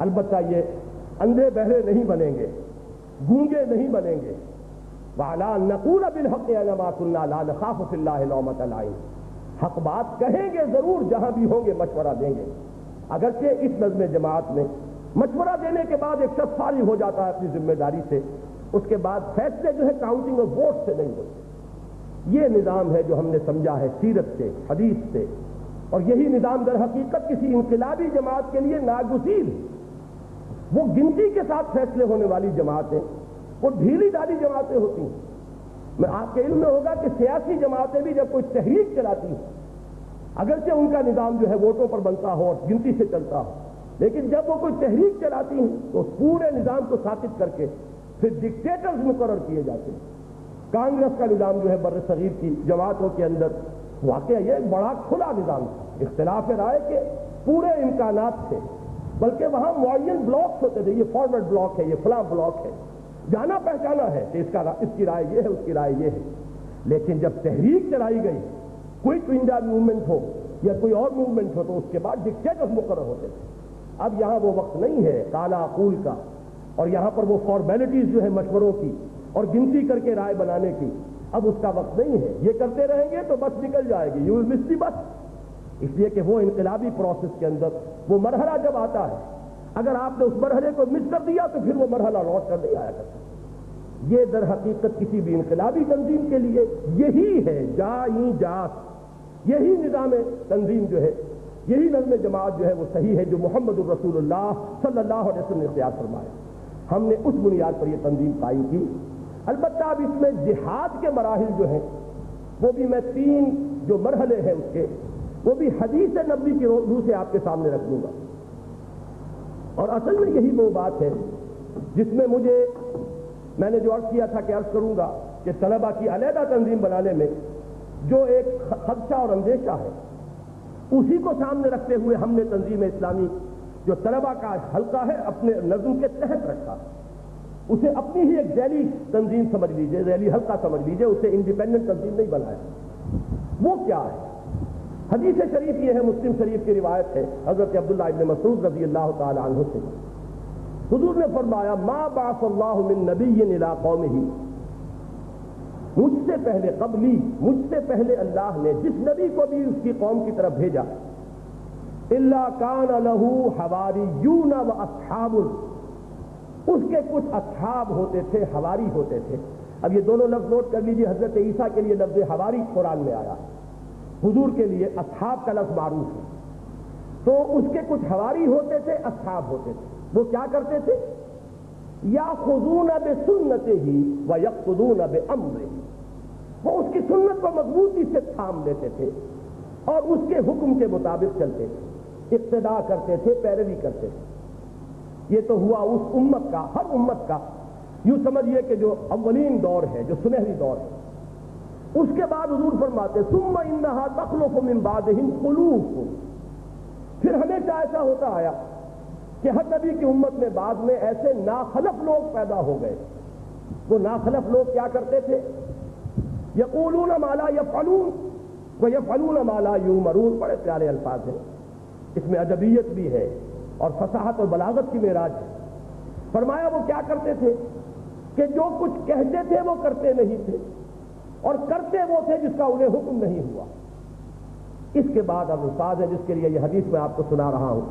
البتہ یہ اندھے بہرے نہیں بنیں گے، گونگے نہیں بنیں گے، وعلی ان نقول بالحق انما كنا لا نخاف فی اللہ لومۃ لائم، حق بات کہیں گے ضرور، جہاں بھی ہوں گے مشورہ دیں گے، اگرچہ اس نظم جماعت میں مشورہ دینے کے بعد ایک شخص فارغ ہو جاتا ہے اپنی ذمہ داری سے، اس کے بعد فیصلے جو ہے کاؤنٹنگ آف ووٹ سے نہیں ہوتے۔ یہ نظام ہے جو ہم نے سمجھا ہے سیرت سے، حدیث سے، اور یہی نظام در حقیقت کسی انقلابی جماعت کے لیے ناگزیر ہے۔ وہ گنتی کے ساتھ فیصلے ہونے والی جماعتیں، وہ ڈھیلی ڈالی جماعتیں ہوتی ہیں۔ میں آپ کے علم میں ہوگا کہ سیاسی جماعتیں بھی جب کوئی تحریک چلاتی ہیں، اگرچہ ان کا نظام جو ہے ووٹوں پر بنتا ہو اور گنتی سے چلتا ہو، لیکن جب وہ کوئی تحریک چلاتی ہیں تو اس پورے نظام کو ساقط کر کے پھر ڈکٹیٹرز مقرر کیے جاتے ہیں۔ کانگریس کا نظام جو ہے بر صغیر کی جماعتوں کے اندر واقعہ یہ ایک بڑا کھلا نظام تھا، اختلاف رائے کے پورے امکانات تھے، بلکہ وہاں معین بلاکس ہوتے تھے، یہ فارورڈ بلاک ہے، یہ فلاں بلاک ہے، جانا پہچانا ہے کہ اس کی رائے یہ ہے، اس کی رائے یہ ہے۔ لیکن جب تحریک چلائی گئی، کوئی انڈیا موومنٹ ہو یا کوئی اور موومنٹ ہو، تو اس کے بعد ڈکٹیٹرز مقرر ہوتے تھے۔ اب یہاں وہ وقت نہیں ہے کالا عقول کا، اور یہاں پر وہ فارمیلٹیز جو ہے مشوروں کی اور گنتی کر کے رائے بنانے کی، اب اس کا وقت نہیں ہے. یہ کرتے رہیں گے تو بس نکل جائے گی، یو ول مس دی بس. اس لیے کہ وہ انقلابی پروسیس کے اندر وہ مرحلہ جب آتا ہے، اگر آپ نے اس مرحلے کو مس کر دیا تو پھر وہ مرحلہ لوٹ کر نہیں آیا کرتا. یہ در حقیقت کسی بھی انقلابی تنظیم کے لیے یہی ہے جائیں جاس، یہی نظام تنظیم جو ہے، یہی نظم جماعت جو ہے وہ صحیح ہے جو محمد الرسول اللہ صلی اللہ علیہ وسلم نے اختیار فرمایا. ہم نے اس بنیاد پر یہ تنظیم قائم کی. البتہ اب اس میں جہاد کے مراحل جو ہیں وہ بھی میں 3 جو مرحلے ہیں اس کے، وہ بھی حدیث نبوی کی روح سے آپ کے سامنے رکھ دوں گا. اور اصل میں یہی وہ بات ہے جس میں میں نے جو عرض کیا تھا کہ عرض کروں گا کہ طلبہ کی علیحدہ تنظیم بنانے میں جو ایک خدشہ اور اندیشہ ہے، اسی کو سامنے رکھتے ہوئے ہم نے تنظیم اسلامی جو طلبہ کا حلقہ ہے اپنے نظم کے تحت رکھا. اسے اپنی ہی ایک ذیلی تنظیم سمجھ لیجئے، ذیلی حلقہ سمجھ لیجئے، اسے انڈیپینڈنٹ تنظیم نہیں بنایا. وہ کیا ہے؟ حدیث شریف یہ ہے، مسلم شریف کی روایت ہے حضرت عبداللہ ابن مسعود رضی اللہ تعالی عنہ سے. حضور نے فرمایا ما بعث اللہ من نبی الی قومہ، مجھ سے پہلے قبلی، مجھ سے پہلے اللہ نے جس نبی کو بھی اس کی قوم کی طرف بھیجا، الا کان لہ حواریون و اصحاب، اس کے کچھ اصحاب ہوتے تھے، حواری ہوتے تھے. اب یہ دونوں لفظ نوٹ کر لیجیے. حضرت عیسیٰ کے لیے لفظ حواری قرآن میں آیا، حضور کے لیے اصحاب کا لفظ معروف ہے. تو اس کے کچھ حواری ہوتے تھے، اصحاب ہوتے تھے. وہ کیا کرتے تھے؟ یاخذون بسنتہ و یقتدون بامرہ، وہ اس کی سنت کو مضبوطی سے تھام لیتے تھے اور اس کے حکم کے مطابق چلتے تھے، اقتداء کرتے تھے، پیروی کرتے تھے. یہ تو ہوا اس امت کا، ہر امت کا. یوں سمجھیے کہ جو اولین دور ہے، جو سنہری دور ہے. اس کے بعد حضور فرماتے ثم انہا تخلف من بعدہم خلوف، پھر ہمیشہ ایسا ہوتا آیا کہ ہر نبی کی امت میں بعد میں ایسے ناخلف لوگ پیدا ہو گئے. وہ ناخلف لوگ کیا کرتے تھے؟ یقولون ما لا یفعلون ویفعلون ما لا یؤمرون. بڑے پیارے الفاظ ہیں، اس میں ادبیت بھی ہے اور فصاحت اور بلاغت کی معراج ہے. فرمایا وہ کیا کرتے تھے کہ جو کچھ کہتے تھے وہ کرتے نہیں تھے، اور کرتے وہ تھے جس کا انہیں حکم نہیں ہوا. اس کے بعد اب الفاظ ہے جس کے لیے یہ حدیث میں آپ کو سنا رہا ہوں.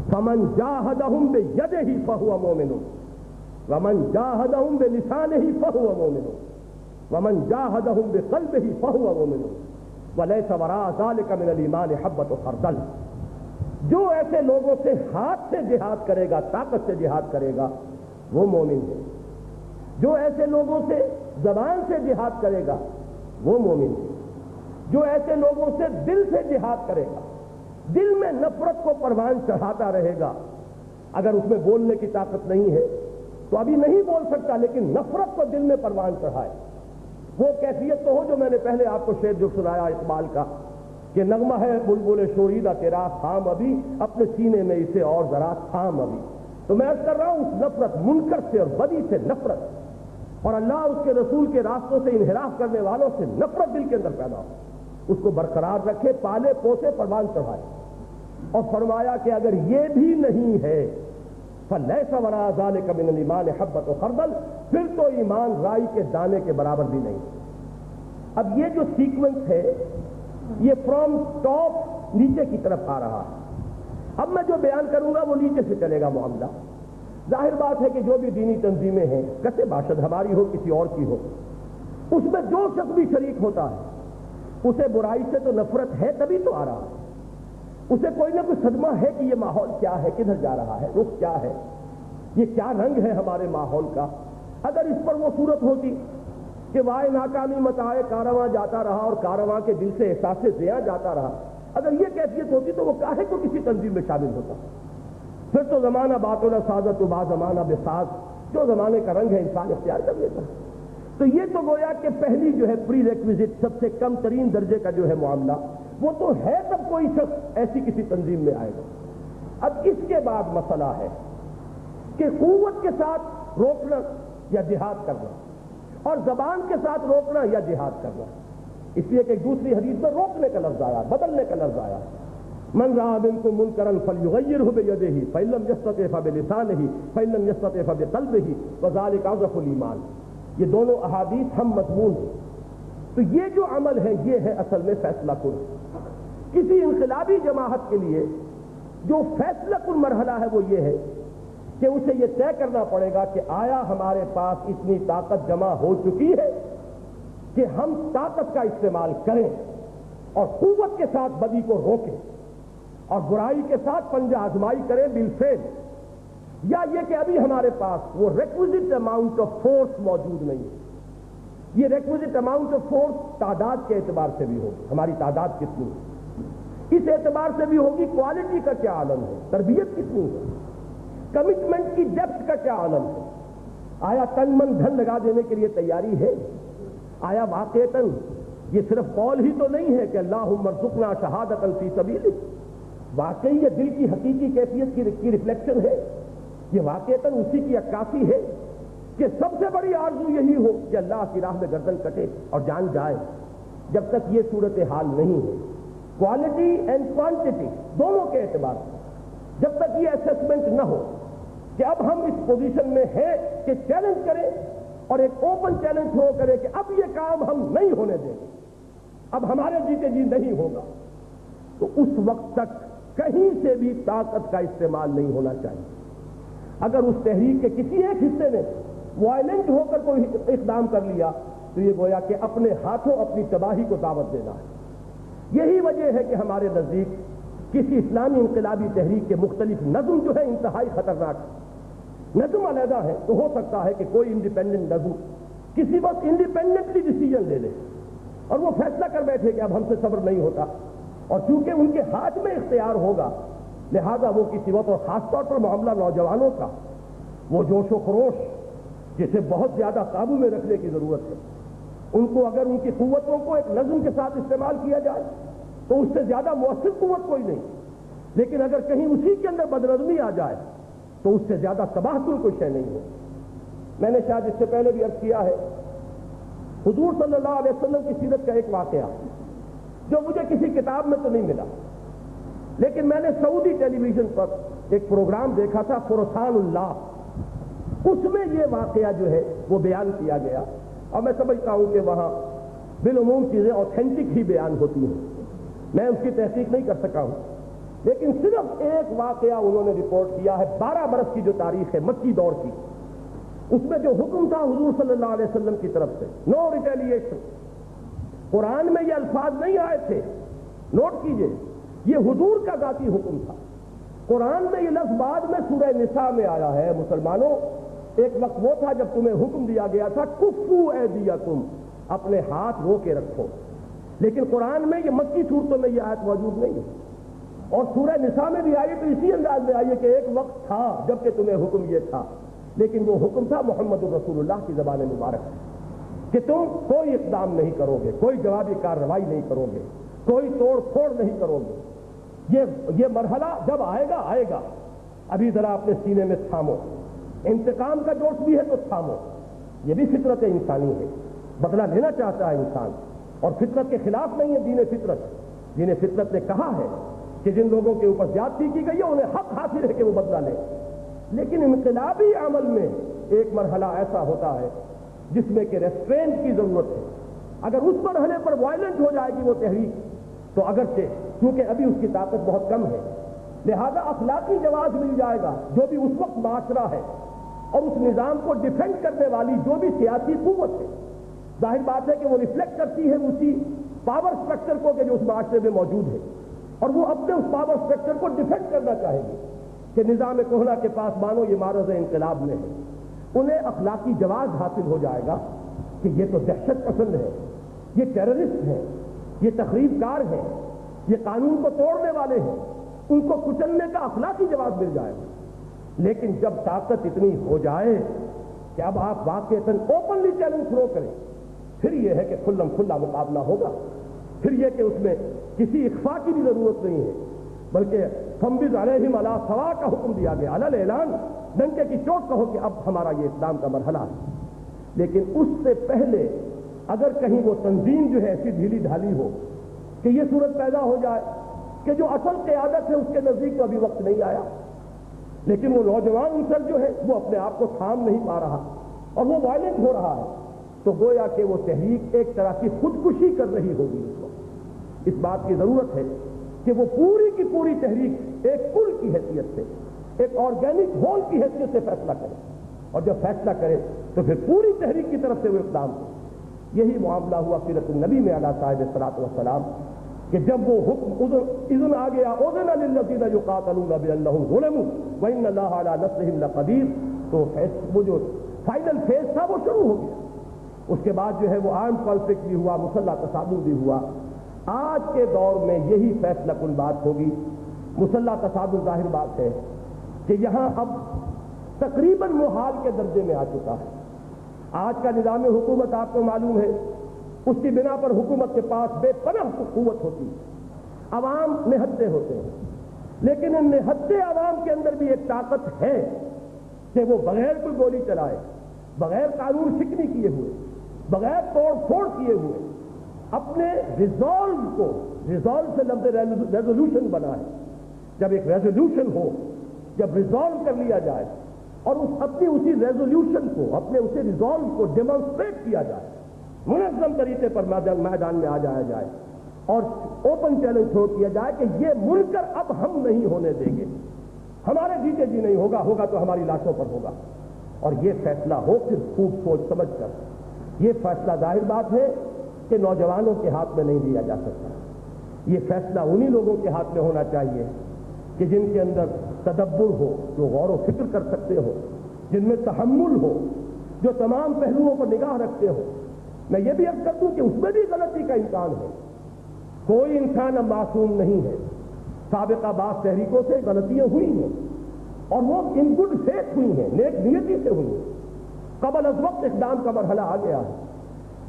فمن جاہدہم بیدہ فہو مومن ومن جاہدہم بلسانہ فہو مومن ومن جاہدہم بقلبہ فہو مومن ولیس وراء ذلک من الایمان حبۃ خردل. جو ایسے لوگوں سے ہاتھ سے جہاد کرے گا، طاقت سے جہاد کرے گا، وہ مومن ہے. جو ایسے لوگوں سے زبان سے جہاد کرے گا وہ مومن ہے. جو ایسے لوگوں سے دل سے جہاد کرے گا، دل میں نفرت کو پروان چڑھاتا رہے گا، اگر اس میں بولنے کی طاقت نہیں ہے تو ابھی نہیں بول سکتا، لیکن نفرت کو دل میں پروان چڑھائے، وہ کیفیت تو ہو جو میں نے پہلے آپ کو شعر جو سنایا اقبال کا کہ نغمہ ہے بلبل شوریدہ تیرا خام ابھی، اپنے سینے میں اسے اور ذرا تھام ابھی. تو میں عرض کر رہا ہوں اس نفرت، منکر سے اور بدی سے نفرت، اور اللہ اس کے رسول کے راستوں سے انحراف کرنے والوں سے نفرت دل کے اندر پیدا ہو، اس کو برقرار رکھے، پالے پوسے، پروان چڑھائے. اور فرمایا کہ اگر یہ بھی نہیں ہے فلیس وراء ذلک من الایمان حبۃ خردل، پھر تو ایمان رائی کے دانے کے برابر بھی نہیں. اب یہ جو سیکوینس ہے یہ فرام ٹاپ نیچے کی طرف آ رہا ہے. اب میں جو بیان کروں گا وہ نیچے سے چلے گا معاملہ. ظاہر بات ہے کہ جو بھی دینی تنظیمیں ہیں، کسے باشد، ہماری ہو کسی اور کی ہو، اس میں جو شخص بھی شریک ہوتا ہے اسے برائی سے تو نفرت ہے، تبھی تو آ رہا ہے. اسے کوئی نہ کوئی صدمہ ہے کہ یہ ماحول کیا ہے، کدھر جا رہا ہے، رخ کیا ہے، یہ کیا رنگ ہے ہمارے ماحول کا. اگر اس پر وہ صورت ہوتی کہ وائے ناکامی مت آئے، کارواں جاتا رہا اور کارواں کے دل سے احساس زیاں جاتا رہا، اگر یہ کیفیت ہوتی تو وہ کاہے کو کسی تنظیم میں شامل ہوتا. پھر تو زمانہ باطل سازت و با زمانہ بساز، جو زمانے کا رنگ ہے انسان اختیار کر لیتا. تو یہ تو گویا کہ پہلی جو ہے پری ریکویزٹ، سب سے کم ترین درجے کا جو ہے معاملہ، وہ تو ہے تب کوئی شخص ایسی کسی تنظیم میں آئے گا. اب اس کے بعد مسئلہ ہے کہ قوت کے ساتھ روکنا یا جہاد کرنا، اور زبان کے ساتھ روکنا یا جہاد کرنا. اس لیے کہ ایک دوسری حدیث میں روکنے کا لفظ آیا، بدلنے کا لفظ آیا. من رأى منكم منكرا فليغيره بيده فإن لم يستطع فبلسانه فإن لم يستطع فبقلبه وذلك أضعف الإيمان. یہ دونوں احادیث ہم مضمون ہیں. تو یہ جو عمل ہے یہ ہے اصل میں فیصلہ کن. کسی انقلابی جماعت کے لیے جو فیصلہ کن مرحلہ ہے وہ یہ ہے کہ اسے یہ طے کرنا پڑے گا کہ آیا ہمارے پاس اتنی طاقت جمع ہو چکی ہے کہ ہم طاقت کا استعمال کریں اور قوت کے ساتھ بدی کو روکیں اور برائی کے ساتھ پنجہ آزمائی کریں بالفعل, یا یہ کہ ابھی ہمارے پاس وہ ریکوزٹ اماؤنٹ آف فورس موجود نہیں ہے. یہ ریکوزٹ اماؤنٹ آف فورس تعداد کے اعتبار سے بھی ہوگی, ہماری تعداد کتنی ہے اس اعتبار سے بھی ہوگی, کوالٹی کا کیا عالم ہے, تربیت کتنی ہے, کمٹمنٹ کی ڈیپتھ کا کیا عالم ہے, آیا تن من دھن لگا دینے کے لیے تیاری ہے, آیا واقعتاً یہ صرف قول ہی تو نہیں ہے کہ اللہم ارزقنا شہادۃ فی سبیلک, واقعی یہ دل کی حقیقی کیفیت کی ریفلیکشن ہے, یہ واقعتاً اسی کی عکاسی ہے کہ سب سے بڑی آرزو یہی ہو کہ اللہ کی راہ میں گردن کٹے اور جان جائے. جب تک یہ صورتحال نہیں ہے کوالٹی اینڈ کوانٹٹی دونوں کے اعتبار سے, جب تک یہ اسیسمنٹ نہ ہو کہ اب ہم اس پوزیشن میں ہیں کہ چیلنج کریں اور ایک اوپن چیلنج تھرو کریں کہ اب یہ کام ہم نہیں ہونے دیں گے, اب ہمارے جیتے جی نہیں ہوگا, تو اس وقت تک کہیں سے بھی طاقت کا استعمال نہیں ہونا چاہیے. اگر اس تحریک کے کسی ایک حصے نے وائلنٹ ہو کر کوئی اقدام کر لیا تو یہ گویا کہ اپنے ہاتھوں اپنی تباہی کو دعوت دینا ہے. یہی وجہ ہے کہ ہمارے نزدیک کسی اسلامی انقلابی تحریک کے مختلف نظم جو ہے انتہائی خطرناک ہے. نظم علیحدہ ہے تو ہو سکتا ہے کہ کوئی انڈیپینڈنٹ نظم کسی وقت انڈیپینڈنٹلی ڈیسیجن لے لے اور وہ فیصلہ کر بیٹھے کہ اب ہم سے صبر نہیں ہوتا, اور چونکہ ان کے ہاتھ میں اختیار ہوگا لہذا وہ کسی وقت, اور خاص طور پر معاملہ نوجوانوں کا, وہ جوش و خروش جسے بہت زیادہ قابو میں رکھنے کی ضرورت ہے, ان کو اگر ان کی قوتوں کو ایک نظم کے ساتھ استعمال کیا جائے تو اس سے زیادہ مؤثر قوت کوئی نہیں, لیکن اگر کہیں اسی کے اندر بدنظمی آ جائے تو اس سے زیادہ تباہ کن کوئی شے نہیں ہے. میں نے شاید اس سے پہلے بھی عرض کیا ہے, حضور صلی اللہ علیہ وسلم کی سیرت کا ایک واقعہ جو مجھے کسی کتاب میں تو نہیں ملا, لیکن میں نے سعودی ٹیلی ویژن پر ایک پروگرام دیکھا تھا فرسان اللہ, اس میں یہ واقعہ جو ہے وہ بیان کیا گیا, اور میں سمجھتا ہوں کہ وہاں بالعموم چیزیں آتھینٹک ہی بیان ہوتی ہیں, میں اس کی تحقیق نہیں کر سکا ہوں, لیکن صرف ایک واقعہ انہوں نے رپورٹ کیا ہے 12 برس کی جو تاریخ ہے مکی دور کی, اس میں جو حکم تھا حضور صلی اللہ علیہ وسلم کی طرف سے, نو ریٹیلیشن. قرآن میں یہ الفاظ نہیں آئے تھے, نوٹ کیجئے, یہ حضور کا ذاتی حکم تھا. قرآن میں یہ لفظ بعد میں سورہ نساء میں آیا ہے. مسلمانوں, ایک وقت وہ تھا جب تمہیں حکم دیا گیا تھا کفو ایدیکم, اپنے ہاتھ رو کے رکھو, لیکن قرآن میں یہ مکی صورتوں میں یہ آیت موجود نہیں ہے, اور سورہ نساء میں بھی آئی تو اسی انداز میں آئی ہے کہ ایک وقت تھا جب کہ تمہیں حکم یہ تھا, لیکن وہ حکم تھا محمد الرسول اللہ کی زبان مبارک کہ تم کوئی اقدام نہیں کرو گے, کوئی جوابی کارروائی نہیں کرو گے, کوئی توڑ پھوڑ نہیں کرو گے. یہ مرحلہ جب آئے گا آئے گا, ابھی ذرا اپنے سینے میں تھامو, انتقام کا جوش بھی ہے تو تھامو, یہ بھی فطرت انسانی ہے, بدلہ لینا چاہتا ہے انسان, اور فطرت کے خلاف نہیں ہے دین فطرت. دین فطرت نے کہا ہے کہ جن لوگوں کے اوپر زیادتی کی گئی ہے انہیں حق حاصل ہے کہ وہ بدلہ لیں, لیکن انقلابی عمل میں ایک مرحلہ ایسا ہوتا ہے جس میں کہ ریسٹرینٹ کی ضرورت ہے. اگر اس مرحلے پر وائلنٹ ہو جائے گی وہ تحریک تو اگرچہ کیونکہ ابھی اس کی طاقت بہت کم ہے لہذا اخلاقی جواز مل جائے گا جو بھی اس وقت معاشرہ ہے اور اس نظام کو ڈیفینڈ کرنے والی جو بھی سیاسی قوت ہے. ظاہر بات ہے کہ وہ ریفلیکٹ کرتی ہے اسی پاور سٹرکچر کو کہ جو اس معاشرے میں موجود ہے, اور وہ اپنے اس پاور سٹرکچر کو ڈیفینڈ کرنا چاہے گی کہ نظام کہنا کے پاس مانو یہ معرض انقلاب میں ہے. انہیں اخلاقی جواز حاصل ہو جائے گا کہ یہ تو دہشت پسند ہے, یہ ٹیررسٹ ہیں, یہ تخریب کار ہیں, یہ قانون کو توڑنے والے ہیں, ان کو کچلنے کا اخلاقی جواز مل جائے گا. لیکن جب طاقت اتنی ہو جائے کہ اب آپ واقعتاً اوپنلی چیلنج تھرو کریں, پھر یہ ہے کہ کھلم کھلا مقابلہ ہوگا. پھر یہ کہ اس میں کسی اخفاء کی بھی ضرورت نہیں ہے, بلکہ فمبز علیہم علی سوا کا حکم دیا گیا, علی اعلان, ڈنکے کی چوٹ کہو کہ اب ہمارا یہ اقدام کا مرحلہ ہے. لیکن اس سے پہلے اگر کہیں وہ تنظیم جو ہے ایسی ڈھیلی ڈھالی ہو کہ یہ صورت پیدا ہو جائے کہ جو اصل قیادت ہے اس کے نزدیک تو ابھی وقت نہیں آیا, لیکن وہ نوجوان عنصر جو ہے وہ اپنے آپ کو تھام نہیں پا رہا اور وہ وائلنٹ ہو رہا ہے, تو گویا کہ وہ تحریک ایک طرح کی خودکشی کر رہی ہوگی اس وقت۔ اس بات کی ضرورت ہے کہ وہ پوری کی پوری تحریک ایک کل کی حیثیت سے، ایک آرگینک ہول کی حیثیت سے فیصلہ کرے، اور جب فیصلہ کرے تو پھر پوری تحریک کی طرف سے وہ اقدام کرے۔ یہی معاملہ ہوا سیرت النبی میں علیہ صاحب الصلاۃ والسلام کہ جب وہ حکم اذن آ گیا اذن للذین یقاتلون بانہم ظلموا وان اللہ علی نصرہم لقدیر، تو وہ جو فائنل فیز تھا وہ شروع ہو گیا۔ اس کے بعد جو ہے وہ آرم کانفلکٹ بھی ہوا، مسلح تصادم بھی ہوا۔ آج کے دور میں یہی فیصلہ کن بات ہوگی۔ مسلح تصادم ظاہر بات ہے کہ یہاں اب تقریباً محال کے درجے میں آ چکا ہے۔ آج کا نظام حکومت آپ کو معلوم ہے، اس کی بنا پر حکومت کے پاس بے پناہ قوت ہوتی ہے، عوام نہتے ہوتے ہیں، لیکن ان نہتے عوام کے اندر بھی ایک طاقت ہے کہ وہ بغیر کوئی گولی چلائے، بغیر قانون شکنی کیے ہوئے، بغیر توڑ پھوڑ کیے ہوئے اپنے ریزالو سے لفظ ریزولوشن بنائے۔ جب ایک ریزولوشن ہو، جب ریزالو کر لیا جائے اور اپنی اسی ریزولوشن کو، اپنے اسی ریزالو کو ڈیمانسٹریٹ کیا جائے، منظم طریقے پر میدان میں آ جایا جائے اور اوپن چیلنج چھوڑ کیا جائے کہ یہ منکر اب ہم نہیں ہونے دیں گے، ہمارے جیتے جی نہیں ہوگا تو ہماری لاشوں پر ہوگا، اور یہ فیصلہ ہو پھر خوب سوچ سمجھ کر۔ یہ فیصلہ ظاہر بات ہے کہ نوجوانوں کے ہاتھ میں نہیں لیا جا سکتا، یہ فیصلہ انہی لوگوں کے ہاتھ میں ہونا چاہیے کہ جن کے اندر تدبر ہو، جو غور و فکر کر سکتے ہو، جن میں تحمل ہو، جو تمام پہلوؤں پر نگاہ رکھتے ہو۔ میں یہ بھی عرض کر دوں کہ اس میں بھی غلطی کا امکان ہے، کوئی انسان اب معصوم نہیں ہے۔ سابقہ بعض تحریکوں سے غلطیاں ہوئی ہیں اور وہ ان گڈ فیتھ ہوئی ہیں، نیک نیتی سے ہوئی ہیں، قبل از وقت اقدام کا مرحلہ آ گیا ہے۔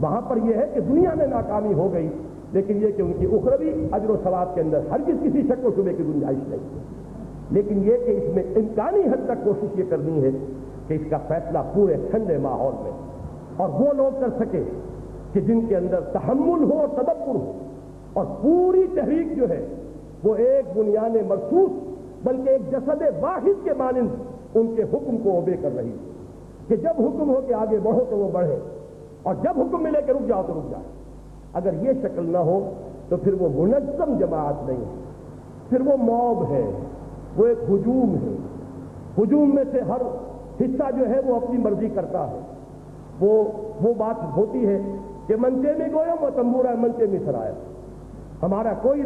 وہاں پر یہ ہے کہ دنیا میں ناکامی ہو گئی، لیکن یہ کہ ان کی اخروی اجر و ثواب کے اندر ہرگز کسی شک و شبے کی گنجائش نہیں ہے۔ لیکن یہ کہ اس میں امکانی حد تک کوشش یہ کرنی ہے کہ اس کا فیصلہ پورے ٹھنڈے ماحول میں اور وہ لوگ کر سکے کہ جن کے اندر تحمل ہو اور تدبر ہو، اور پوری تحریک جو ہے وہ ایک بنیان مرصوص بلکہ ایک جسد واحد کے مانند ان کے حکم کو اوبے کر رہی ہے کہ جب حکم ہو کہ آگے بڑھو تو وہ بڑھے، اور جب حکم ملے کہ رک جاؤ تو رک جائے۔ اگر یہ شکل نہ ہو تو پھر وہ منظم جماعت نہیں ہے، پھر وہ موب ہے، وہ ایک ہجوم ہے۔ ہجوم میں سے ہر حصہ جو ہے وہ اپنی مرضی کرتا ہے۔ وہ بات ہوتی ہے کہ منچے میں گویا وہ تمبورا منچے میں سرایا، ہمارا کوئی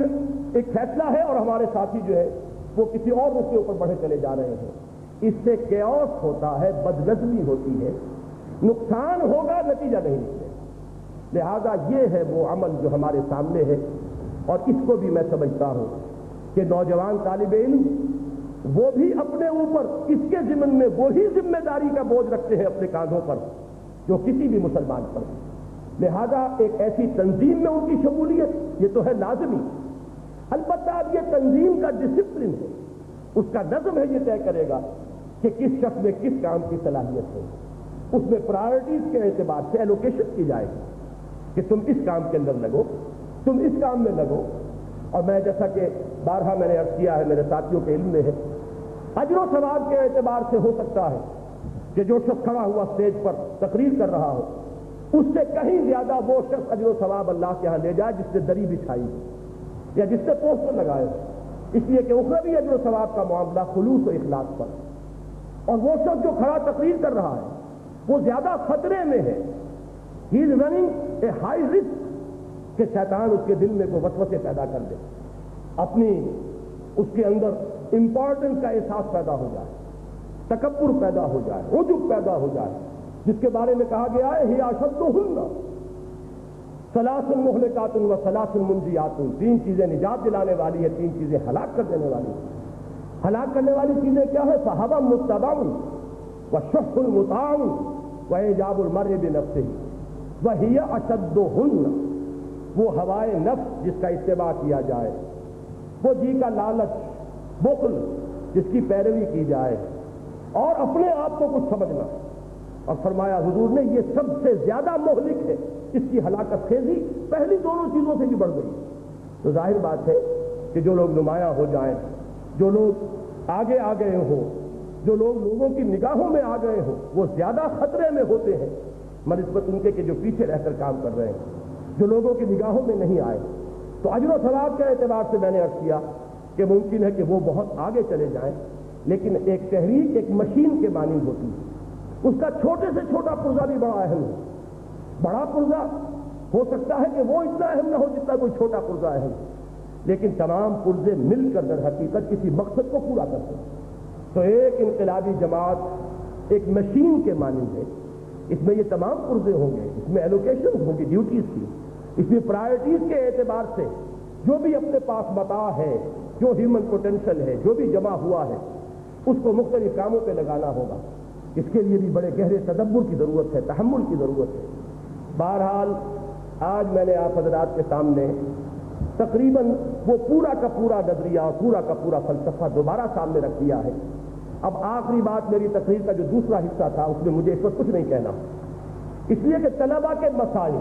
ایک فیصلہ ہے اور ہمارے ساتھی جو ہے وہ کسی اور رخ کے اوپر بڑھے چلے جا رہے ہیں۔ اس سے کیوس ہوتا ہے، بدنظمی ہوتی ہے، نقصان ہوگا، نتیجہ نہیں نکلے۔ لہذا یہ ہے وہ عمل جو ہمارے سامنے ہے، اور اس کو بھی میں سمجھتا ہوں کہ نوجوان طالب علم وہ بھی اپنے اوپر اس کے ضمن میں وہی ذمہ داری کا بوجھ رکھتے ہیں اپنے کاندھوں پر جو کسی بھی مسلمان پر۔ لہذا ایک ایسی تنظیم میں ان کی شمولیت یہ تو ہے لازمی، البتہ اب یہ تنظیم کا ڈسپلن ہے، اس کا نظم ہے، یہ طے کرے گا کہ کس شخص میں کس کام کی صلاحیت ہے، اس میں پرائرٹیز کے اعتبار سے ایلوکیشن کی جائے گی کہ تم اس کام کے اندر لگو، تم اس کام میں لگو۔ اور میں جیسا کہ بارہا میں نے عرض کیا ہے، میرے ساتھیوں کے علم میں ہے، اجر و ثواب کے اعتبار سے ہو سکتا ہے کہ جو شخص کھڑا ہوا اسٹیج پر تقریر کر رہا ہو، اس سے کہیں زیادہ وہ شخص اجر و ثواب اللہ کے ہاں لے جائے جس نے دری بچھائی یا جس نے پوسٹر لگائے، اس لیے کہ اخروی اجر و ثواب کا معاملہ خلوص و اخلاص پر، اور وہ شخص جو کھڑا تقریر کر رہا ہے وہ زیادہ خطرے میں ہے، he is running a high risk کہ شیطان اس کے دل میں کوئی وسوسے پیدا کر دے، اپنی اس کے اندر امپورٹنس کا احساس پیدا ہو جائے، تکبر پیدا ہو جائے، عجب پیدا ہو جائے، جس کے بارے میں کہا گیا ہے ہی اشدہن ثلاث مہلکات و ثلاث منجیات، تین چیزیں نجات دلانے والی ہے، تین چیزیں ہلاک کر دینے والی ہے۔ ہلاک کرنے والی چیزیں کیا ہے؟ صحابہ متبع وشح المطاع واعجاب المرء بنفسہ وہی اشدہن، وہ ہوائے نفس جس کا اتباع کیا جائے، وہ جی کا لالچ، بخل جس کی پیروی کی جائے، اور اپنے آپ کو کچھ سمجھنا۔ اور فرمایا حضور نے یہ سب سے زیادہ مہلک ہے، اس کی ہلاکت خیزی پہلی دونوں چیزوں سے بھی بڑھ گئی۔ تو ظاہر بات ہے کہ جو لوگ نمایاں ہو جائیں، جو لوگ آگے آ گئے ہوں، جو لوگ لوگوں کی نگاہوں میں آ گئے ہوں، وہ زیادہ خطرے میں ہوتے ہیں بنسبت ان کے کہ جو پیچھے رہ کر کام کر رہے ہیں، جو لوگوں کی نگاہوں میں نہیں آئے. تو اجر و ثواب کے اعتبار سے میں نے عرض کیا کہ ممکن ہے کہ وہ بہت آگے چلے جائیں، لیکن ایک تحریک ایک مشین کے مانند ہوتی ہے. اس کا چھوٹے سے چھوٹا پرزہ بھی بڑا اہم ہے. بڑا پرزہ ہو سکتا ہے کہ وہ اتنا اہم نہ ہو جتنا کوئی چھوٹا پرزہ اہم، لیکن تمام پرزے مل کر در حقیقت کسی مقصد کو پورا کرتے ہیں. تو ایک انقلابی جماعت ایک مشین کے مانند ہے. اس میں یہ تمام پرزے ہوں گے، اس میں ایلوکیشن ہوں گی ڈیوٹیز کی، اس میں پرائرٹیز کے اعتبار سے جو بھی اپنے پاس متاع ہے، جو ہیومن پوٹینشل ہے، جو بھی جمع ہوا ہے، اس کو مختلف کاموں پہ لگانا ہوگا. اس کے لیے بھی بڑے گہرے تدبر کی ضرورت ہے، تحمل کی ضرورت ہے. بہرحال آج میں نے آپ حضرات کے سامنے تقریباً وہ پورا کا پورا نظریہ اور پورا کا پورا فلسفہ دوبارہ سامنے رکھ دیا ہے. اب آخری بات میری تقریر کا جو دوسرا حصہ تھا اس میں مجھے اس وقت کچھ نہیں کہنا، اس لیے کہ طلباء کے مسائل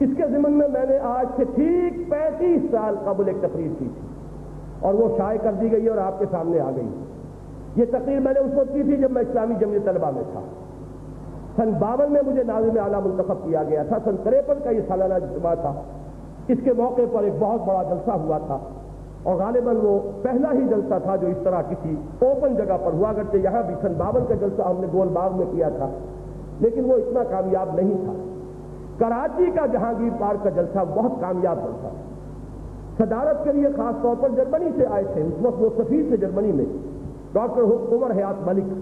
اس کے ضمن میں نے آج سے ٹھیک 35 سال قبل ایک تقریر کی تھی اور وہ شائع کر دی گئی اور آپ کے سامنے آ گئی. یہ تقریر میں نے اس وقت کی تھی جب میں اسلامی جمعیت طلباء میں تھا. سن 52 میں مجھے ناظم اعلیٰ منتخب کیا گیا تھا. سن 53 کا یہ سالانہ اجتماع تھا. اس کے موقع پر ایک بہت بڑا جلسہ ہوا تھا اور غالباً وہ پہلا ہی جلسہ تھا جو اس طرح کسی اوپن جگہ پر ہوا کرتے. یہاں بھی سن 52 کا جلسہ ہم نے گول باغ میں کیا تھا، لیکن وہ اتنا کامیاب نہیں تھا. کراچی کا جہانگیر پارک کا جلسہ بہت کامیاب جلسہ. صدارت کے لیے خاص طور پر جرمنی سے آئے تھے. اس وقت وہ سفیر تھے جرمنی میں، ڈاکٹر عمر حیات ملک،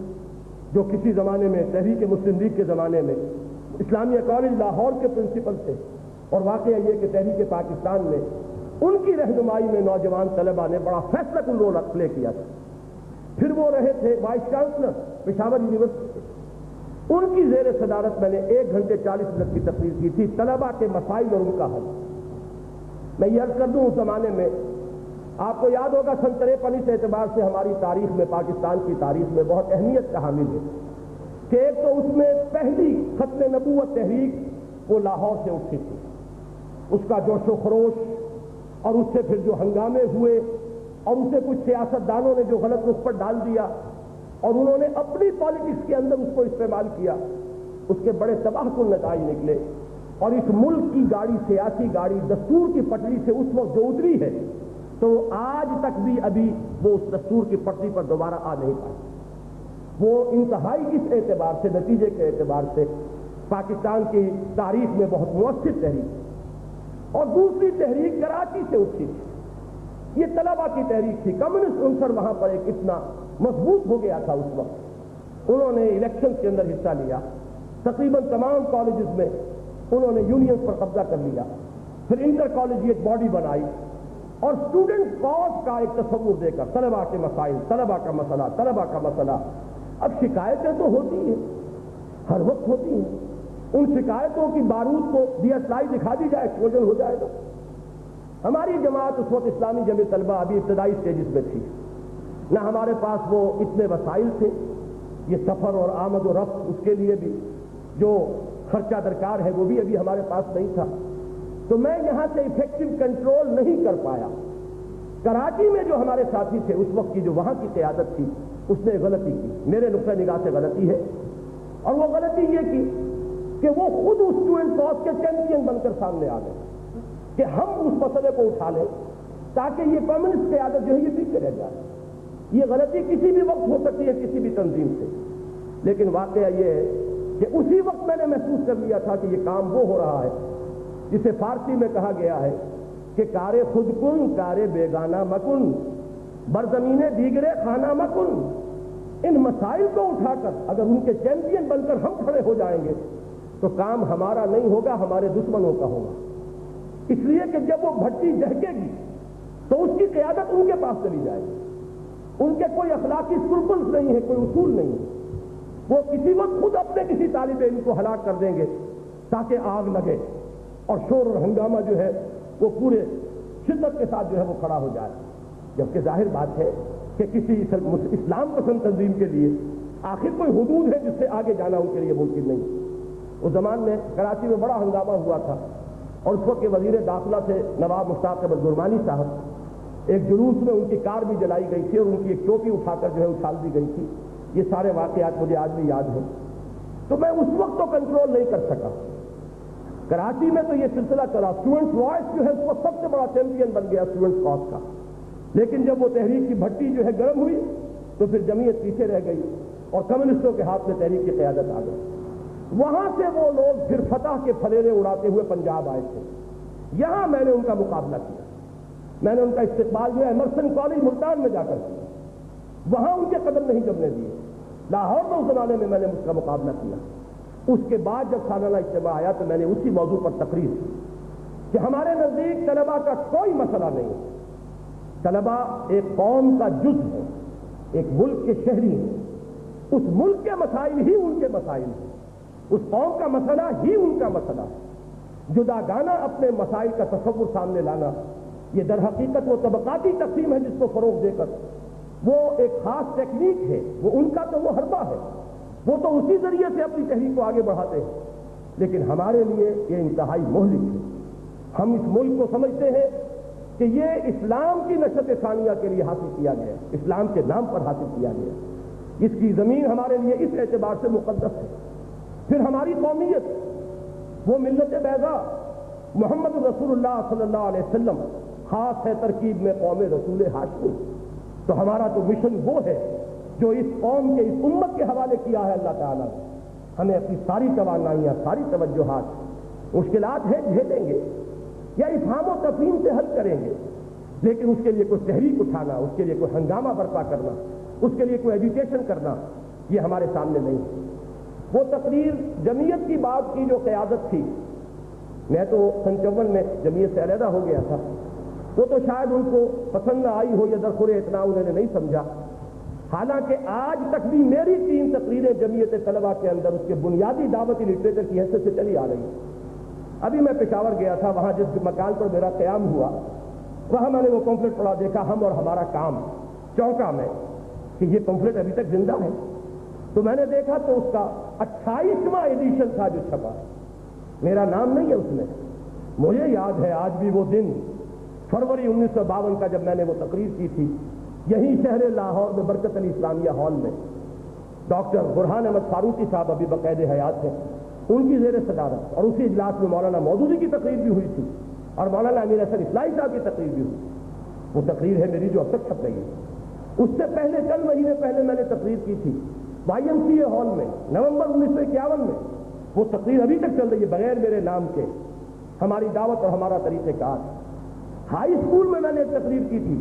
جو کسی زمانے میں تحریک مسلم لیگ کے زمانے میں اسلامیہ کالج لاہور کے پرنسپل تھے. اور واقعہ یہ کہ تحریک پاکستان میں ان کی رہنمائی میں نوجوان طلباء نے بڑا فیصلہ کن رول پلے کیا تھا. پھر وہ رہے تھے وائس چانسلر پشاور یونیورسٹی. ان کی زیر صدارت میں نے 1 گھنٹے 40 منٹ کی تقریر کی تھی، طلباء کے مسائل اور ان کا حل. میں یہ عرض کر دوں اس زمانے میں آپ کو یاد ہوگا سن 53 کے اعتبار سے ہماری تاریخ میں، پاکستان کی تاریخ میں بہت اہمیت کا حامل ہے کہ ایک تو اس میں پہلی ختم نبوت تحریک وہ لاہور سے اٹھی تھی. اس کا جوش و خروش اور اس سے پھر جو ہنگامے ہوئے اور اسے کچھ سیاستدانوں نے جو غلط رخ پر ڈال دیا اور انہوں نے اپنی پالیٹکس کے اندر اس کو استعمال کیا، اس کے بڑے تباہ کن نتائج نکلے. اور اس ملک کی گاڑی، سیاسی گاڑی دستور کی پٹری سے اس وقت جو اتری ہے تو آج تک بھی ابھی وہ اس دستور کی پٹری پر دوبارہ آ نہیں پائی. وہ انتہائی اس اعتبار سے، نتیجے کے اعتبار سے پاکستان کی تاریخ میں بہت مؤثر تحریک. اور دوسری تحریک کراچی سے اٹھی تھی، یہ طلباء کی تحریک تھی. کمیونسٹ عنصر وہاں پر ایک اتنا مضبوط ہو گیا تھا اس وقت. انہوں نے الیکشن کے اندر حصہ لیا، تقریباً تمام کالجز میں انہوں نے یونینز پر قبضہ کر لیا. پھر انٹر کالجیٹ باڈی بنائی اور اسٹوڈنٹ کاز کا ایک تصور دے کر طلباء کے مسائل، طلباء کا مسئلہ، طلباء کا مسئلہ. اب شکایتیں تو ہوتی ہیں، ہر وقت ہوتی ہیں. ان شکایتوں کی بارود کو DSI دکھا دی جائے، ایکسپوژر ہو جائے گا. ہماری جماعت اس وقت اسلامی جمعیت طلبہ ابھی ابتدائی سٹیجز میں تھی. نہ ہمارے پاس وہ اتنے وسائل تھے، یہ سفر اور آمد و رفت اس کے لیے بھی جو خرچہ درکار ہے وہ بھی ابھی ہمارے پاس نہیں تھا. تو میں یہاں سے ایفیکٹو کنٹرول نہیں کر پایا. کراچی میں جو ہمارے ساتھی تھے اس وقت کی جو وہاں کی قیادت تھی اس نے غلطی کی، میرے نقطہ نگاہ سے غلطی ہے. اور وہ غلطی یہ کی کہ وہ خود اس اسٹوڈنٹ کاز کے چیمپئن بن کر سامنے آ گئے کہ ہم اس مسئلے کو اٹھا لیں تاکہ یہ کمیونسٹ قیادت جو ہے یہ پیچھے رہ جائے. یہ غلطی کسی بھی وقت ہو سکتی ہے کسی بھی تنظیم سے، لیکن واقعہ یہ ہے کہ اسی وقت میں نے محسوس کر لیا تھا کہ یہ کام وہ ہو رہا ہے جسے فارسی میں کہا گیا ہے کہ کارے خود کن کارے بیگانہ مکن برزمین دیگرے خانہ مکن. ان مسائل کو اٹھا کر اگر ان کے چیمپئن بن کر ہم کھڑے ہو جائیں گے تو کام ہمارا نہیں ہوگا، ہمارے دشمنوں کا ہوگا. اس لیے کہ جب وہ بھٹی دہکے گی تو اس کی قیادت ان کے پاس چلی جائے گی. ان کے کوئی اخلاقی اسکرپلز نہیں ہے، کوئی اصول نہیں ہے. وہ کسی وقت خود اپنے کسی طالب علم کو ہلاک کر دیں گے تاکہ آگ لگے اور شور اور ہنگامہ جو ہے وہ پورے شدت کے ساتھ جو ہے وہ کھڑا ہو جائے. جبکہ ظاہر بات ہے کہ کسی اسلام پسند تنظیم کے لیے آخر کوئی حدود ہے جس سے آگے جانا ان کے لیے ممکن نہیں. اس زمان میں کراچی میں بڑا ہنگامہ ہوا تھا اور اس وقت کے وزیر داخلہ سے نواب مشتاق احمد گرمانی صاحب، ایک جلوس میں ان کی کار بھی جلائی گئی تھی اور ان کی ایک ٹوپی اٹھا کر جو ہے اچھال دی گئی تھی. یہ سارے واقعات مجھے آج بھی یاد ہیں. تو میں اس وقت تو کنٹرول نہیں کر سکا. کراچی میں تو یہ سلسلہ چلا, اسٹوڈنٹس وائس جو ہے اس کو سب سے بڑا چیمپئن بن گیا اسٹوڈنٹس کاز کا. لیکن جب وہ تحریک کی بھٹی جو ہے گرم ہوئی تو پھر جمعیت پیچھے رہ گئی اور کمیونسٹوں کے ہاتھ میں تحریک کی قیادت آ گئی. وہاں سے وہ لوگ پھر فتح کے پھلیرے اڑاتے ہوئے پنجاب آئے تھے. یہاں میں نے ان کا مقابلہ کیا. میں نے ان کا استقبال جو ہے ایمرسن کالج ملتان میں جا کر کیا. وہاں ان کے قدم نہیں جمنے دیے. لاہور میں اس زمانے میں میں نے اس کا مقابلہ کیا. اس کے بعد جب سالانہ اجتماع آیا تو میں نے اسی موضوع پر تقریر کی کہ ہمارے نزدیک طلباء کا کوئی مسئلہ نہیں ہے. طلباء ایک قوم کا جز ہے, ایک ملک کے شہری ہیں. اس ملک کے مسائل ہی ان کے مسائل ہیں, اس قوم کا مسئلہ ہی ان کا مسئلہ ہے. جداگانہ اپنے مسائل کا تصور سامنے لانا یہ در حقیقت وہ طبقاتی تقسیم ہے جس کو فروغ دے کر وہ ایک خاص ٹیکنیک ہے. وہ ان کا تو وہ حربہ ہے, وہ تو اسی ذریعے سے اپنی تحریک کو آگے بڑھاتے ہیں. لیکن ہمارے لیے یہ انتہائی مہلک ہے. ہم اس ملک کو سمجھتے ہیں کہ یہ اسلام کی نشت ثانیہ کے لیے حاصل کیا گیا, اسلام کے نام پر حاصل کیا گیا. اس کی زمین ہمارے لیے اس اعتبار سے مقدس ہے. پھر ہماری قومیت وہ ملت بیضاء محمد رسول اللہ صلی اللہ علیہ وسلم خاص ہے ترکیب میں قوم رسول ہاشمی. تو ہمارا تو مشن وہ ہے جو اس قوم کے اس امت کے حوالے کیا ہے اللہ تعالیٰ نے. ہمیں اپنی ساری توانائیاں, ساری توجہات مشکلات ہیں جھیلیں گے یا افہام و تفہیم سے حل کریں گے, لیکن اس کے لیے کوئی تحریک اٹھانا, اس کے لیے کوئی ہنگامہ برپا کرنا, اس کے لیے کوئی ایجوکیشن کرنا یہ ہمارے سامنے نہیں ہے. وہ تقریر جمعیت کی بات کی جو قیادت تھی, میں تو سن 54 میں جمعیت سے علیحدہ ہو گیا تھا, وہ تو شاید ان کو پسند نہ آئی ہو یا درخور اتنا انہوں نے نہیں سمجھا. حالانکہ آج تک بھی میری 3 تقریریں جمعیت طلبہ کے اندر اس کے بنیادی دعوتی لٹریچر کی حیثیت سے چلی آ رہی ہے. ابھی میں پشاور گیا تھا, وہاں جس مکان پر میرا قیام ہوا وہاں میں نے وہ پمفلٹ پڑھا, دیکھا ہم اور ہمارا کام, چونکا میں کہ یہ پمفلٹ ابھی تک زندہ ہے. تو میں نے دیکھا تو اس کا 28واں ایڈیشن تھا جو چھپا, میرا نام نہیں ہے اس میں. مجھے یاد ہے آج بھی وہ دن فروری 1952 کا جب میں نے وہ تقریر کی تھی یہی شہر لاہور میں برکت علی اسلامیہ ہال میں. ڈاکٹر برہان احمد فاروقی صاحب ابھی بقید حیات ہیں, ان کی زیر صدارت, اور اسی اجلاس میں مولانا مودودی کی تقریر بھی ہوئی تھی اور مولانا امیر حسن اصلاحی صاحب کی تقریر بھی ہوئی. وہ تقریر ہے میری جو اب تک چھپ رہی ہے. اس سے پہلے چند مہینے پہلے میں نے تقریر کی تھی YMCA ہال میں نومبر 1951 میں. وہ تقریر ابھی تک چل رہی ہے بغیر میرے نام کے, ہماری دعوت اور ہمارا طریقہ کار. ہائی اسکول میں نے ایک تقریر کی تھی,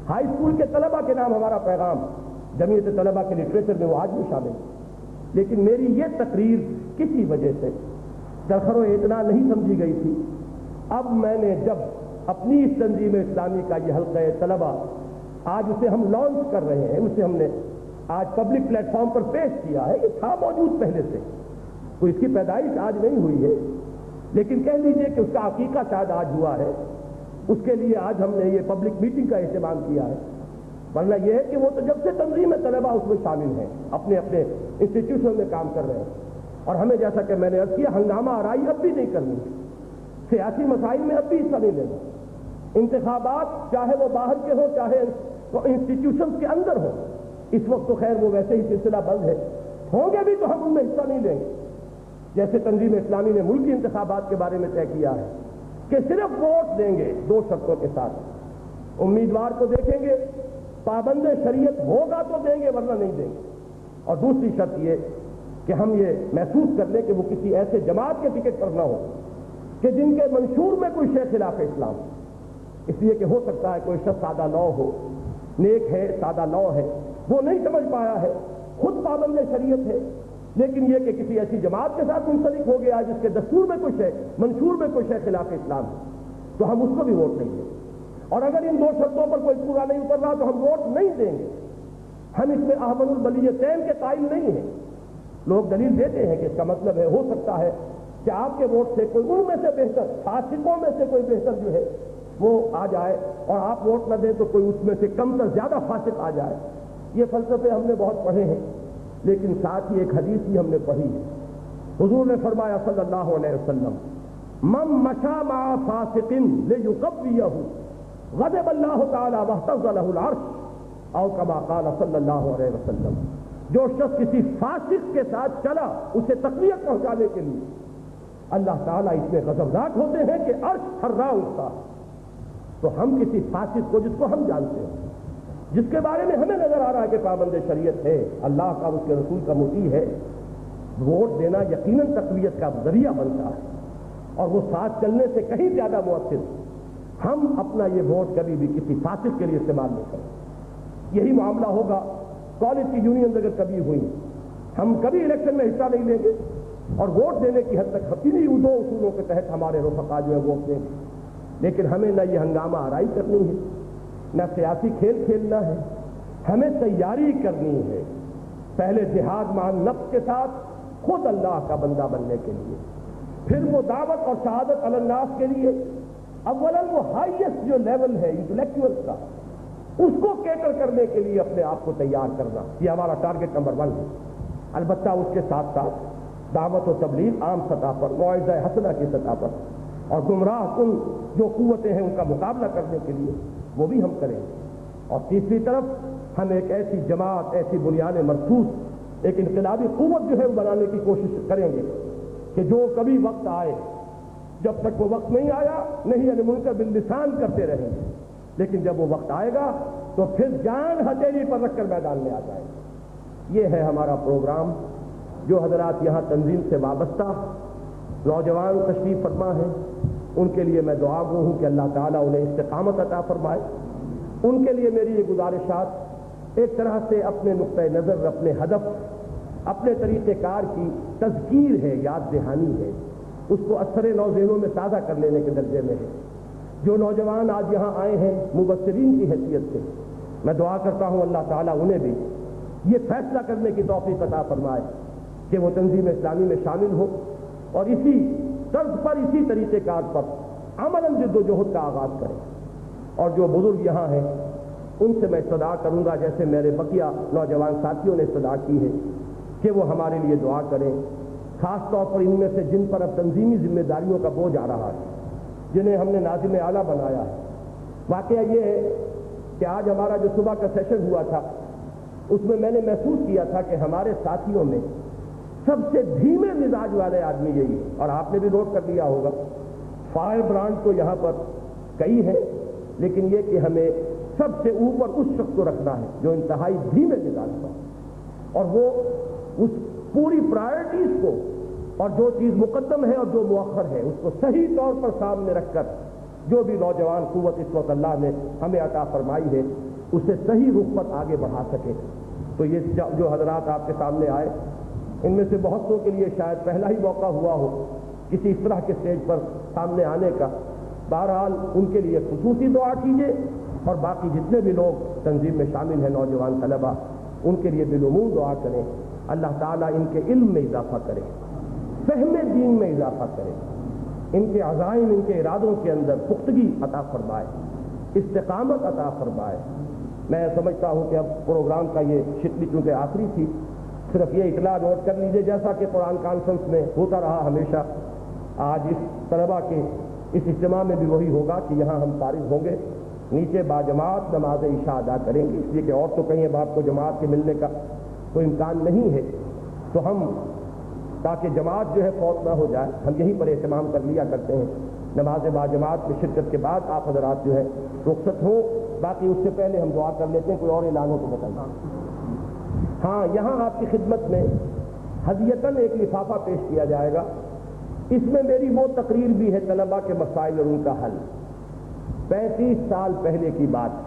ہائی اسکول کے طلبہ کے نام ہمارا پیغام, جمعیت طلبہ کے لٹریچر میں وہ آج بھی شامل ہے. لیکن میری یہ تقریر کسی وجہ سے درخور اتنا نہیں سمجھی گئی تھی. اب میں نے جب اپنی اس تنظیم اسلامی کا یہ حلقہ طلبہ آج اسے ہم لانچ کر رہے ہیں, اسے ہم نے آج پبلک پلیٹ فارم پر پیش کیا ہے. یہ تھا موجود پہلے سے, کوئی اس کی پیدائش آج نہیں ہوئی ہے, لیکن کہہ لیجئے کہ اس کا عقیقہ شاید آج ہوا ہے. اس کے لیے آج ہم نے یہ پبلک میٹنگ کا اہتمام کیا ہے. ورنہ یہ ہے کہ وہ تو جب سے تنظیم طلبہ اس میں شامل ہیں, اپنے اپنے انسٹیٹیوشن میں کام کر رہے ہیں, اور ہمیں جیسا کہ میں نے عرض کیا ہنگامہ آرائی اب بھی نہیں کرنی, سیاسی مسائل میں اب بھی حصہ نہیں لینا. انتخابات چاہے وہ باہر کے ہوں چاہے وہ انسٹیٹیوشنز کے اندر ہوں, اس وقت تو خیر وہ ویسے ہی سلسلہ بند ہے, ہوں گے بھی تو ہم ان میں حصہ نہیں لیں گے. جیسے تنظیم اسلامی نے ملکی انتخابات کے بارے میں طے کیا ہے کہ صرف ووٹ دیں گے 2 شرطوں کے ساتھ. امیدوار کو دیکھیں گے, پابند شریعت ہوگا تو دیں گے ورنہ نہیں دیں گے. اور دوسری شرط یہ کہ ہم یہ محسوس کر لیں کہ وہ کسی ایسے جماعت کے ٹکٹ پر نہ ہو کہ جن کے منشور میں کوئی شے خلاف اسلام. اس لیے کہ ہو سکتا ہے کوئی شخص سادہ لو ہو, نیک ہے, سادہ لو ہے, وہ نہیں سمجھ پایا ہے, خود پابند شریعت ہے, لیکن یہ کہ کسی ایسی جماعت کے ساتھ منسلک ہو گیا جس کے دستور میں کچھ ہے, منشور میں کچھ ہے خلاف اسلام, تو ہم اس کو بھی ووٹ نہیں دیں. اور اگر ان 2 شرطوں پر کوئی پورا نہیں اتر رہا تو ہم ووٹ نہیں دیں گے. ہم اس میں احمد البلیتین کے قائل نہیں ہیں. لوگ دلیل دیتے ہیں کہ اس کا مطلب ہے ہو سکتا ہے کہ آپ کے ووٹ سے کوئی ان میں سے بہتر, فاسقوں میں سے کوئی بہتر جو ہے وہ آ جائے, اور آپ ووٹ نہ دیں تو کوئی اس میں سے کم تر زیادہ فاسق آ جائے. یہ فلسفے ہم نے بہت پڑھے ہیں, لیکن ساتھ ہی ایک حدیث بھی ہم نے پڑھی ہے. حضور نے فرمایا صلی اللہ علیہ وسلم, من مشى مع فاسق ليقويه غضب اللہ تعالی واهتز له العرش, او كما قال صلی اللہ علیہ وسلم. جو شخص کسی فاسق کے ساتھ چلا اسے تقویت پہنچانے کے لیے اللہ تعالیٰ اس میں غضبناک ہوتے ہیں کہ عرش تھرا اٹھتا ہے. تو ہم کسی فاسق کو، جس کو ہم جانتے ہیں، جس کے بارے میں ہمیں نظر آ رہا ہے کہ پابند شریعت ہے، اللہ کا اس کے رسول کا مطیع ہے، ووٹ دینا یقیناً تقویت کا ذریعہ بنتا ہے اور وہ ساتھ چلنے سے کہیں زیادہ مؤثر. ہم اپنا یہ ووٹ کبھی بھی کسی فاسق کے لیے استعمال نہیں کریں. یہی معاملہ ہوگا کالج کی یونینز اگر کبھی ہوئی، ہم کبھی الیکشن میں حصہ نہیں لیں گے اور ووٹ دینے کی حد تک انہی دو اصولوں کے تحت ہمارے رفقا جو ہے ووٹ دیں گے. لیکن ہمیں نہ یہ ہنگامہ آرائی کرنی ہے، نہ سیاسی کھیل کھیلنا ہے، ہمیں تیاری کرنی ہے پہلے جہاد مع النفس کے ساتھ خود اللہ کا بندہ بننے کے لیے، پھر وہ دعوت اور شہادت علی الناس کے لیے اولاً وہ ہائیسٹ جو لیول ہے انٹلیکچوئل کا، اس کو کیٹر کرنے کے لیے اپنے آپ کو تیار کرنا، یہ ہمارا ٹارگٹ نمبر 1 ہے. البتہ اس کے ساتھ ساتھ دعوت و تبلیغ عام سطح پر، موعظہ حسنہ کی سطح پر، اور گمراہ کن جو قوتیں ہیں ان کا مقابلہ کرنے کے لیے وہ بھی ہم کریں گے. اور تیسری طرف ہم ایک ایسی جماعت، ایسی بنیاد مرصوص، ایک انقلابی قوت جو ہے وہ بنانے کی کوشش کریں گے کہ جو کبھی وقت آئے، جب تک وہ وقت نہیں آیا نہیں المنکر باللسان کرتے رہیں گے، لیکن جب وہ وقت آئے گا تو پھر جان ہتھیلی پر رکھ کر میدان میں آ جائے گا. یہ ہے ہمارا پروگرام. جو حضرات یہاں تنظیم سے وابستہ نوجوان تشریف فرما ہیں، ان کے لیے میں دعا گو ہوں کہ اللہ تعالیٰ انہیں استقامت عطا فرمائے. ان کے لیے میری یہ گزارشات ایک طرح سے اپنے نقطۂ نظر، اپنے ہدف، اپنے طریقہ کار کی تذکیر ہے، یاد دہانی ہے، اس کو اثر نو ذہنوں میں تازہ کر لینے کے درجے میں ہے. جو نوجوان آج یہاں آئے ہیں مبصرین کی حیثیت سے، میں دعا کرتا ہوں اللہ تعالیٰ انہیں بھی یہ فیصلہ کرنے کی توفیق عطا فرمائے کہ وہ تنظیم اسلامی میں شامل ہو اور اسی طرز پر، اسی طریقہ کار پر عملاً جد و جہد کا آغاز کریں. اور جو بزرگ یہاں ہیں ان سے میں استدعا کروں گا، جیسے میرے بقیہ نوجوان ساتھیوں نے استدعا کی ہے، کہ وہ ہمارے لیے دعا کریں، خاص طور پر ان میں سے جن پر اب تنظیمی ذمہ داریوں کا بوجھ آ رہا ہے، جنہیں ہم نے ناظم اعلیٰ بنایا ہے. واقعہ یہ ہے کہ آج ہمارا جو صبح کا سیشن ہوا تھا اس میں میں نے محسوس کیا تھا کہ ہمارے ساتھیوں میں سب سے دھیمے مزاج والے آدمی یہی ہے، اور آپ نے بھی نوٹ کر لیا ہوگا. فائر برانڈ تو یہاں پر کئی ہیں، لیکن یہ کہ ہمیں سب سے اوپر اس شخص کو رکھنا ہے جو انتہائی دھیمے مزاج کا، اور وہ اس پوری پرائرٹیز کو اور جو چیز مقدم ہے اور جو مؤخر ہے اس کو صحیح طور پر سامنے رکھ کر جو بھی نوجوان قوت اس وقت اللہ نے ہمیں عطا فرمائی ہے اسے صحیح رخ پر آگے بڑھا سکے. تو یہ جو حضرات آپ کے سامنے آئے، ان میں سے بہتوں کے لیے شاید پہلا ہی موقع ہوا ہو کسی اس طرح کے اسٹیج پر سامنے آنے کا. بہرحال ان کے لیے خصوصی دعا کیجیے، اور باقی جتنے بھی لوگ تنظیم میں شامل ہیں، نوجوان طلبہ، ان کے لیے بالعموم دعا کریں. اللہ تعالیٰ ان کے علم میں اضافہ کرے، فہم دین میں اضافہ کرے، ان کے عزائم، ان کے ارادوں کے اندر پختگی عطا فرمائے، استقامت عطا فرمائے. میں سمجھتا ہوں کہ اب پروگرام کا یہ شکلی چونکہ آخری تھی، صرف یہ اطلاع نوٹ کر لیجیے، جیسا کہ قرآن کانفرنس میں ہوتا رہا ہمیشہ، آج اس طلبہ کے اس اجتماع میں بھی وہی ہوگا کہ یہاں ہم فارغ ہوں گے، نیچے باجماعت نماز عشاء ادا کریں گے، اس لیے کہ اور تو کہیں اب آپ کو جماعت کے ملنے کا کوئی امکان نہیں ہے. تو ہم تاکہ جماعت جو ہے فوت نہ ہو جائے، ہم یہیں پر اہتمام کر لیا کرتے ہیں. نماز باجماعت میں شرکت کے بعد آپ حضرات جو ہے رخصت ہو. باقی اس سے پہلے ہم دعا کر لیتے ہیں. کوئی اور اعلان ہو تو بتائیے. ہاں، یہاں آپ کی خدمت میں ہدیتاً ایک لفافہ پیش کیا جائے گا. اس میں میری وہ تقریر بھی ہے طلبہ کے مسائل اور ان کا حل، 35 سال پہلے کی بات.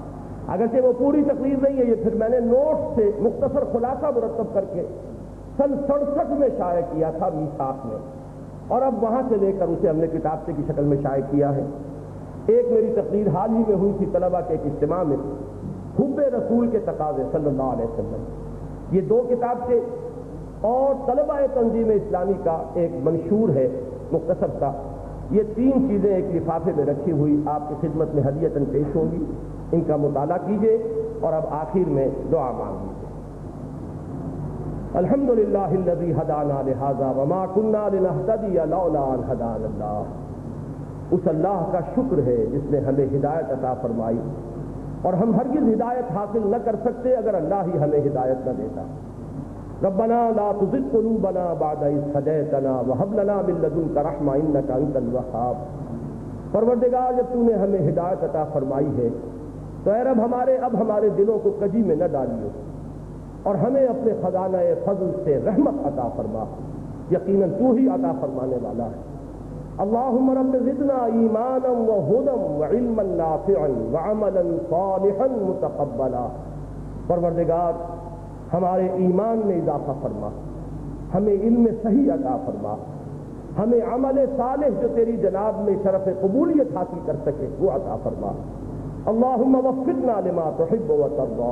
اگرچہ وہ پوری تقریر نہیں ہے، یہ پھر میں نے نوٹ سے مختصر خلاصہ مرتب کر کے سن 67 میں شائع کیا تھا میثاق میں، اور اب وہاں سے لے کر اسے ہم نے کتابچے کی شکل میں شائع کیا ہے. ایک میری تقریر حال ہی میں ہوئی تھی طلبہ کے ایک اجتماع میں، حب رسول کے تقاضے صلی اللہ علیہ وسلم. یہ 2 کتابچے اور طلبہ تنظیم اسلامی کا ایک منشور ہے مختصر سا، یہ 3 چیزیں ایک لفافے میں رکھی ہوئی آپ کی خدمت میں ہدیتاً پیش ہوں گی. ان کا مطالعہ کیجیے اور اب آخر میں دعا مانگ لیجیے. الحمدللہ الذی ہدانا لہذا وما کنا لنہتدی لولا ان ہدانا اللہ. اس اللہ کا شکر ہے جس نے ہمیں ہدایت عطا فرمائی، اور ہم ہرگز ہدایت حاصل نہ کر سکتے اگر اللہ ہی ہمیں ہدایت نہ دیتا. ربنا لا تزغ قلوبنا بعد إذ هديتنا وهب لنا من لدنك رحمة إنك أنت الوهاب۔ پروردگار جب تو نے ہمیں ہدایت عطا فرمائی ہے تو اے رب اب ہمارے دلوں کو کجی میں نہ ڈالیو اور ہمیں اپنے خزانہ فضل سے رحمت عطا فرما، یقیناً تو ہی عطا فرمانے والا ہے۔ اللہم رب زدنا ایمانا وہدا وعلما نافعا وعملا صالحا متقبلا۔ پروردگار ہمارے ایمان میں اضافہ فرما، ہمیں علم صحیح عطا فرما، ہمیں عمل صالح جو تیری جناب میں شرف قبولیت حاصل کر سکے وہ عطا فرما۔ اللہم وفقنا لما تحب وترضى،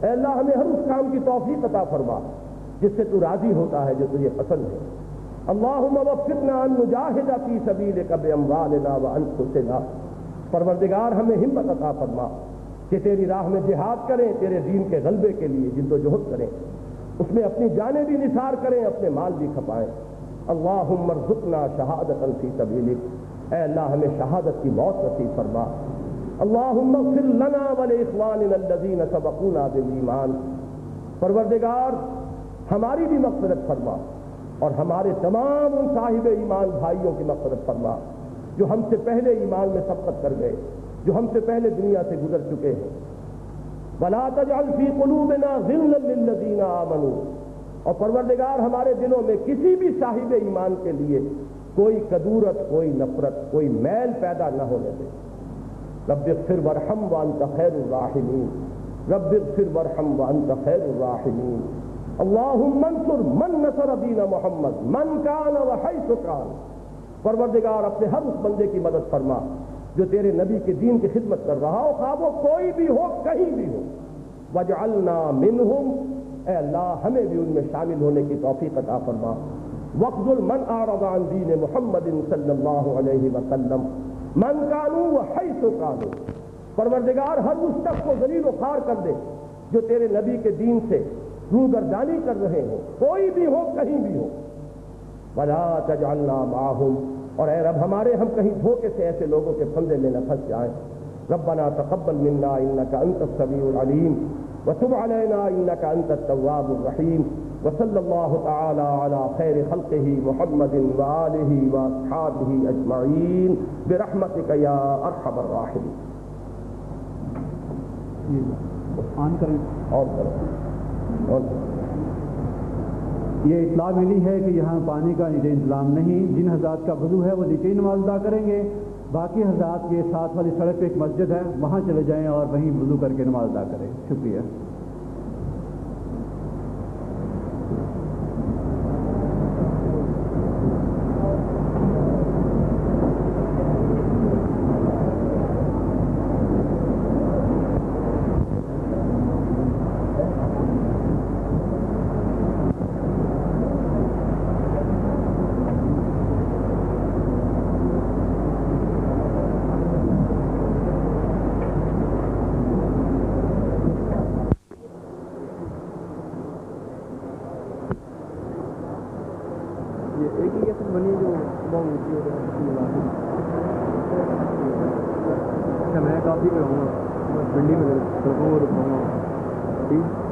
اے اللہ ہمیں ہر اس کام کی توفیق عطا فرما جس سے تو راضی ہوتا ہے، جو تجھے پسند ہے۔ اللہم وفقنا ان نجاہد فی سبیلک باموالنا وانفسنا، پروردگار ہمیں ہمت عطا فرما کہ تیری راہ میں جہاد کریں، تیرے دین کے غلبے کے لیے جد و جہد کریں، اس میں اپنی جانیں بھی نثار کریں، اپنے مال بھی کھپائیں۔ اللہم ارزقنا شہادۃ فی سبیلک، اے اللہ ہمیں شہادت کی موت نصیب فرما۔ اللہم اغفر لنا ولاخواننا الذین سبقونا بالایمان، پروردگار ہماری بھی مغفرت فرما اور ہمارے تمام ان صاحب ایمان بھائیوں کی مغفرت فرما جو ہم سے پہلے ایمان میں سبقت کر گئے، جو ہم سے پہلے دنیا سے گزر چکے ہیں۔ ولا تجعل فی قلوبنا غلا للذین آمنوا، اور پروردگار ہمارے دلوں میں کسی بھی صاحب ایمان کے لیے کوئی کدورت، کوئی نفرت، کوئی میل پیدا نہ ہونے دے۔ رب اغفر وارحم وانت خیر الراحمین، رب اغفر وارحم وانت خیر الراحمین۔ اللہم انصر من نصر دین محمد من کان وحیث کان، پروردگار اپنے ہر اس بندے کی مدد فرما جو تیرے نبی کے دین کی خدمت کر رہا ہو، خواہ وہ کوئی بھی ہو، کہیں بھی ہو۔ واجعلنا منہم، اے اللہ ہمیں بھی ان میں شامل ہونے کی توفیق عطا فرما۔ واخذل من اعرض عن دین محمد صلی اللہ علیہ وسلم من کانوا وحیث کانوا، پروردگار ہر اس شخص کو ذلیل و خوار کر دے جو تیرے نبی کے دین سے روگردانی کر رہے ہوں، کوئی بھی ہو، کہیں بھی ہو۔ ولا تجعلنا معهم، اور اے رب ہم کہیں دھوکے سے ایسے لوگوں کے پھندے میں نہ پھنس جائیں۔ ربنا تقبل منا انك انت السميع العليم وتب علينا انك انت التواب الرحيم، وصلى الله تعالى على خير خلقه محمد وآله واصحابه اجمعين برحمتك يا ارحم الراحمين۔ آن کریں اور یہ اطلاع ملی ہے کہ یہاں پانی کا نیچے انتظام نہیں، جن حضرات کا وضو ہے وہ نیچے نماز ادا کریں گے، باقی حضرات کے ساتھ والی سڑک پہ ایک مسجد ہے وہاں چلے جائیں اور وہیں وضو کر کے نماز ادا کریں۔ شکریہ۔ ایک ہی کیسٹ بنی جو بہت اونچی ہو رہی ہے۔ اچھا میں کافی کراؤں گا، بنڈی میں رکھوں گا، ٹھیک۔